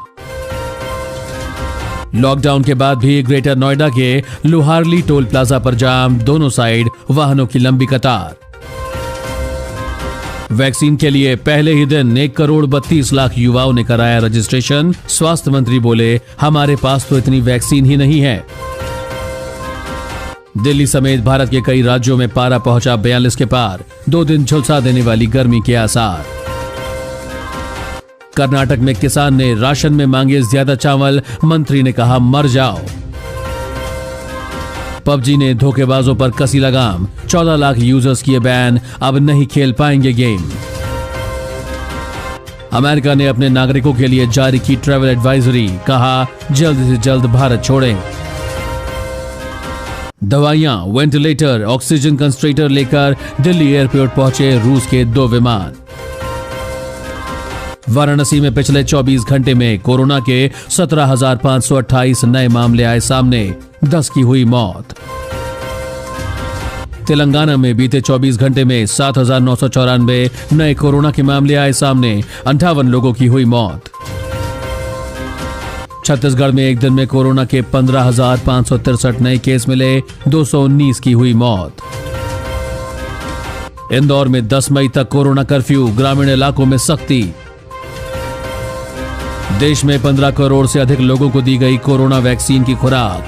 लॉकडाउन के बाद भी ग्रेटर नोएडा के लोहारली टोल प्लाजा पर जाम, दोनों साइड वाहनों की लंबी कतार। वैक्सीन के लिए पहले ही दिन 1,32,00,000 युवाओं ने कराया रजिस्ट्रेशन। स्वास्थ्य मंत्री बोले, हमारे पास तो इतनी वैक्सीन ही नहीं है। दिल्ली समेत भारत के कई राज्यों में पारा पहुंचा 42 के पार, 2 दिन झुलसा देने वाली गर्मी के आसार। कर्नाटक में किसान ने राशन में मांगे ज्यादा चावल, मंत्री ने कहा मर जाओ। पबजी ने धोखेबाजों पर कसी लगाम, 14 लाख यूजर्स किए बैन, अब नहीं खेल पाएंगे गेम। अमेरिका ने अपने नागरिकों के लिए जारी की ट्रैवल एडवाइजरी, कहा जल्द से जल्द भारत छोड़ें। दवाइयां, वेंटिलेटर, ऑक्सीजन कंसंट्रेटर लेकर दिल्ली एयरपोर्ट पहुंचे रूस के 2 विमान। वाराणसी में पिछले 24 घंटे में कोरोना के 17,528 नए मामले आए सामने, 10 की हुई मौत। तेलंगाना में बीते 24 घंटे में 7,994 नए कोरोना के मामले आए सामने, 58 लोगों की हुई मौत। छत्तीसगढ़ में एक दिन में कोरोना के 15,563 नए केस मिले, 219 की हुई मौत। इंदौर में 10 मई तक कोरोना कर्फ्यू, ग्रामीण इलाकों में सख्ती। देश में 15 करोड़ से अधिक लोगों को दी गई कोरोना वैक्सीन की खुराक।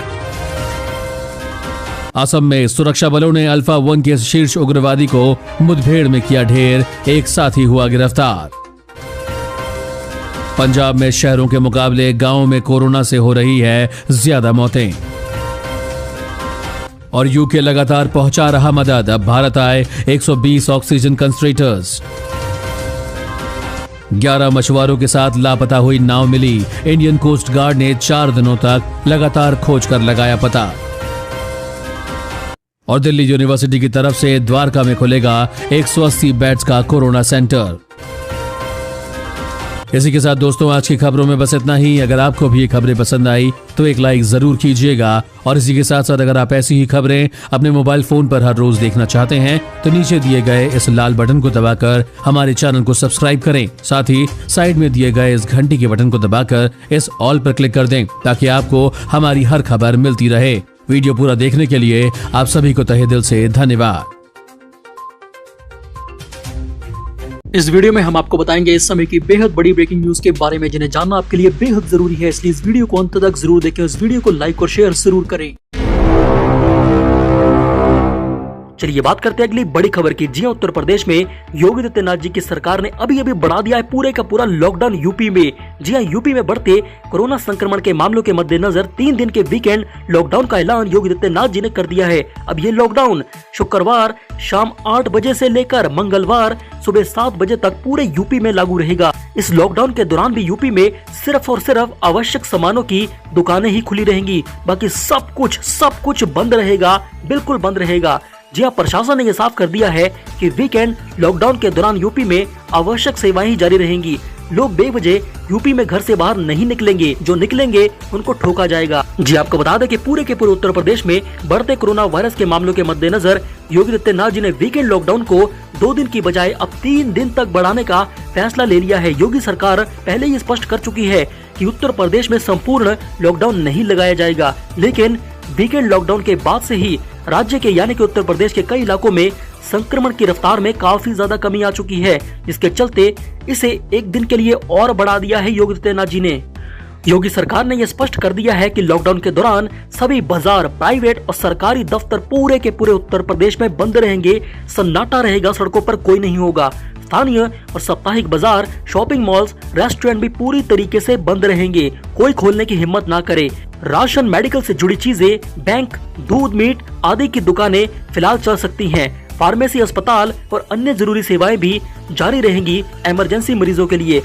असम में सुरक्षा बलों ने अल्फा 1 के शीर्ष उग्रवादी को मुठभेड़ में किया ढेर, एक साथी हुआ गिरफ्तार। पंजाब में शहरों के मुकाबले गांवों में कोरोना से हो रही है ज्यादा मौतें। और यूके लगातार पहुंचा रहा मदद, अब भारत आए 120 ऑक्सीजन कंसंट्रेटर्स। 11 मछुआरों के साथ लापता हुई नाव मिली, इंडियन कोस्ट गार्ड ने 4 दिनों तक लगातार खोज कर लगाया पता। और दिल्ली यूनिवर्सिटी की तरफ से द्वारका में खुलेगा 180 बेड्स का कोरोना सेंटर। इसी के साथ दोस्तों आज की खबरों में बस इतना ही। अगर आपको भी ये खबरें पसंद आई तो एक लाइक जरूर कीजिएगा, और इसी के साथ साथ अगर आप ऐसी ही खबरें अपने मोबाइल फोन पर हर रोज देखना चाहते हैं तो नीचे दिए गए इस लाल बटन को दबाकर हमारे चैनल को सब्सक्राइब करें। साथ ही साइड में दिए गए इस घंटी के बटन को दबाकर इस ऑल पर क्लिक कर दें, ताकि आपको हमारी हर खबर मिलती रहे। वीडियो पूरा देखने के लिए आप सभी को तहे दिल से धन्यवाद। इस वीडियो में हम आपको बताएंगे इस समय की बेहद बड़ी ब्रेकिंग न्यूज के बारे में, जिन्हें जानना आपके लिए बेहद जरूरी है, इसलिए इस वीडियो को अंत तक जरूर देखें। इस वीडियो को लाइक और शेयर जरूर करें। चलिए बात करते हैं अगली बड़ी खबर की। जी उत्तर प्रदेश में योगी आदित्यनाथ जी की सरकार ने अभी बढ़ा दिया है पूरे का पूरा लॉकडाउन यूपी में। जी हाँ, यूपी में बढ़ते कोरोना संक्रमण के मामलों के मद्देनजर 3 दिन के वीकेंड लॉकडाउन का ऐलान योगी आदित्यनाथ जी ने कर दिया है। अब ये लॉकडाउन शुक्रवार शाम 8 बजे से लेकर मंगलवार सुबह 7 बजे तक पूरे यूपी में लागू रहेगा। इस लॉकडाउन के दौरान भी यूपी में सिर्फ और सिर्फ आवश्यक सामानों की दुकानें ही खुली रहेंगी, बाकी सब कुछ बंद रहेगा, बिल्कुल बंद रहेगा। जी हाँ, प्रशासन ने यह साफ कर दिया है कि वीकेंड लॉकडाउन के दौरान यूपी में आवश्यक सेवाएं ही जारी रहेंगी। लोग बेवजह यूपी में घर से बाहर नहीं निकलेंगे, जो निकलेंगे उनको ठोका जाएगा। जी आपको बता दें कि पूरे के पूरे उत्तर प्रदेश में बढ़ते कोरोना वायरस के मामलों के मद्देनजर योगी आदित्यनाथ जी ने वीकेंड लॉकडाउन को 2 दिन की बजाय अब 3 दिन तक बढ़ाने का फैसला ले लिया है। योगी सरकार पहले ही स्पष्ट कर चुकी है कि उत्तर प्रदेश में संपूर्ण लॉकडाउन नहीं लगाया जाएगा, लेकिन वीकेंड लॉकडाउन के बाद से ही राज्य के यानी कि उत्तर प्रदेश के कई इलाकों में संक्रमण की रफ्तार में काफी ज्यादा कमी आ चुकी है, जिसके चलते इसे 1 दिन के लिए और बढ़ा दिया है योगी आदित्यनाथ जी ने। योगी सरकार ने यह स्पष्ट कर दिया है कि लॉकडाउन के दौरान सभी बाजार, प्राइवेट और सरकारी दफ्तर पूरे के पूरे उत्तर प्रदेश में बंद रहेंगे, सन्नाटा रहेगा, सड़कों पर कोई नहीं होगा। स्थानीय और साप्ताहिक बाजार, शॉपिंग मॉल्स, रेस्टोरेंट भी पूरी तरीके से बंद रहेंगे, कोई खोलने की हिम्मत ना करे। राशन, मेडिकल से जुड़ी चीजें, बैंक, दूध, मीट आदि की दुकानें फिलहाल चल सकती हैं। फार्मेसी, अस्पताल और अन्य जरूरी सेवाएं भी जारी रहेंगी इमरजेंसी मरीजों के लिए।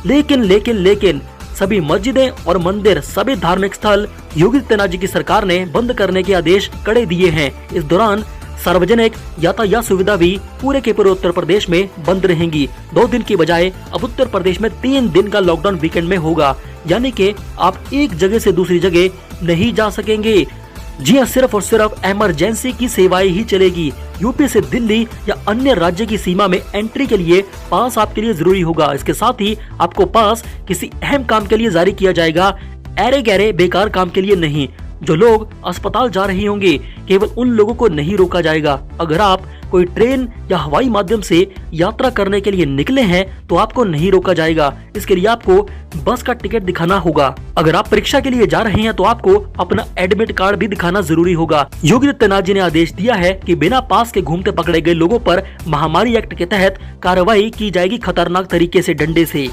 लेकिन सभी मस्जिदें और मंदिर, सभी धार्मिक स्थल योगी आदित्यनाथ जी की सरकार ने बंद करने के आदेश कड़े दिए हैं। इस दौरान सार्वजनिक यातायात सुविधा भी पूरे के पूरे उत्तर प्रदेश में बंद रहेंगी। 2 दिन की बजाय अब उत्तर प्रदेश में 3 दिन का लॉकडाउन वीकेंड में होगा, यानी कि आप एक जगह से दूसरी जगह नहीं जा सकेंगे। जी हाँ, सिर्फ और सिर्फ इमरजेंसी की सेवाएं ही चलेगी। यूपी से दिल्ली या अन्य राज्य की सीमा में एंट्री के लिए पास आपके लिए जरूरी होगा। इसके साथ ही आपको पास किसी अहम काम के लिए जारी किया जाएगा, अरे गहरे बेकार काम के लिए नहीं। जो लोग अस्पताल जा रहे होंगे केवल उन लोगों को नहीं रोका जाएगा। अगर आप कोई ट्रेन या हवाई माध्यम से यात्रा करने के लिए निकले हैं तो आपको नहीं रोका जाएगा। इसके लिए आपको बस का टिकट दिखाना होगा। अगर आप परीक्षा के लिए जा रहे हैं तो आपको अपना एडमिट कार्ड भी दिखाना जरूरी होगा। योगी आदित्यनाथ जी ने आदेश दिया है कि बिना पास के घूमते पकड़े गए लोगों पर महामारी एक्ट के तहत कार्रवाई की जाएगी, खतरनाक तरीके से, डंडे से।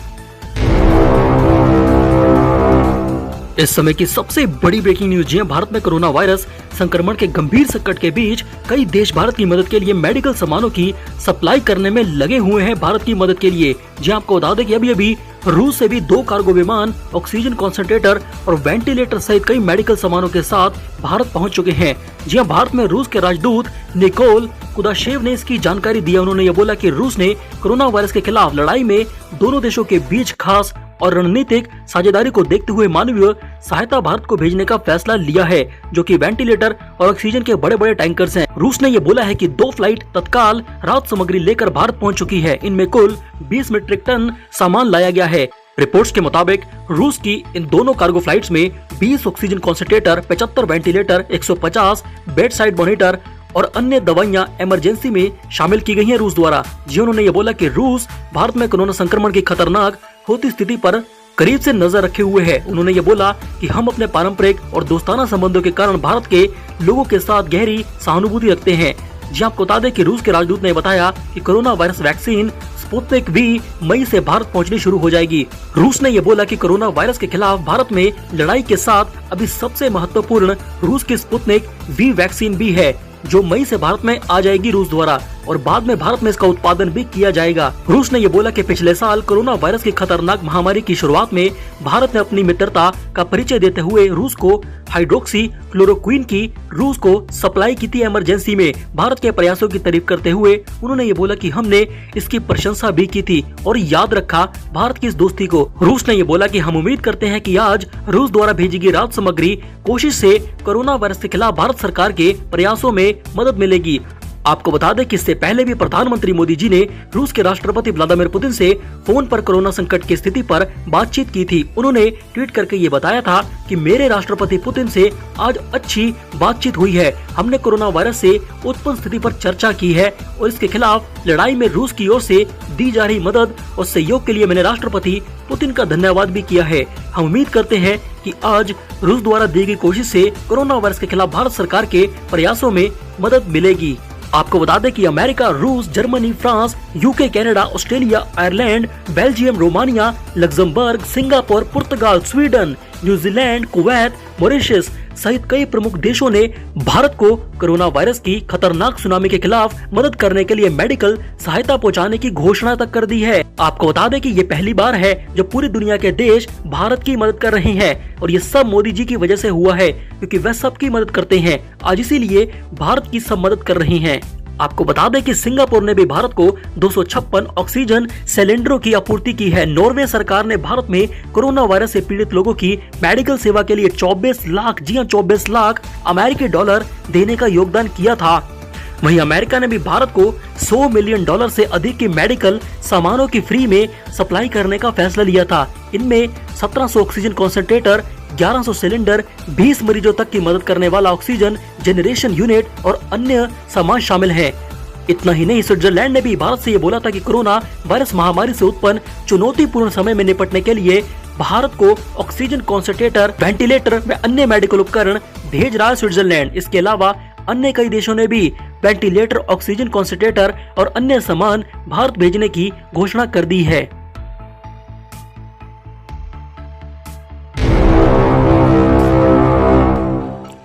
इस समय की सबसे बड़ी ब्रेकिंग न्यूज है, भारत में कोरोना वायरस संक्रमण के गंभीर संकट के बीच कई देश भारत की मदद के लिए मेडिकल सामानों की सप्लाई करने में लगे हुए हैं। भारत की मदद के लिए जी आपको बता दें कि अभी रूस से भी 2 कार्गो विमान, ऑक्सीजन कॉन्सेंट्रेटर और वेंटिलेटर सहित कई मेडिकल सामानों के साथ भारत पहुंच चुके हैं। जी हाँ, भारत में रूस के राजदूत निकोल कुदाशेव ने इसकी जानकारी दी। उन्होंने ये बोला कि रूस ने कोरोना वायरस के खिलाफ लड़ाई में दोनों देशों के बीच खास और रणनीतिक साझेदारी को देखते हुए मानवीय सहायता भारत को भेजने का फैसला लिया है, जो कि वेंटिलेटर और ऑक्सीजन के बड़े बड़े टैंकर्स हैं। रूस ने ये बोला है कि 2 फ्लाइट तत्काल राहत सामग्री लेकर भारत पहुंच चुकी है। इनमें कुल 20 मीट्रिक टन सामान लाया गया है। रिपोर्ट्स के मुताबिक रूस की इन दोनों कार्गो फ्लाइट्स में 20 oxygen concentrator, 75 ventilator, 150 bed side monitor और अन्य दवाइयां इमरजेंसी में शामिल की गई हैं रूस द्वारा। जी उन्होंने ये बोला कि रूस भारत में कोरोना संक्रमण की खतरनाक होती स्थिति पर करीब से नजर रखे हुए है। उन्होंने ये बोला कि हम अपने पारंपरिक और दोस्ताना संबंधों के कारण भारत के लोगों के साथ गहरी सहानुभूति रखते हैं। जी आपको बता दें कि रूस के राजदूत ने बताया कि corona virus vaccine Sputnik V मई से भारत पहुंचनी शुरू हो जाएगी। रूस ने ये बोला कि कोरोना वायरस के खिलाफ भारत में लड़ाई के साथ अभी सबसे महत्वपूर्ण रूस की स्पुतनिक वी वैक्सीन भी है, जो मई से भारत में आ जाएगी रूस द्वारा, और बाद में भारत में इसका उत्पादन भी किया जाएगा। रूस ने ये बोला कि पिछले साल कोरोना वायरस की खतरनाक महामारी की शुरुआत में भारत ने अपनी मित्रता का परिचय देते हुए रूस को हाइड्रोक्सी क्लोरोक्विन की रूस को सप्लाई की थी इमरजेंसी में। भारत के प्रयासों की तारीफ करते हुए उन्होंने ये बोला कि हमने इसकी प्रशंसा भी की थी और याद रखा भारत की इस दोस्ती को। रूस ने ये बोला कि हम उम्मीद करते हैं कि आज रूस द्वारा भेजी गई राहत सामग्री कोशिश से कोरोना वायरस के खिलाफ भारत सरकार के प्रयासों में मदद मिलेगी। आपको बता दें कि इससे पहले भी प्रधानमंत्री मोदी जी ने रूस के राष्ट्रपति व्लादिमीर पुतिन से फोन पर कोरोना संकट की स्थिति पर बातचीत की थी। उन्होंने ट्वीट करके ये बताया था कि मेरे राष्ट्रपति पुतिन से आज अच्छी बातचीत हुई है। हमने कोरोना वायरस से उत्पन्न स्थिति पर चर्चा की है और इसके खिलाफ लड़ाई में रूस की ओर से दी जा रही मदद और सहयोग के लिए मैंने राष्ट्रपति पुतिन का धन्यवाद भी किया है। हम उम्मीद करते हैं कि आज रूस द्वारा दी गई कोशिश से कोरोना वायरस के खिलाफ भारत सरकार के प्रयासों में मदद मिलेगी। आपको बता दें कि अमेरिका, रूस, Germany, France, UK, Canada, Australia, Ireland, Belgium, Romania, Luxembourg, Singapore, पुर्तगाल, स्वीडन, न्यूजीलैंड, कुवैत, मॉरिशस सहित कई प्रमुख देशों ने भारत को कोरोना वायरस की खतरनाक सुनामी के खिलाफ मदद करने के लिए मेडिकल सहायता पहुंचाने की घोषणा तक कर दी है। आपको बता दें कि ये पहली बार है जब पूरी दुनिया के देश भारत की मदद कर रहे हैं और ये सब मोदी जी की वजह से हुआ है, क्योंकि वह सबकी मदद करते हैं। आज इसीलिए भारत की सब मदद कर रहे हैं। आपको बता दें कि सिंगापुर ने भी भारत को 256 ऑक्सीजन सिलेंडरों की आपूर्ति की है। नॉर्वे सरकार ने भारत में कोरोना वायरस से पीड़ित लोगों की मेडिकल सेवा के लिए 24 लाख, जी हां 24 लाख अमेरिकी डॉलर देने का योगदान किया था। वहीं अमेरिका ने भी भारत को $100 मिलियन से अधिक की मेडिकल सामानों की फ्री में सप्लाई करने का फैसला लिया था। इनमें 1700 ऑक्सीजन कॉन्सेंट्रेटर, 1100 सिलेंडर, 20 मरीजों तक की मदद करने वाला ऑक्सीजन जनरेशन यूनिट और अन्य सामान शामिल हैं। इतना ही नहीं, स्विट्जरलैंड ने भी भारत से ये बोला था कि कोरोना वायरस महामारी से उत्पन्न चुनौतीपूर्ण समय में निपटने के लिए भारत को ऑक्सीजन कॉन्सेंट्रेटर, वेंटिलेटर व अन्य मेडिकल उपकरण भेज रहा है स्विट्जरलैंड। इसके अलावा अन्य कई देशों ने भी वेंटिलेटर, ऑक्सीजन कॉन्सेंट्रेटर और अन्य सामान भारत भेजने की घोषणा कर दी है।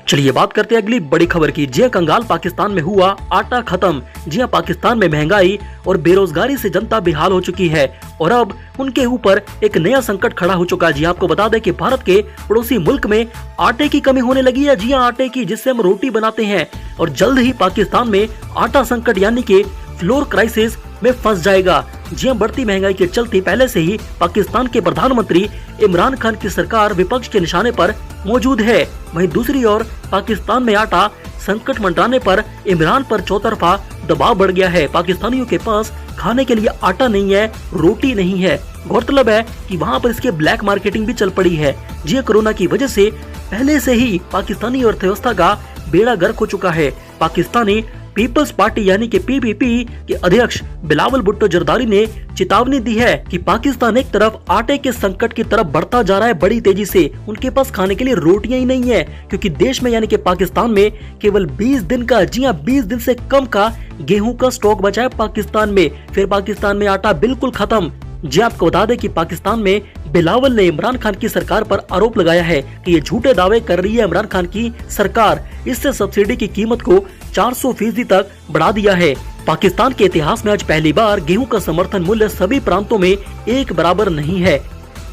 चलिए बात करते हैं अगली बड़ी खबर की। जी कंगाल पाकिस्तान में हुआ आटा खत्म। जी हां, पाकिस्तान में महंगाई और बेरोजगारी से जनता बेहाल हो चुकी है और अब उनके ऊपर एक नया संकट खड़ा हो चुका है। जी आपको बता दें कि भारत के पड़ोसी मुल्क में आटे की कमी होने लगी है। जी हां, आटे की, जिससे हम रोटी बनाते हैं। और जल्द ही पाकिस्तान में आटा संकट यानी कि फ्लोर क्राइसिस में फंस जाएगा। जी हां, बढ़ती महंगाई के चलते पहले से ही पाकिस्तान के प्रधानमंत्री इमरान खान की सरकार विपक्ष के निशाने पर मौजूद है। वहीं दूसरी ओर पाकिस्तान में आटा संकट मंडराने पर इमरान पर चौतरफा दबाव बढ़ गया है। पाकिस्तानियों के पास खाने के लिए आटा नहीं है, रोटी नहीं है। गौरतलब है कि वहां पर इसके ब्लैक मार्केटिंग भी चल पड़ी है। जी कोरोना की वजह से पहले से ही पाकिस्तानी अर्थव्यवस्था का बेड़ा गर्क हो चुका है। पाकिस्तानी पीपल्स पार्टी यानी कि पीपीपी के अध्यक्ष बिलावल भुट्टो जरदारी ने चेतावनी दी है कि पाकिस्तान एक तरफ आटे के संकट की तरफ बढ़ता जा रहा है बड़ी तेजी से। उनके पास खाने के लिए रोटियां ही नहीं है, क्योंकि देश में यानी कि पाकिस्तान में केवल 20 दिन का, जी हां 20 दिन से कम का गेहूं का स्टॉक बचा है पाकिस्तान में। फिर पाकिस्तान में आटा बिल्कुल खत्म। जी आपको बता दें कि पाकिस्तान में बिलावल ने इमरान खान की सरकार पर आरोप लगाया है कि ये झूठे दावे कर रही है इमरान खान की सरकार। इससे सब्सिडी की कीमत को 400% तक बढ़ा दिया है। पाकिस्तान के इतिहास में आज पहली बार गेहूं का समर्थन मूल्य सभी प्रांतों में एक बराबर नहीं है।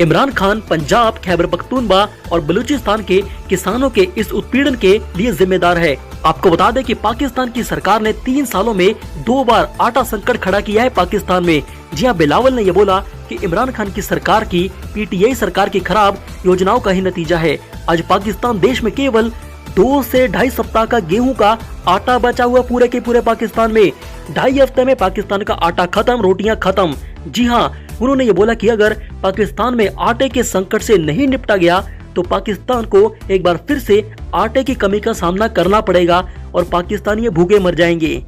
इमरान खान पंजाब, खैबर पख्तूनख्वा और बलूचिस्तान के किसानों के इस उत्पीड़न के लिए जिम्मेदार है। आपको बता दें कि पाकिस्तान की सरकार ने 3 सालों में 2 बार आटा संकट खड़ा किया है पाकिस्तान में। जी हां, बिलावल ने यह बोला कि इमरान खान की सरकार की पीटीआई सरकार की खराब योजनाओं का ही नतीजा है। आज पाकिस्तान देश में केवल 2 से 2.5 सप्ताह का गेहूं का आटा बचा हुआ पूरे के पूरे पाकिस्तान में। 2.5 हफ्ते में पाकिस्तान का आटा खत्म, रोटियां खत्म। जी हाँ, उन्होंने ये बोला कि अगर पाकिस्तान में आटे के संकट से नहीं निपटा गया तो पाकिस्तान को एक बार फिर से आटे की कमी का सामना करना पड़ेगा और पाकिस्तानी भूखे मर जाएंगे।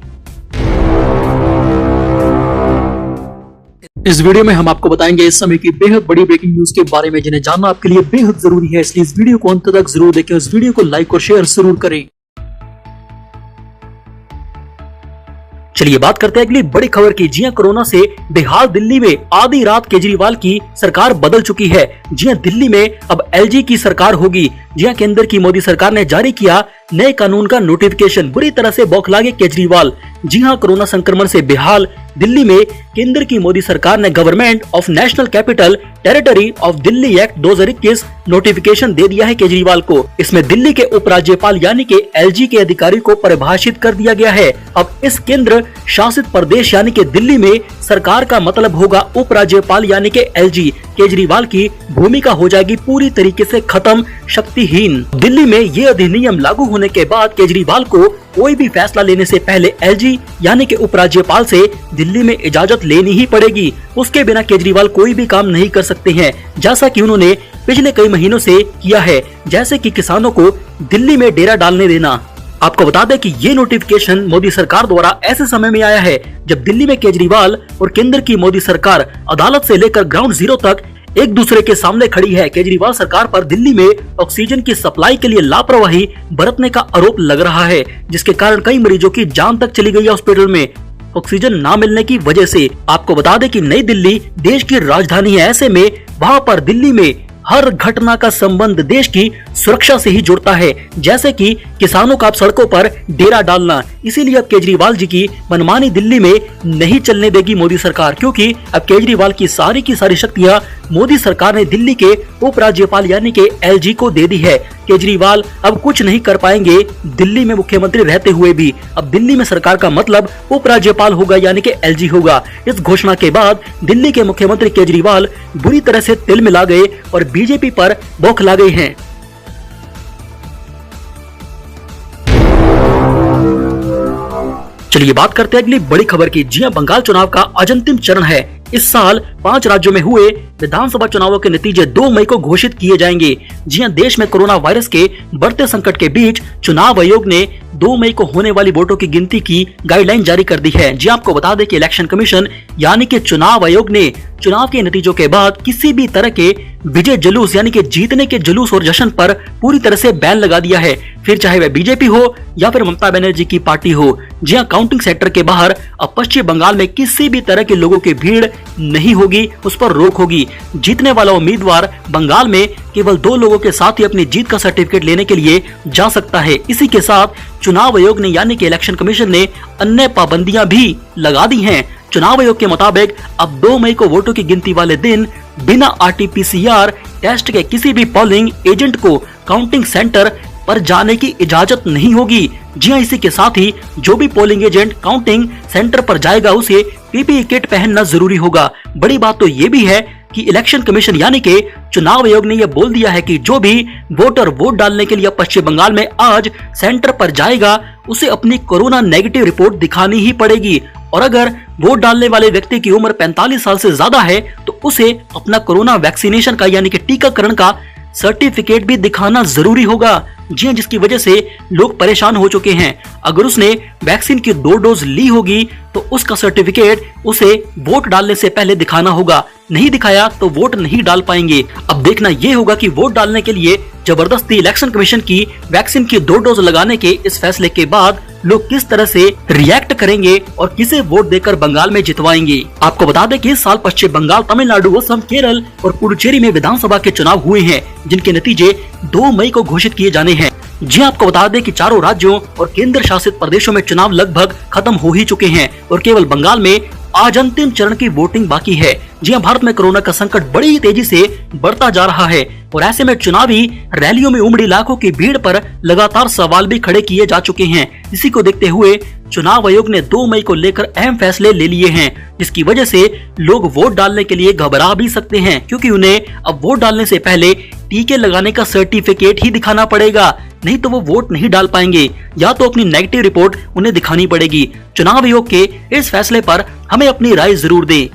इस वीडियो में हम आपको बताएंगे इस समय की बेहद बड़ी ब्रेकिंग न्यूज के बारे में, जिन्हें जानना आपके लिए बेहद जरूरी है। इसलिए इस वीडियो को अंत तक जरूर देखें, इस वीडियो को लाइक और शेयर जरूर करें। चलिए बात करते हैं अगली बड़ी खबर की। जी हां, कोरोना से बेहाल दिल्ली में आधी रात केजरीवाल की सरकार बदल चुकी है। जी हां, दिल्ली में अब एलजी की सरकार होगी। जी हां, केंद्र की मोदी सरकार ने जारी किया नए कानून का नोटिफिकेशन। बुरी तरह से बौखला गए केजरीवाल। जी हां, कोरोना संक्रमण से बेहाल दिल्ली में केंद्र की मोदी सरकार ने government of national capital territory of Delhi act 2021 notification दे दिया है केजरीवाल को। इसमें दिल्ली के उपराज्यपाल यानी कि एलजी के अधिकारी को परिभाषित कर दिया गया है। अब इस केंद्र शासित प्रदेश यानी कि दिल्ली में सरकार का मतलब होगा उपराज्यपाल यानी कि एलजी। केजरीवाल की भूमिका हो जाएगी पूरी तरीके से खत्म, शक्तिहीन। दिल्ली में ये अधिनियम लागू होने के बाद केजरीवाल को कोई भी फैसला लेने से पहले एलजी यानी कि उपराज्यपाल से दिल्ली में इजाजत लेनी ही पड़ेगी। उसके बिना केजरीवाल कोई भी काम नहीं कर सकते हैं, जैसा कि उन्होंने पिछले कई महीनों से किया है, जैसे कि किसानों को दिल्ली में डेरा डालने देना। आपको बता दें कि ये नोटिफिकेशन मोदी सरकार द्वारा ऐसे समय में आया है जब दिल्ली में केजरीवाल और केंद्र की मोदी सरकार अदालत से लेकर ग्राउंड जीरो तक एक दूसरे के सामने खड़ी है। केजरीवाल सरकार पर दिल्ली में ऑक्सीजन की सप्लाई के लिए लापरवाही बरतने का आरोप लग रहा है, जिसके कारण कई मरीजों की जान तक चली गई है हॉस्पिटल में ऑक्सीजन ना मिलने की वजह से। आपको बता दें कि नई दिल्ली देश की राजधानी है, ऐसे में वहां पर दिल्ली में हर घटना का संबंध देश की सुरक्षा से ही जुड़ता है, जैसे कि किसानों का सड़कों पर डेरा डालना। इसीलिए अब केजरीवाल जी की मनमानी दिल्ली में नहीं चलने देगी मोदी सरकार, क्योंकि अब केजरीवाल की सारी शक्तियां मोदी सरकार ने दिल्ली के उपराज्यपाल यानी कि एलजी को दे दी है। केजरीवाल अब कुछ नहीं कर पाएंगे दिल्ली में मुख्यमंत्री रहते हुए भी। अब दिल्ली में सरकार का मतलब उपराज्यपाल होगा यानी कि एलजी होगा। इस घोषणा के बाद दिल्ली के मुख्यमंत्री केजरीवाल बुरी तरह से तिल मिला गए और बीजेपी पर बौखला गए हैं। चलिए बात करते हैं अगली बड़ी खबर की। जी हां, बंगाल चुनाव का आज अंतिम चरण है। इस साल 5 राज्यों में हुए विधानसभा चुनावों के नतीजे 2 मई को घोषित किए जाएंगे। जी हां, देश में कोरोना वायरस के बढ़ते संकट के बीच चुनाव आयोग ने 2 मई को होने वाली वोटों की गिनती की गाइडलाइन जारी कर दी है। जी आपको बता दें कि इलेक्शन कमीशन यानी कि चुनाव आयोग ने चुनाव के नतीजों के बाद किसी भी तरह के विजय जुलूस यानी कि जीतने के जुलूस और जश्न पर पूरी तरह से बैन लगा दिया है, फिर चाहे वह बीजेपी हो या फिर ममता बनर्जी की पार्टी हो। जी हां, काउंटिंग सेंटर के बाहर अब पश्चिम बंगाल में किसी भी तरह के लोगों की भीड़ नहीं होगी, उस पर रोक होगी। जीतने वाला उम्मीदवार बंगाल में केवल 2 लोगों के साथ ही अपनी जीत का सर्टिफिकेट लेने के लिए जा सकता है। इसी के साथ चुनाव आयोग ने यानी कि इलेक्शन कमीशन ने अन्य पाबंदियां भी लगा दी हैं। चुनाव आयोग के मुताबिक अब 2 मई को वोटों की गिनती वाले दिन बिना RT-PCR टेस्ट के किसी भी पोलिंग एजेंट को काउंटिंग सेंटर पर जाने की इजाजत नहीं होगी। जी हां, इसी के साथ ही जो भी पोलिंग एजेंट काउंटिंग सेंटर पर जाएगा उसे पीपीई किट पहनना जरूरी होगा। बड़ी बात तो ये भी है कि इलेक्शन कमीशन यानी कि चुनाव आयोग ने यह बोल दिया है कि जो भी वोटर वोट डालने के लिए पश्चिम बंगाल में आज सेंटर पर जाएगा उसे अपनी कोरोना नेगेटिव रिपोर्ट दिखानी ही पड़ेगी, और अगर वोट डालने वाले व्यक्ति की उम्र 45 साल से ज्यादा है तो उसे अपना कोरोना वैक्सीनेशन का यानी कि टीकाकरण का सर्टिफिकेट भी दिखाना जरूरी होगा। जी हां, जिसकी वजह से लोग परेशान हो चुके हैं। अगर उसने वैक्सीन की 2 डोज ली होगी तो उसका सर्टिफिकेट उसे वोट डालने से पहले दिखाना होगा, नहीं दिखाया तो वोट नहीं डाल पाएंगे। अब देखना यह होगा कि वोट डालने के लिए जबरदस्ती इलेक्शन कमीशन की वैक्सीन की 2 डोज लगाने के इस फैसले के बाद लोग किस तरह से रिएक्ट करेंगे और किसे वोट देकर बंगाल में जितवाएंगे। आपको बता दें कि इस साल पश्चिम बंगाल, तमिलनाडु, असम, केरल और पुडुचेरी में विधानसभा के चुनाव हुए हैं, जिनके नतीजे 2 मई को घोषित किए जाने हैं। जी आपको बता दें कि चारों राज्यों और केंद्र शासित प्रदेशों में चुनाव लगभग खत्म हो ही चुके हैं और केवल बंगाल में आज अंतिम चरण की वोटिंग बाकी है। जी हां, भारत में कोरोना का संकट बड़ी तेजी से बढ़ता जा रहा है और ऐसे में चुनावी रैलियों में उमड़ी लाखों की भीड़ पर लगातार सवाल भी खड़े किए जा चुके हैं। इसी को देखते हुए चुनाव आयोग ने 2 मई को लेकर अहम फैसले ले लिए हैं, जिसकी वजह से लोग वोट डालने के लिए घबरा भी सकते हैं, क्योंकि उन्हें अब वोट डालने से पहले टीके लगाने का सर्टिफिकेट ही दिखाना पड़ेगा, नहीं तो वो वोट नहीं डाल पाएंगे, या तो अपनी नेगेटिव रिपोर्ट उन्हें दिखानी पड़ेगी। चुनाव आयोग के इस फैसले पर हमें अपनी राय जरूर दें।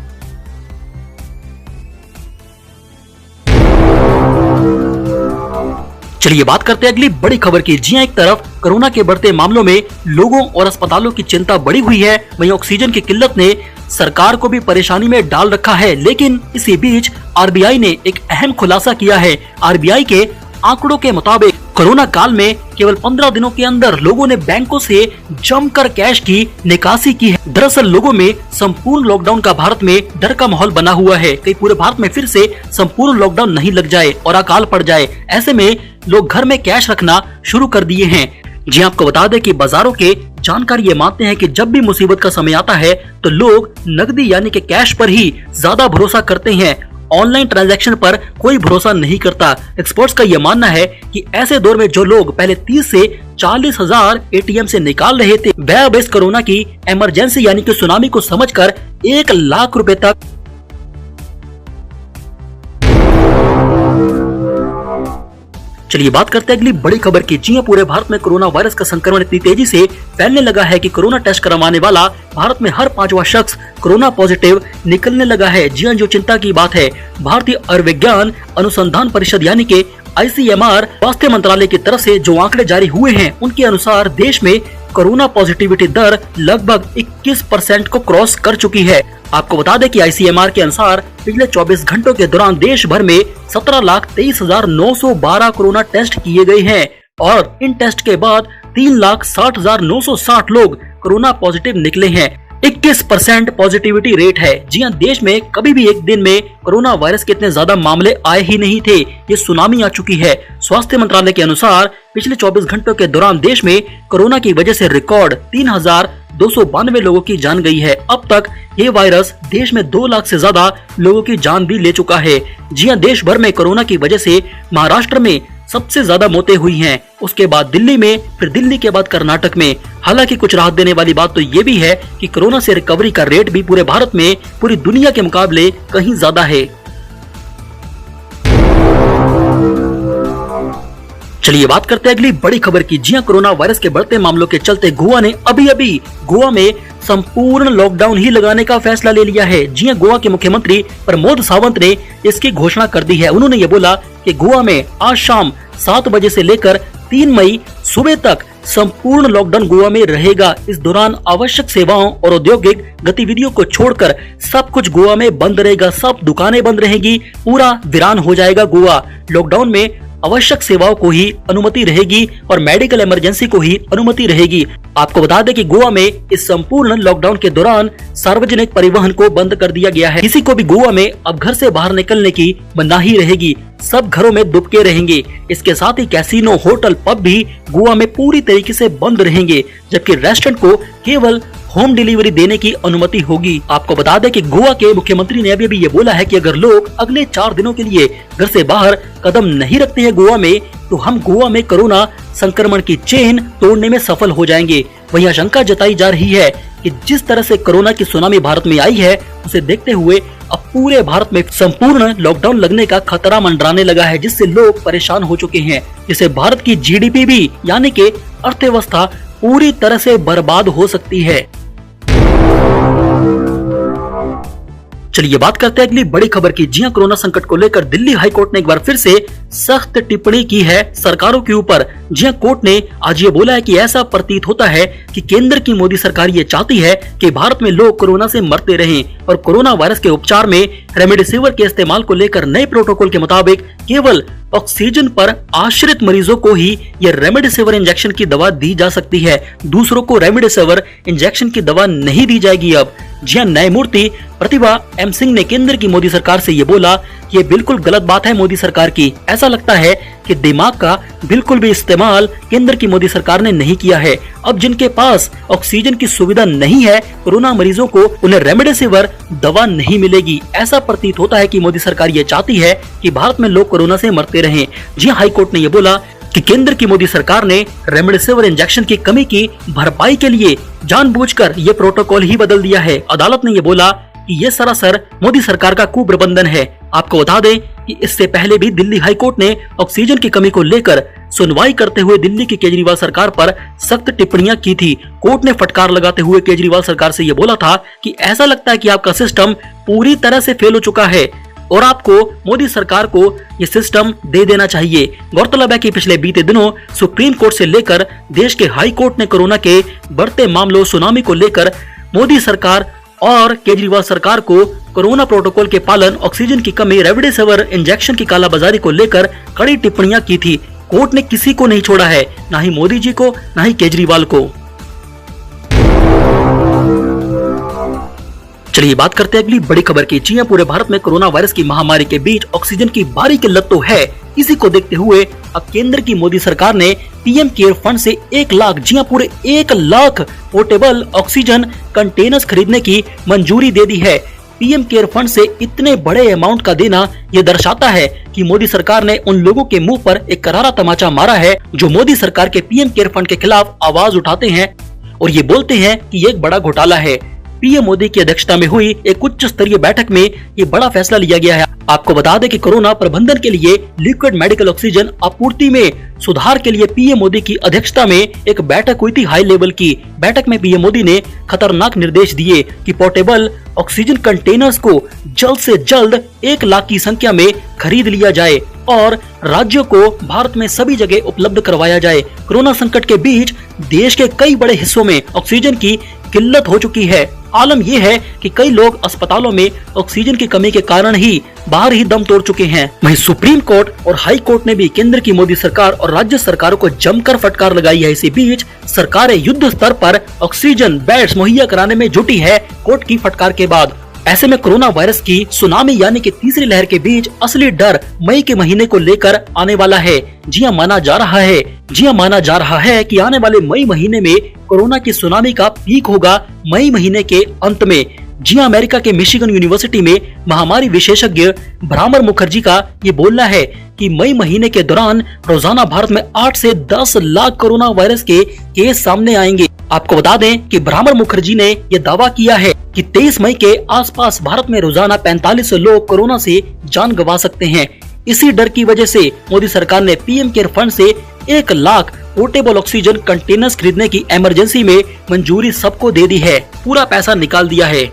चलिए बात करते हैं अगली बड़ी खबर की। जी हां, एक तरफ कोरोना के बढ़ते मामलों में लोगों और अस्पतालों की चिंता बढ़ी हुई है, वहीं ऑक्सीजन की किल्लत ने सरकार को भी परेशानी में डाल रखा है। लेकिन इसी बीच आरबीआई ने एक अहम खुलासा किया है। आरबीआई के आंकड़ों के मुताबिक कोरोना काल में केवल 15 दिनों के अंदर लोगों ने बैंकों से जमकर कैश की निकासी की है। दरअसल लोगों में संपूर्ण लॉकडाउन का भारत में डर का माहौल बना हुआ है, कहीं पूरे भारत में फिर से संपूर्ण लॉकडाउन नहीं लग जाए और अकाल पड़ जाए। ऐसे में लोग घर में कैश रखना शुरू कर दिए हैं। जी आपको बता दें कि बाजारों के जानकार ये मानते हैं कि जब भी मुसीबत का समय आता है तो लोग नकदी यानी कि कैश पर ही ज्यादा भरोसा करते हैं, ऑनलाइन ट्रांजैक्शन पर कोई भरोसा नहीं करता। एक्सपर्ट्स का यह मानना है कि ऐसे दौर में जो लोग पहले 30 से 40 हजार एटीएम से निकाल रहे थे, वह अब इस कोरोना की इमरजेंसी यानी कि सुनामी को समझकर 1 लाख रुपए तक चलिए बात करते हैं अगली बड़ी खबर की। जी हां, पूरे भारत में कोरोना वायरस का संक्रमण इतनी तेजी से फैलने लगा है कि कोरोना टेस्ट करवाने वाला भारत में हर 5वां शख्स कोरोना पॉजिटिव निकलने लगा है। जी हां, जो चिंता की बात है, भारतीय आयुर्विज्ञान अनुसंधान परिषद यानी कि ICMR स्वास्थ्य मंत्रालय की तरफ से जो आंकड़े जारी हुए हैं, उनके अनुसार देश में कोरोना पॉजिटिविटी दर लगभग 21% को क्रॉस कर चुकी है। आपको बता दें कि ICMR के अनुसार पिछले 24 घंटों के दौरान देश भर में 17,23,912 कोरोना टेस्ट किए गए हैं और इन टेस्ट के बाद 3,60,960 लोग कोरोना पॉजिटिव निकले हैं। 21% पॉजिटिविटी रेट है। जी हां, देश में कभी भी एक दिन में कोरोना वायरस के इतने ज्यादा मामले आए ही नहीं थे, ये सुनामी आ चुकी है। स्वास्थ्य मंत्रालय के अनुसार पिछले 24 घंटों के दौरान देश में कोरोना की वजह से रिकॉर्ड 3,292 लोगों की जान गई है। अब तक ये वायरस देश में 2 लाख से ज्यादा लोगों की जान भी ले चुका है। जी हां, देश भर में कोरोना की वजह से महाराष्ट्र में सबसे ज्यादा मौतें हुई हैं, उसके बाद दिल्ली में, फिर दिल्ली के बाद कर्नाटक में। हालांकि कुछ राहत देने वाली बात तो ये भी है कि कोरोना से रिकवरी का रेट भी पूरे भारत में पूरी दुनिया के मुकाबले कहीं ज्यादा है। चलिए बात करते हैं अगली बड़ी खबर की। जी हां, कोरोना वायरस के बढ़ते मामलों के चलते गोवा ने अभी गोवा में संपूर्ण लॉकडाउन ही लगाने का फैसला ले लिया है। जी हां, गोवा के मुख्यमंत्री प्रमोद सावंत ने इसकी घोषणा कर दी है। उन्होंने ये बोला कि गोवा में आज शाम 7 बजे से लेकर 3 मई सुबह तक संपूर्ण लॉकडाउन गोवा में रहेगा। इस दौरान आवश्यक सेवाओं और औद्योगिक गतिविधियों को छोड़कर सब कुछ गोवा में बंद रहेगा, सब दुकानें बंद रहेंगी, पूरा वीरान हो जाएगा गोवा। लॉकडाउन में आवश्यक सेवाओं को ही अनुमति रहेगी और मेडिकल इमरजेंसी को ही अनुमति रहेगी। आपको बता दें कि गोवा में इस संपूर्ण लॉकडाउन के दौरान सार्वजनिक परिवहन को बंद कर दिया गया है। किसी को भी गोवा में अब घर से बाहर निकलने की मनाही रहेगी, सब घरों में दुबके रहेंगे। इसके साथ ही कैसीनो, होटल, पब भी गोवा में पूरी तरीके से बंद रहेंगे, जबकि रेस्टोरेंट को केवल होम डिलीवरी देने की अनुमति होगी। आपको बता दें कि गोवा के मुख्यमंत्री ने अभी ये बोला है कि अगर लोग अगले 4 दिनों के लिए घर से बाहर कदम नहीं रखते हैं गोवा में, तो हम गोवा में कोरोना संक्रमण की चेन तोड़ने में सफल हो जाएंगे। वही आशंका जताई जा रही है कि जिस तरह से कोरोना की सुनामी भारत में आई है, उसे देखते हुए अब पूरे भारत में संपूर्ण लॉकडाउन लगने का खतरा मंडराने लगा है, जिससे लोग परेशान हो चुके हैं, जिससे भारत की जीडीपी भी यानी कि अर्थव्यवस्था पूरी तरह से बर्बाद हो सकती है। चलिए बात करते हैं अगली बड़ी खबर की। जी हां, कोरोना संकट को लेकर दिल्ली हाई कोर्ट ने एक बार फिर से सख्त टिप्पणी की है सरकारों के ऊपर। जी हां, कोर्ट ने आज ये बोला है कि ऐसा प्रतीत होता है कि केंद्र की मोदी सरकार ये चाहती है कि भारत में लोग कोरोना से मरते रहें और कोरोना वायरस के उपचार में रेमडेसिविर के इस्तेमाल को लेकर नए प्रोटोकॉल के मुताबिक केवल ऑक्सीजन पर आश्रित मरीजों को ही यह रेमडेसिविर इंजेक्शन की दवा दी जा सकती है। दूसरों को रेमडेसिविर इंजेक्शन की दवा नहीं दी जाएगी। अब जी हां, न्यायमूर्ति प्रतिभा एम सिंह ने केंद्र की मोदी सरकार से ये बोला कि ये बिल्कुल गलत बात है मोदी सरकार की। ऐसा लगता है कि दिमाग का बिल्कुल भी इस्तेमाल केंद्र की मोदी सरकार ने नहीं किया है। अब जिनके पास ऑक्सीजन की सुविधा नहीं है, कोरोना मरीजों को उन्हें रेमडेसिविर दवा नहीं मिलेगी। ऐसा प्रतीत होता है कि मोदी सरकार ये चाहती है कि भारत में लोग कोरोना से मरते रहें। जी हाई कोर्ट ने ये बोला कि केंद्र की मोदी सरकार ने रेमडेसिविर इंजेक्शन की कमी की भरपाई के लिए जानबूझकर ये प्रोटोकॉल ही बदल दिया है। अदालत ने ये बोला कि ये सरासर मोदी सरकार का कुप्रबंधन है। आपको बता दें कि इससे पहले भी दिल्ली हाई कोर्ट ने ऑक्सीजन की कमी को लेकर सुनवाई करते हुए दिल्ली की केजरीवाल सरकार पर सख्त टिप्पणियां की थी। कोर्ट ने फटकार लगाते हुए केजरीवाल सरकार से ये बोला था कि ऐसा लगता है कि आपका सिस्टम पूरी तरह से फेल हो चुका है और आपको मोदी सरकार को ये सिस्टम दे देना चाहिए। गौरतलब है कि पिछले बीते दिनों सुप्रीम कोर्ट से लेकर देश के हाई कोर्ट ने कोरोना के बढ़ते मामलों सुनामी को लेकर मोदी सरकार और केजरीवाल सरकार को कोरोना प्रोटोकॉल के पालन, ऑक्सीजन की कमी, रेमडेसिविर इंजेक्शन की कालाबाजारी को लेकर कड़ी टिप्पणियां की थी। कोर्ट ने किसी को नहीं छोड़ा है, ना ही मोदी जी को, ना ही केजरीवाल को। चलिए बात करते हैं अगली बड़ी खबर की। जी हां, पूरे भारत में कोरोना वायरस की महामारी के बीच ऑक्सीजन की भारी किल्लत तो है। इसी को देखते हुए अब केंद्र की मोदी सरकार ने पीएम केयर फंड से 1 लाख, जी हां पूरे 1 लाख पोर्टेबल ऑक्सीजन कंटेनर्स खरीदने की मंजूरी दे दी है। पीएम केयर फंड से इतने बड़े अमाउंट का देना यह दर्शाता है कि मोदी सरकार ने उन लोगों के मुंह पर एक करारा तमाचा मारा है जो मोदी सरकार के पीएम केयर फंड के खिलाफ आवाज उठाते हैं और ये बोलते हैं कि ये एक बड़ा घोटाला है। पीएम मोदी की अध्यक्षता में हुई एक उच्च स्तरीय बैठक में ये बड़ा फैसला लिया गया है। आपको बता दें कि कोरोना प्रबंधन के लिए लिक्विड मेडिकल ऑक्सीजन आपूर्ति में सुधार के लिए पीएम मोदी की अध्यक्षता में एक बैठक हुई थी हाई लेवल की। बैठक में पीएम मोदी ने खतरनाक निर्देश दिए कि पोर्टेबल ऑक्सीजन कंटेनर्स को जल्द से जल्द 1 लाख की संख्या में खरीद लिया जाए और राज्यों को भारत में सभी जगह उपलब्ध करवाया जाए। कोरोना संकट के बीच देश के कई बड़े हिस्सों में ऑक्सीजन की किल्लत हो चुकी है। आलम यह है कि कई लोग अस्पतालों में ऑक्सीजन की कमी के कारण ही बाहर ही दम तोड़ चुके हैं। वहीं सुप्रीम कोर्ट और हाई कोर्ट ने भी केंद्र की मोदी सरकार और राज्य सरकारों को जमकर फटकार लगाई है। इसी बीच सरकारें युद्ध स्तर पर ऑक्सीजन बेड्स मुहैया कराने में जुटी है कोर्ट की फटकार के बाद। ऐसे में कोरोना वायरस की सुनामी यानी कि तीसरी लहर के बीच असली डर मई के महीने को लेकर आने वाला है। जी हां, माना जा रहा है कि आने वाले मई महीने में कोरोना की सुनामी का पीक होगा मई महीने के अंत में। जी हां, अमेरिका के मिशिगन यूनिवर्सिटी में महामारी विशेषज्ञ भ्रामर मुखर्जी का ये बोलना है कि मई महीने के दौरान रोजाना भारत में 8 से 10 लाख कोरोना वायरस के केस सामने आएंगे। आपको बता दें कि भ्रामर मुखर्जी ने यह दावा किया है कि 23 मई के आसपास भारत में रोजाना 45 लोग कोरोना से जान गंवा सकते हैं। इसी डर की वजह से मोदी सरकार ने पीएम केयर फंड से 1 लाख पोर्टेबल ऑक्सीजन कंटेनर्स खरीदने की इमरजेंसी में मंजूरी सबको दे दी है, पूरा पैसा निकाल दिया है।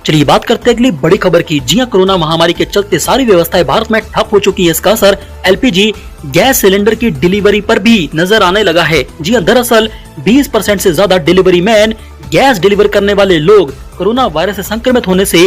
चलिए बात करते हैं अगली बड़ी खबर की। जी हां, कोरोना महामारी के चलते सारी व्यवस्थाएं भारत में ठप हो चुकी है। इसका असर एलपीजी गैस सिलेंडर की डिलीवरी पर भी नजर आने लगा है। जी हां, दरअसल 20% से ज्यादा डिलीवरी मैन, गैस डिलीवर करने वाले लोग कोरोना वायरस से संक्रमित होने से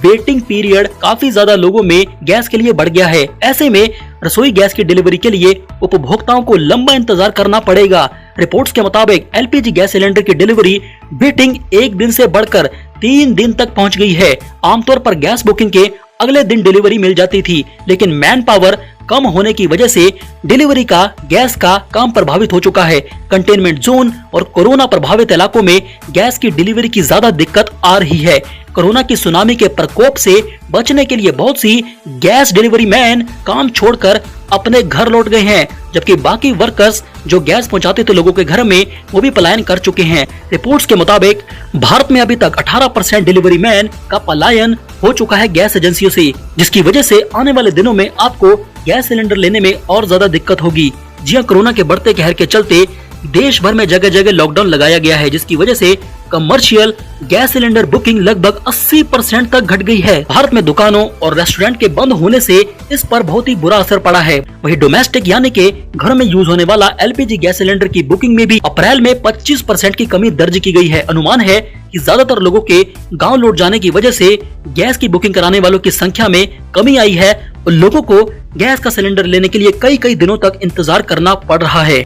वेटिंग पीरियड काफी ज्यादा लोगों में गैस के लिए बढ़ गया है। ऐसे में रसोई गैस की डिलीवरी के लिए उपभोक्ताओं को लंबा इंतजार करना पड़ेगा। रिपोर्ट्स के मुताबिक एलपीजी गैस सिलेंडर की डिलीवरी वेटिंग 1 दिन से बढ़कर 3 दिन तक पहुंच गई है। आमतौर पर गैस बुकिंग के अगले दिन डिलीवरी मिल जाती थी, लेकिन मैन पावर कम होने की वजह से डिलीवरी का गैस का काम प्रभावित हो चुका है। कंटेनमेंट जोन और कोरोना प्रभावित इलाकों में गैस की डिलीवरी की ज्यादा दिक्कत आ रही है। कोरोना की सुनामी के प्रकोप से बचने के लिए बहुत सी गैस डिलीवरी मैन काम छोड़कर अपने घर लौट गए हैं, जबकि बाकी वर्कर्स जो गैस पहुंचाते थे लोगों के घर में वो भी पलायन कर चुके हैं। रिपोर्ट्स के मुताबिक भारत में अभी तक 18% डिलीवरी मैन का पलायन हो चुका है गैस एजेंसियों से, जिसकी वजह से आने वाले दिनों में आपको गैस सिलेंडर लेने में और ज्यादा दिक्कत होगी। जी हां, कोरोना के बढ़ते कहर के चलते देश भर में जगह जगह लॉकडाउन लगाया गया है, जिसकी वजह से कमर्शियल गैस सिलेंडर बुकिंग लगभग 80% तक घट गई है। भारत में दुकानों और रेस्टोरेंट के बंद होने से इस पर बहुत ही बुरा असर पड़ा है। वहीं डोमेस्टिक यानी कि घर में यूज होने वाला एलपीजी गैस सिलेंडर की बुकिंग में भी अप्रैल में 25% की कमी दर्ज की गई है। अनुमान है कि ज्यादातर लोगों के गाँव लौट जाने की वजह से गैस की बुकिंग कराने वालों की संख्या में कमी आई है और लोगों को गैस का सिलेंडर लेने के लिए कई दिनों तक इंतजार करना पड़ रहा है।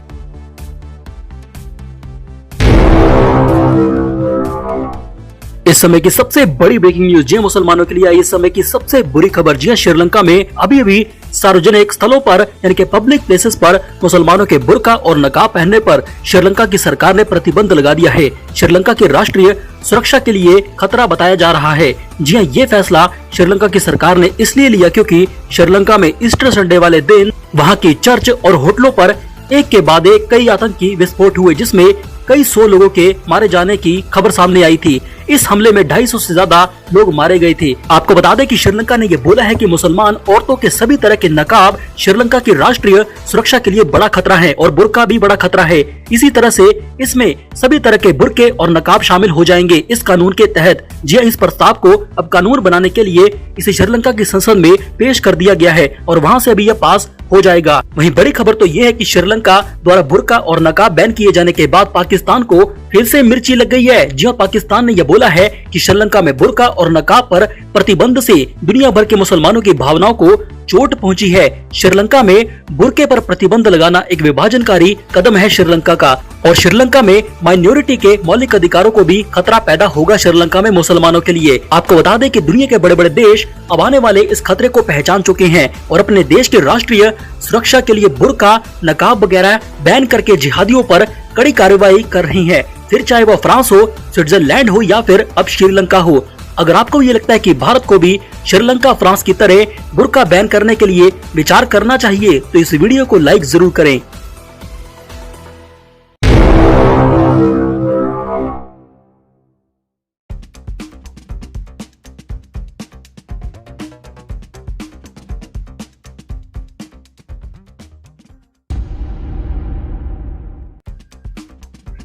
इस समय की सबसे बड़ी ब्रेकिंग न्यूज जी मुसलमानों के लिए आई। इस समय की सबसे बुरी खबर जी श्रीलंका में अभी सार्वजनिक स्थलों पर यानी कि पब्लिक प्लेसेस पर मुसलमानों के बुर्का और नकाब पहनने पर श्रीलंका की सरकार ने प्रतिबंध लगा दिया है। श्रीलंका की राष्ट्रीय सुरक्षा के लिए खतरा बताया जा रहा है। जी हां, ये फैसला श्रीलंका की सरकार ने इसलिए लिया क्योंकि श्रीलंका में ईस्टर संडे वाले दिन वहां की चर्च और होटलों पर एक के बाद एक कई आतंकी विस्फोट हुए, जिसमें कई 100 लोगों के मारे जाने की खबर सामने आई थी। इस हमले में 250 से ज्यादा लोग मारे गए थे। आपको बता दें कि श्रीलंका ने यह बोला है कि मुसलमान औरतों के सभी तरह के नकाब श्रीलंका की राष्ट्रीय सुरक्षा के लिए बड़ा खतरा है और बुर्का भी बड़ा खतरा है। इसी तरह से इसमें सभी तरह के बुर्के और नकाब शामिल हो जाएंगे इस कानून के तहत। जी इस प्रस्ताव को अब कानून बनाने के लिए इसे श्रीलंका की संसद में पेश कर दिया गया है और वहां से अभी यह पास हो जाएगा। वहीं बड़ी खबर तो यह है कि श्रीलंका द्वारा बुर्का और नकाब बैन किए जाने के बाद पाकिस्तान को फिर से मिर्ची लग गई है। जी पाकिस्तान ने यह बोला है कि श्रीलंका में बुर्का और नकाब पर प्रतिबंध से दुनिया भर के मुसलमानों की भावनाओं को चोट पहुंची है। श्रीलंका में बुर्के पर प्रतिबंध लगाना एक विभाजनकारी कदम है श्रीलंका का और श्रीलंका में माइनॉरिटी के मौलिक अधिकारों को भी खतरा पैदा होगा श्रीलंका में मुसलमानों के लिए। आपको बता दें कि दुनिया के बड़े बड़े देश अब आने वाले इस खतरे को पहचान चुके हैं और अपने देश की राष्ट्रीय सुरक्षा के लिए बुर्का नकाब वगैरह बैन करके जिहादियों पर कड़ी कार्रवाई कर रही है, फिर चाहे वो फ्रांस हो, स्विट्जरलैंड हो या फिर अब श्रीलंका हो। अगर आपको ये लगता है कि भारत को भी श्रीलंका फ्रांस की तरह बुर्का बैन करने के लिए विचार करना चाहिए तो इस वीडियो को लाइक जरूर करें।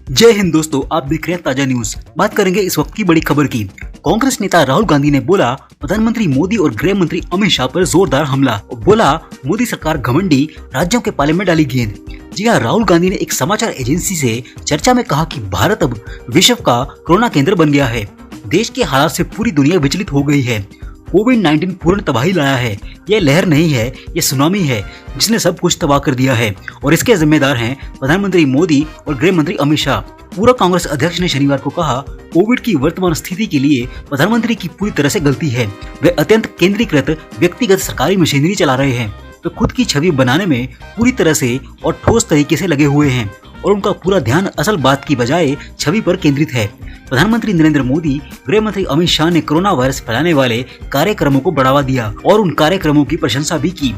जय हिंद दोस्तों, आप देख रहे हैं ताजा न्यूज। बात करेंगे इस वक्त की बड़ी खबर की। कांग्रेस नेता राहुल गांधी ने बोला प्रधानमंत्री मोदी और गृह मंत्री अमित शाह पर जोरदार हमला। बोला मोदी सरकार घमंडी, राज्यों के पाले में डाली गेंद। जी हाँ, राहुल गांधी ने एक समाचार एजेंसी से चर्चा में कहा कि भारत अब विश्व का कोरोना केंद्र बन गया है। देश के हालात से पूरी दुनिया विचलित हो गई है। कोविड-19 पूर्ण तबाही लाया है। यह लहर नहीं है, यह सुनामी है जिसने सब कुछ तबाह कर दिया है और इसके जिम्मेदार हैं प्रधानमंत्री मोदी और गृह मंत्री अमित शाह। पूर्व कांग्रेस अध्यक्ष ने शनिवार को कहा कोविड की वर्तमान स्थिति के लिए प्रधानमंत्री की पूरी तरह से गलती है। वे अत्यंत केंद्रीकृत व्यक्तिगत सरकारी मशीनरी चला रहे हैं। वे खुद की छवि बनाने में पूरी तरह से और ठोस तरीके से लगे हुए हैं और उनका पूरा ध्यान असल बात की बजाय छवि पर केंद्रित है। प्रधानमंत्री नरेंद्र मोदी, गृह मंत्री अमित शाह ने कोरोना वायरस फैलाने वाले कार्यक्रमों को बढ़ावा दिया और उन कार्यक्रमों की प्रशंसा भी की।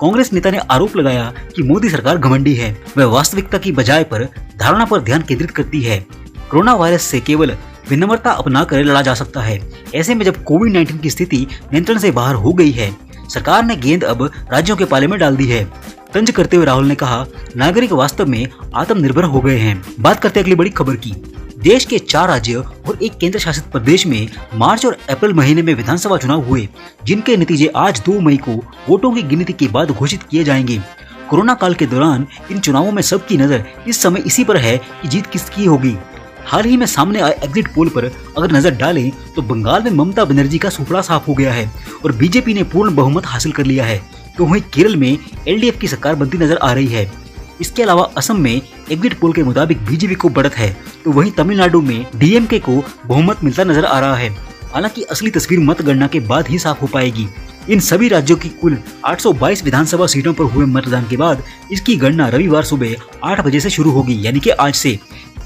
कांग्रेस नेता ने आरोप लगाया कि मोदी सरकार घमंडी है, वह वास्तविकता की बजाय पर धारणा पर ध्यान केंद्रित करती है। कोरोना वायरस से केवल विनम्रता अपना कर लड़ा जा सकता है। ऐसे में जब कोविड-19 की स्थिति नियंत्रण से बाहर हो गई है, सरकार ने गेंद अब राज्यों के पाले में डाल दी है। तंज करते हुए राहुल ने कहा नागरिक वास्तव में आत्मनिर्भर हो गए हैं। बात करते हैं अगली बड़ी खबर की। देश के 4 राज्य और एक केंद्र शासित प्रदेश में मार्च और अप्रैल महीने में विधानसभा चुनाव हुए, जिनके नतीजे आज 2 मई को वोटों की गिनती के बाद घोषित किए जाएंगे। कोरोना काल के दौरान इन चुनावों में सबकी नजर इस समय इसी पर है कि जीत किसकी होगी। हाल ही में सामने आए एग्जिट पोल पर अगर नजर डालें तो बंगाल में ममता बनर्जी का सुपड़ा साफ हो गया है और बीजेपी ने पूर्ण बहुमत हासिल कर लिया है, तो वहीं केरल में एलडीएफ की सरकार बनती नजर आ रही है। इसके अलावा असम में एग्जिट पोल के मुताबिक बीजेपी को बढ़त है, तो वहीं तमिलनाडु में डीएमके को बहुमत मिलता नजर आ रहा है। हालांकि असली तस्वीर मतगणना के बाद ही साफ हो पाएगी। इन सभी राज्यों की कुल 822 विधानसभा सीटों पर हुए मतदान के बाद इसकी गणना रविवार सुबह 8 बजे से शुरू होगी, यानी कि आज से।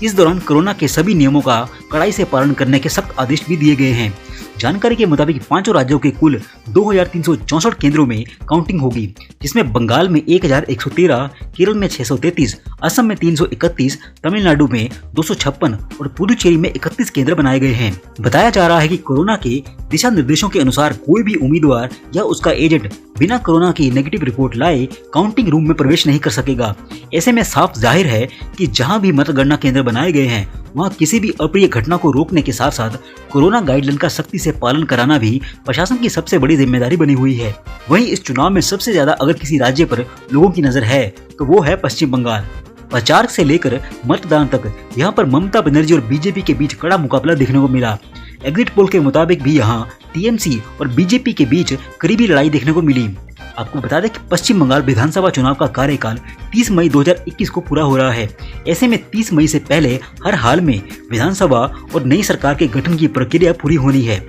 इस दौरान कोरोना के सभी नियमों का कड़ाई से पालन करने के सख्त आदेश भी दिए गए हैं। जानकारी के मुताबिक पांचों राज्यों के कुल 2364 केंद्रों में काउंटिंग होगी, जिसमें बंगाल में 1113, केरल में 633, असम में 331, तमिलनाडु में 256 और पुडुचेरी में 31 केंद्र बनाए गए हैं। बताया जा रहा है कि कोरोना के दिशा निर्देशों के अनुसार कोई भी उम्मीदवार या उसका एजेंट बिना कोरोना की नेगेटिव रिपोर्ट लाए काउंटिंग रूम में प्रवेश नहीं कर सकेगा। ऐसे में साफ जाहिर है कि जहां भी मतगणना केंद्र बनाए गए हैं वहां किसी भी अप्रिय घटना को रोकने के साथ साथ कोरोना गाइडलाइन का सख्ती से पालन कराना भी प्रशासन की सबसे बड़ी जिम्मेदारी बनी हुई है। वहीं इस चुनाव में सबसे ज्यादा अगर किसी राज्य पर लोगों की नजर है तो वो है पश्चिम बंगाल। प्रचार से लेकर मतदान तक यहाँ पर ममता बनर्जी और बीजेपी के बीच कड़ा मुकाबला देखने को मिला। एग्जिट पोल के मुताबिक भी यहाँ टीएमसी और बीजेपी के बीच करीबी लड़ाई देखने को मिली। आपको बता दें कि पश्चिम बंगाल विधानसभा चुनाव का कार्यकाल 30 मई 2021 को पूरा हो रहा है। ऐसे में 30 मई से पहले हर हाल में विधानसभा और नई सरकार के गठन की प्रक्रिया पूरी होनी है।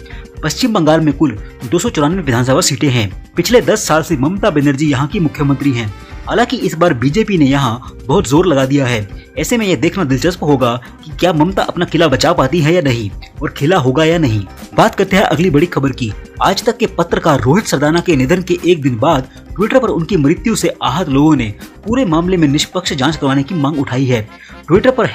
पश्चिम बंगाल में कुल 294 विधानसभा सीटें हैं। पिछले 10 साल से ममता बनर्जी यहाँ की मुख्यमंत्री हैं। हालांकि इस बार बीजेपी ने यहाँ बहुत जोर लगा दिया है। ऐसे में यह देखना दिलचस्प होगा कि क्या ममता अपना किला बचा पाती है या नहीं, और खिला होगा या नहीं। बात करते हैं अगली बड़ी खबर की। आज तक के पत्रकार रोहित सरदाना के निधन के एक दिन बाद ट्विटर पर उनकी मृत्यु से आहत लोगों ने पूरे मामले में निष्पक्ष जांच करवाने की मांग उठाई है। ट्विटर पर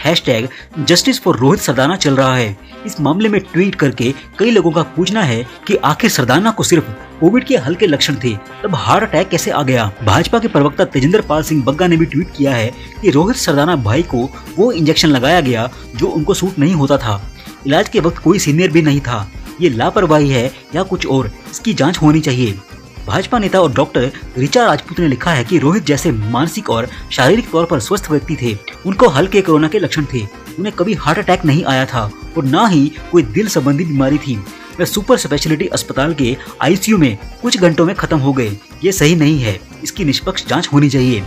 #जस्टिस फॉर रोहित सरदाना चल रहा है। इस मामले में ट्वीट करके कई लोगों का पूछना है कि आखिर सरदाना को सिर्फ कोविड के हल्के लक्षण थे, तब हार्ट अटैक कैसे आ गया। भाजपा के प्रवक्ता तेजिंदर पाल सिंह बग्गा ने भी ट्वीट किया है कि रोहित सरदाना भाई को वो इंजेक्शन लगाया गया जो उनको सूट नहीं होता था। इलाज के वक्त कोई सीनियर भी नहीं था। ये लापरवाही है या कुछ और, इसकी जांच होनी चाहिए। भाजपा नेता और डॉक्टर ऋचा राजपूत ने लिखा है कि रोहित जैसे मानसिक और शारीरिक तौर पर स्वस्थ व्यक्ति थे। उनको हल्के कोरोना के लक्षण थे। उन्हें कभी हार्ट अटैक नहीं आया था और न ही कोई दिल संबंधी बीमारी थी। वे सुपर स्पेशलिटी अस्पताल के आईसीयू में कुछ घंटों में खत्म हो गए। ये सही नहीं है, इसकी निष्पक्ष जांच होनी चाहिए।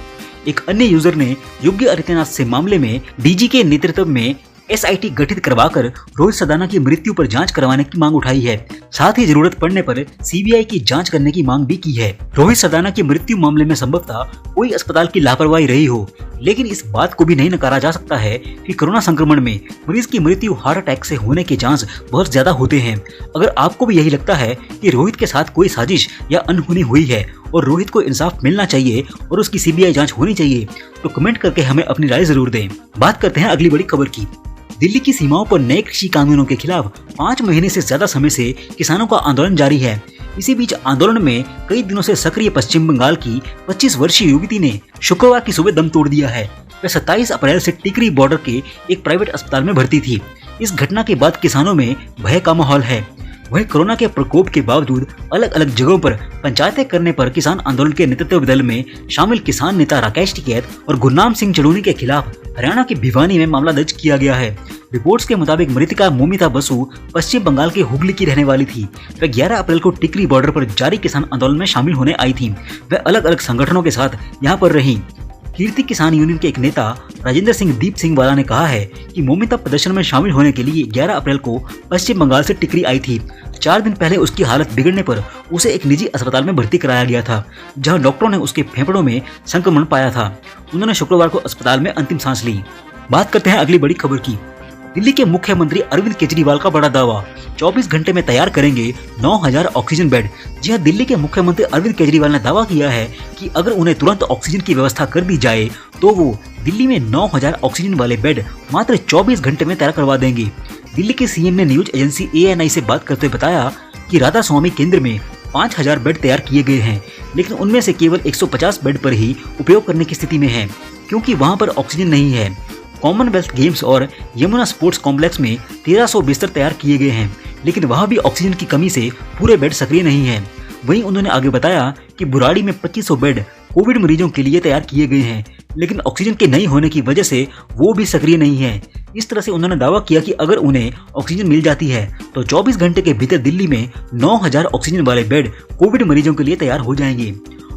एक अन्य यूजर ने योगी आदित्यनाथ से मामले में डीजी के नेतृत्व में SIT गठित करवाकर रोहित सरदाना की मृत्यु पर जांच करवाने की मांग उठाई है। साथ ही जरूरत पड़ने पर CBI की जांच करने की मांग भी की है। रोहित सरदाना की मृत्यु मामले में संभवतः कोई अस्पताल की लापरवाही रही हो, लेकिन इस बात को भी नहीं नकारा जा सकता है कि कोरोना संक्रमण में मरीज की मृत्यु हार्ट अटैक से होने के चांस बहुत ज्यादा होते हैं। अगर आपको भी यही लगता है कि रोहित के साथ कोई साजिश या अनहोनी हुई है और रोहित को इंसाफ मिलना चाहिए और उसकी CBI जांच होनी चाहिए, तो कमेंट करके हमें अपनी राय जरूर दें। बात करते हैं अगली बड़ी खबर की। दिल्ली की सीमाओं पर नए कृषि कानूनों के खिलाफ 5 महीने से ज्यादा समय से किसानों का आंदोलन जारी है। इसी बीच आंदोलन में कई दिनों से सक्रिय पश्चिम बंगाल की 25 वर्षीय युवती ने शुक्रवार की सुबह दम तोड़ दिया है। वह 27 अप्रैल से टिकरी बॉर्डर के एक प्राइवेट अस्पताल में भर्ती थी। इस घटना के बाद किसानों में भय का माहौल है। वहीं कोरोना के प्रकोप के बावजूद अलग अलग जगहों पर पंचायतें करने पर किसान आंदोलन के नेतृत्व दल में शामिल किसान नेता राकेश टिकैत और गुरनाम सिंह चड़ूनी के खिलाफ हरियाणा के भिवानी में मामला दर्ज किया गया है। रिपोर्ट्स के मुताबिक मृतका मोमिता बसु पश्चिम बंगाल के हुगली की रहने वाली थी। वह 11 अप्रैल को टिकरी बॉर्डर पर जारी किसान आंदोलन में शामिल होने आई थी। वह अलग अलग संगठनों के साथ यहाँ पर रही। कीर्ति किसान यूनियन के एक नेता राजेंद्र सिंह दीप सिंह वाला ने कहा है कि मोमिता प्रदर्शन में शामिल होने के लिए 11 अप्रैल को पश्चिम बंगाल से टिकरी आई थी। 4 दिन पहले उसकी हालत बिगड़ने पर उसे एक निजी अस्पताल में भर्ती कराया गया था, जहां डॉक्टरों ने उसके फेफड़ों में संक्रमण पाया था। उन्होंने शुक्रवार को अस्पताल में अंतिम सांस ली। बात करते हैं अगली बड़ी खबर की। दिल्ली के मुख्यमंत्री अरविंद केजरीवाल का बड़ा दावा, 24 घंटे में तैयार करेंगे 9000 ऑक्सीजन बेड। जी हां, दिल्ली के मुख्यमंत्री अरविंद केजरीवाल ने दावा किया है कि अगर उन्हें तुरंत ऑक्सीजन की व्यवस्था कर दी जाए तो वो दिल्ली में 9000 ऑक्सीजन वाले बेड मात्र 24 घंटे में तैयार करवा देंगे। दिल्ली के सीएम ने न्यूज एजेंसी ANI से बात करते हुए बताया कि राधा स्वामी केंद्र में 5000 बेड तैयार किए गए हैं, लेकिन उनमें से केवल 150 बेड पर ही उपयोग करने की स्थिति में है, क्योंकि वहां पर ऑक्सीजन नहीं है। कॉमनवेल्थ गेम्स और यमुना स्पोर्ट्स कॉम्प्लेक्स में 1300 बिस्तर तैयार किए गए हैं, लेकिन वहां भी ऑक्सीजन की कमी से पूरे बेड सक्रिय नहीं है। वहीं उन्होंने आगे बताया कि बुराड़ी में 2500 बेड कोविड मरीजों के लिए तैयार किए गए हैं, लेकिन ऑक्सीजन के नहीं होने की वजह से वो भी सक्रिय नहीं है। इस तरह से उन्होंने दावा किया कि अगर उन्हें ऑक्सीजन मिल जाती है तो 24 घंटे के भीतर दिल्ली में 9000 ऑक्सीजन वाले बेड कोविड मरीजों के लिए तैयार हो जाएंगे।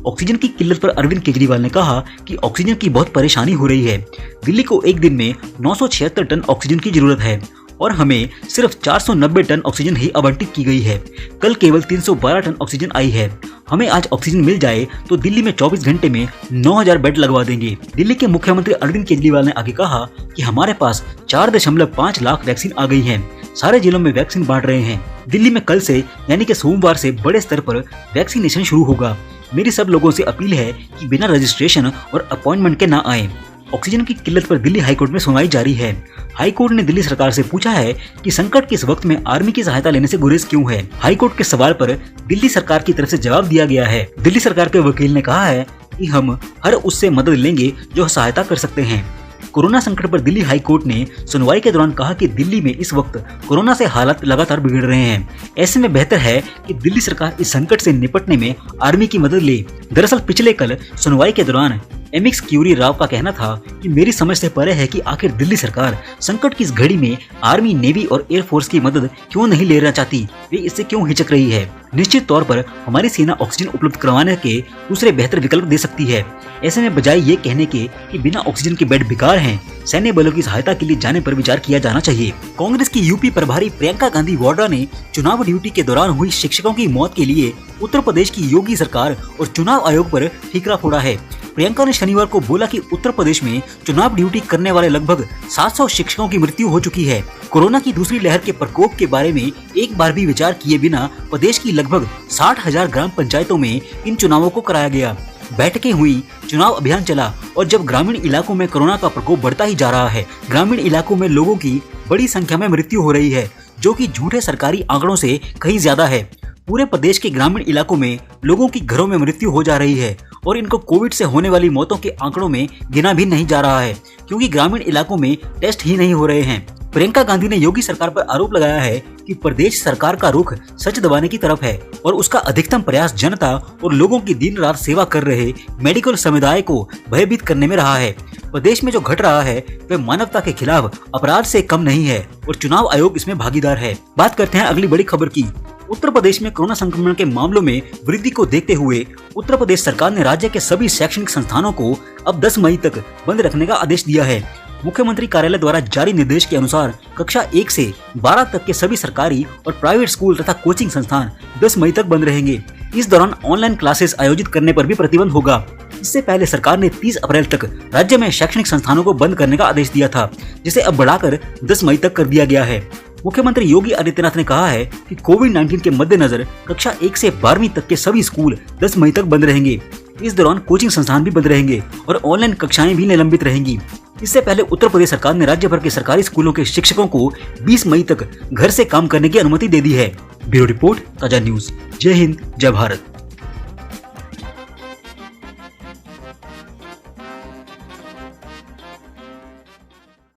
ऑक्सीजन की किल्लत पर अरविंद केजरीवाल ने कहा कि ऑक्सीजन की बहुत परेशानी हो रही है। दिल्ली को एक दिन में 976 टन ऑक्सीजन की जरूरत है। और हमें सिर्फ 490 टन ऑक्सीजन ही आवंटित की गई है। कल केवल 312 टन ऑक्सीजन आई है। हमें आज ऑक्सीजन मिल जाए तो दिल्ली में 24 घंटे में 9000 बेड लगवा देंगे। दिल्ली के मुख्यमंत्री अरविंद केजरीवाल ने आगे कहा कि हमारे पास 4.5 लाख वैक्सीन आ गई है। सारे जिलों में वैक्सीन बांट रहे हैं। दिल्ली में कल से यानी कि सोमवार से बड़े स्तर पर वैक्सीनेशन शुरू होगा। मेरी सब लोगों से अपील है कि बिना रजिस्ट्रेशन और अपॉइंटमेंट के ना आए। ऑक्सीजन की किल्लत पर दिल्ली हाईकोर्ट में सुनवाई जारी है। हाईकोर्ट ने दिल्ली सरकार से पूछा है कि संकट के इस वक्त में आर्मी की सहायता लेने से गुरेज क्यों है। हाईकोर्ट के सवाल पर दिल्ली सरकार की तरफ से जवाब दिया गया है। दिल्ली सरकार के वकील ने कहा है कि हम हर उससे मदद लेंगे जो सहायता कर सकते हैं। कोरोना संकट पर दिल्ली हाई कोर्ट ने सुनवाई के दौरान कहा कि दिल्ली में इस वक्त कोरोना से हालात लगातार बिगड़ रहे हैं। ऐसे में बेहतर है कि दिल्ली सरकार इस संकट से निपटने में आर्मी की मदद ले। दरअसल पिछले कल सुनवाई के दौरान एमएक्स क्यूरी राव का कहना था कि मेरी समझ से परे है कि आखिर दिल्ली सरकार संकट की इस घड़ी में आर्मी, नेवी और एयरफोर्स की मदद क्यों नहीं लेना चाहती, वे इससे क्यों हिचक रही है। निश्चित तौर पर हमारी सेना ऑक्सीजन उपलब्ध करवाने के दूसरे बेहतर विकल्प दे सकती है। ऐसे में बजाय ये कहने के कि बिना ऑक्सीजन के बेड बेकार हैं, सैन्य बलों की सहायता के लिए जाने पर विचार किया जाना चाहिए। कांग्रेस की यूपी प्रभारी प्रियंका गांधी वाड्रा ने चुनाव ड्यूटी के दौरान हुई शिक्षकों की मौत के लिए उत्तर प्रदेश की योगी सरकार और चुनाव आयोग पर ठीकरा फोड़ा है। प्रियंका ने शनिवार को बोला कि उत्तर प्रदेश में चुनाव ड्यूटी करने वाले लगभग 700 शिक्षकों की मृत्यु हो चुकी है। कोरोना की दूसरी लहर के प्रकोप के बारे में एक बार भी विचार किए बिना प्रदेश की लगभग 60,000 ग्राम पंचायतों में इन चुनावों को कराया गया। बैठकें हुई, चुनाव अभियान चला और जब ग्रामीण इलाकों में कोरोना का प्रकोप बढ़ता ही जा रहा है, ग्रामीण इलाकों में लोगों की बड़ी संख्या में मृत्यु हो रही है, जो कि झूठे सरकारी आंकड़ों से कहीं ज्यादा है। पूरे प्रदेश के ग्रामीण इलाकों में लोगों की घरों में मृत्यु हो जा रही है और इनको कोविड से होने वाली मौतों के आंकड़ों में गिना भी नहीं जा रहा है, क्योंकि ग्रामीण इलाकों में टेस्ट ही नहीं हो रहे हैं। प्रियंका गांधी ने योगी सरकार पर आरोप लगाया है कि प्रदेश सरकार का रुख सच दबाने की तरफ है और उसका अधिकतम प्रयास जनता और लोगों की दिन रात सेवा कर रहे मेडिकल समुदाय को भयभीत करने में रहा है। प्रदेश में जो घट रहा है वह मानवता के खिलाफ अपराध से कम नहीं है और चुनाव आयोग इसमें भागीदार है। बात करते हैं अगली बड़ी खबर की। उत्तर प्रदेश में कोरोना संक्रमण के मामलों में वृद्धि को देखते हुए उत्तर प्रदेश सरकार ने राज्य के सभी शैक्षणिक संस्थानों को अब 10 मई तक बंद रखने का आदेश दिया है। मुख्यमंत्री कार्यालय द्वारा जारी निर्देश के अनुसार कक्षा 1 से 12 तक के सभी सरकारी और प्राइवेट स्कूल तथा कोचिंग संस्थान 10 मई तक बंद रहेंगे। इस दौरान ऑनलाइन क्लासेस आयोजित करने पर भी प्रतिबंध होगा। इससे पहले सरकार ने 30 अप्रैल तक राज्य में शैक्षणिक संस्थानों को बंद करने का आदेश दिया था, जिसे अब बढ़ाकर 10 मई तक कर दिया गया है। मुख्यमंत्री योगी आदित्यनाथ ने कहा है कि कोविड-19 के मद्देनजर कक्षा 1 से 12वीं तक के सभी स्कूल 10 मई तक बंद रहेंगे। इस दौरान कोचिंग संस्थान भी बंद रहेंगे और ऑनलाइन कक्षाएं भी निलंबित रहेंगी। इससे पहले उत्तर प्रदेश सरकार ने राज्य भर के सरकारी स्कूलों के शिक्षकों को 20 मई तक घर से काम करने की अनुमति दे दी है। ब्यूरो रिपोर्ट, ताजा न्यूज। जय हिंद, जय भारत।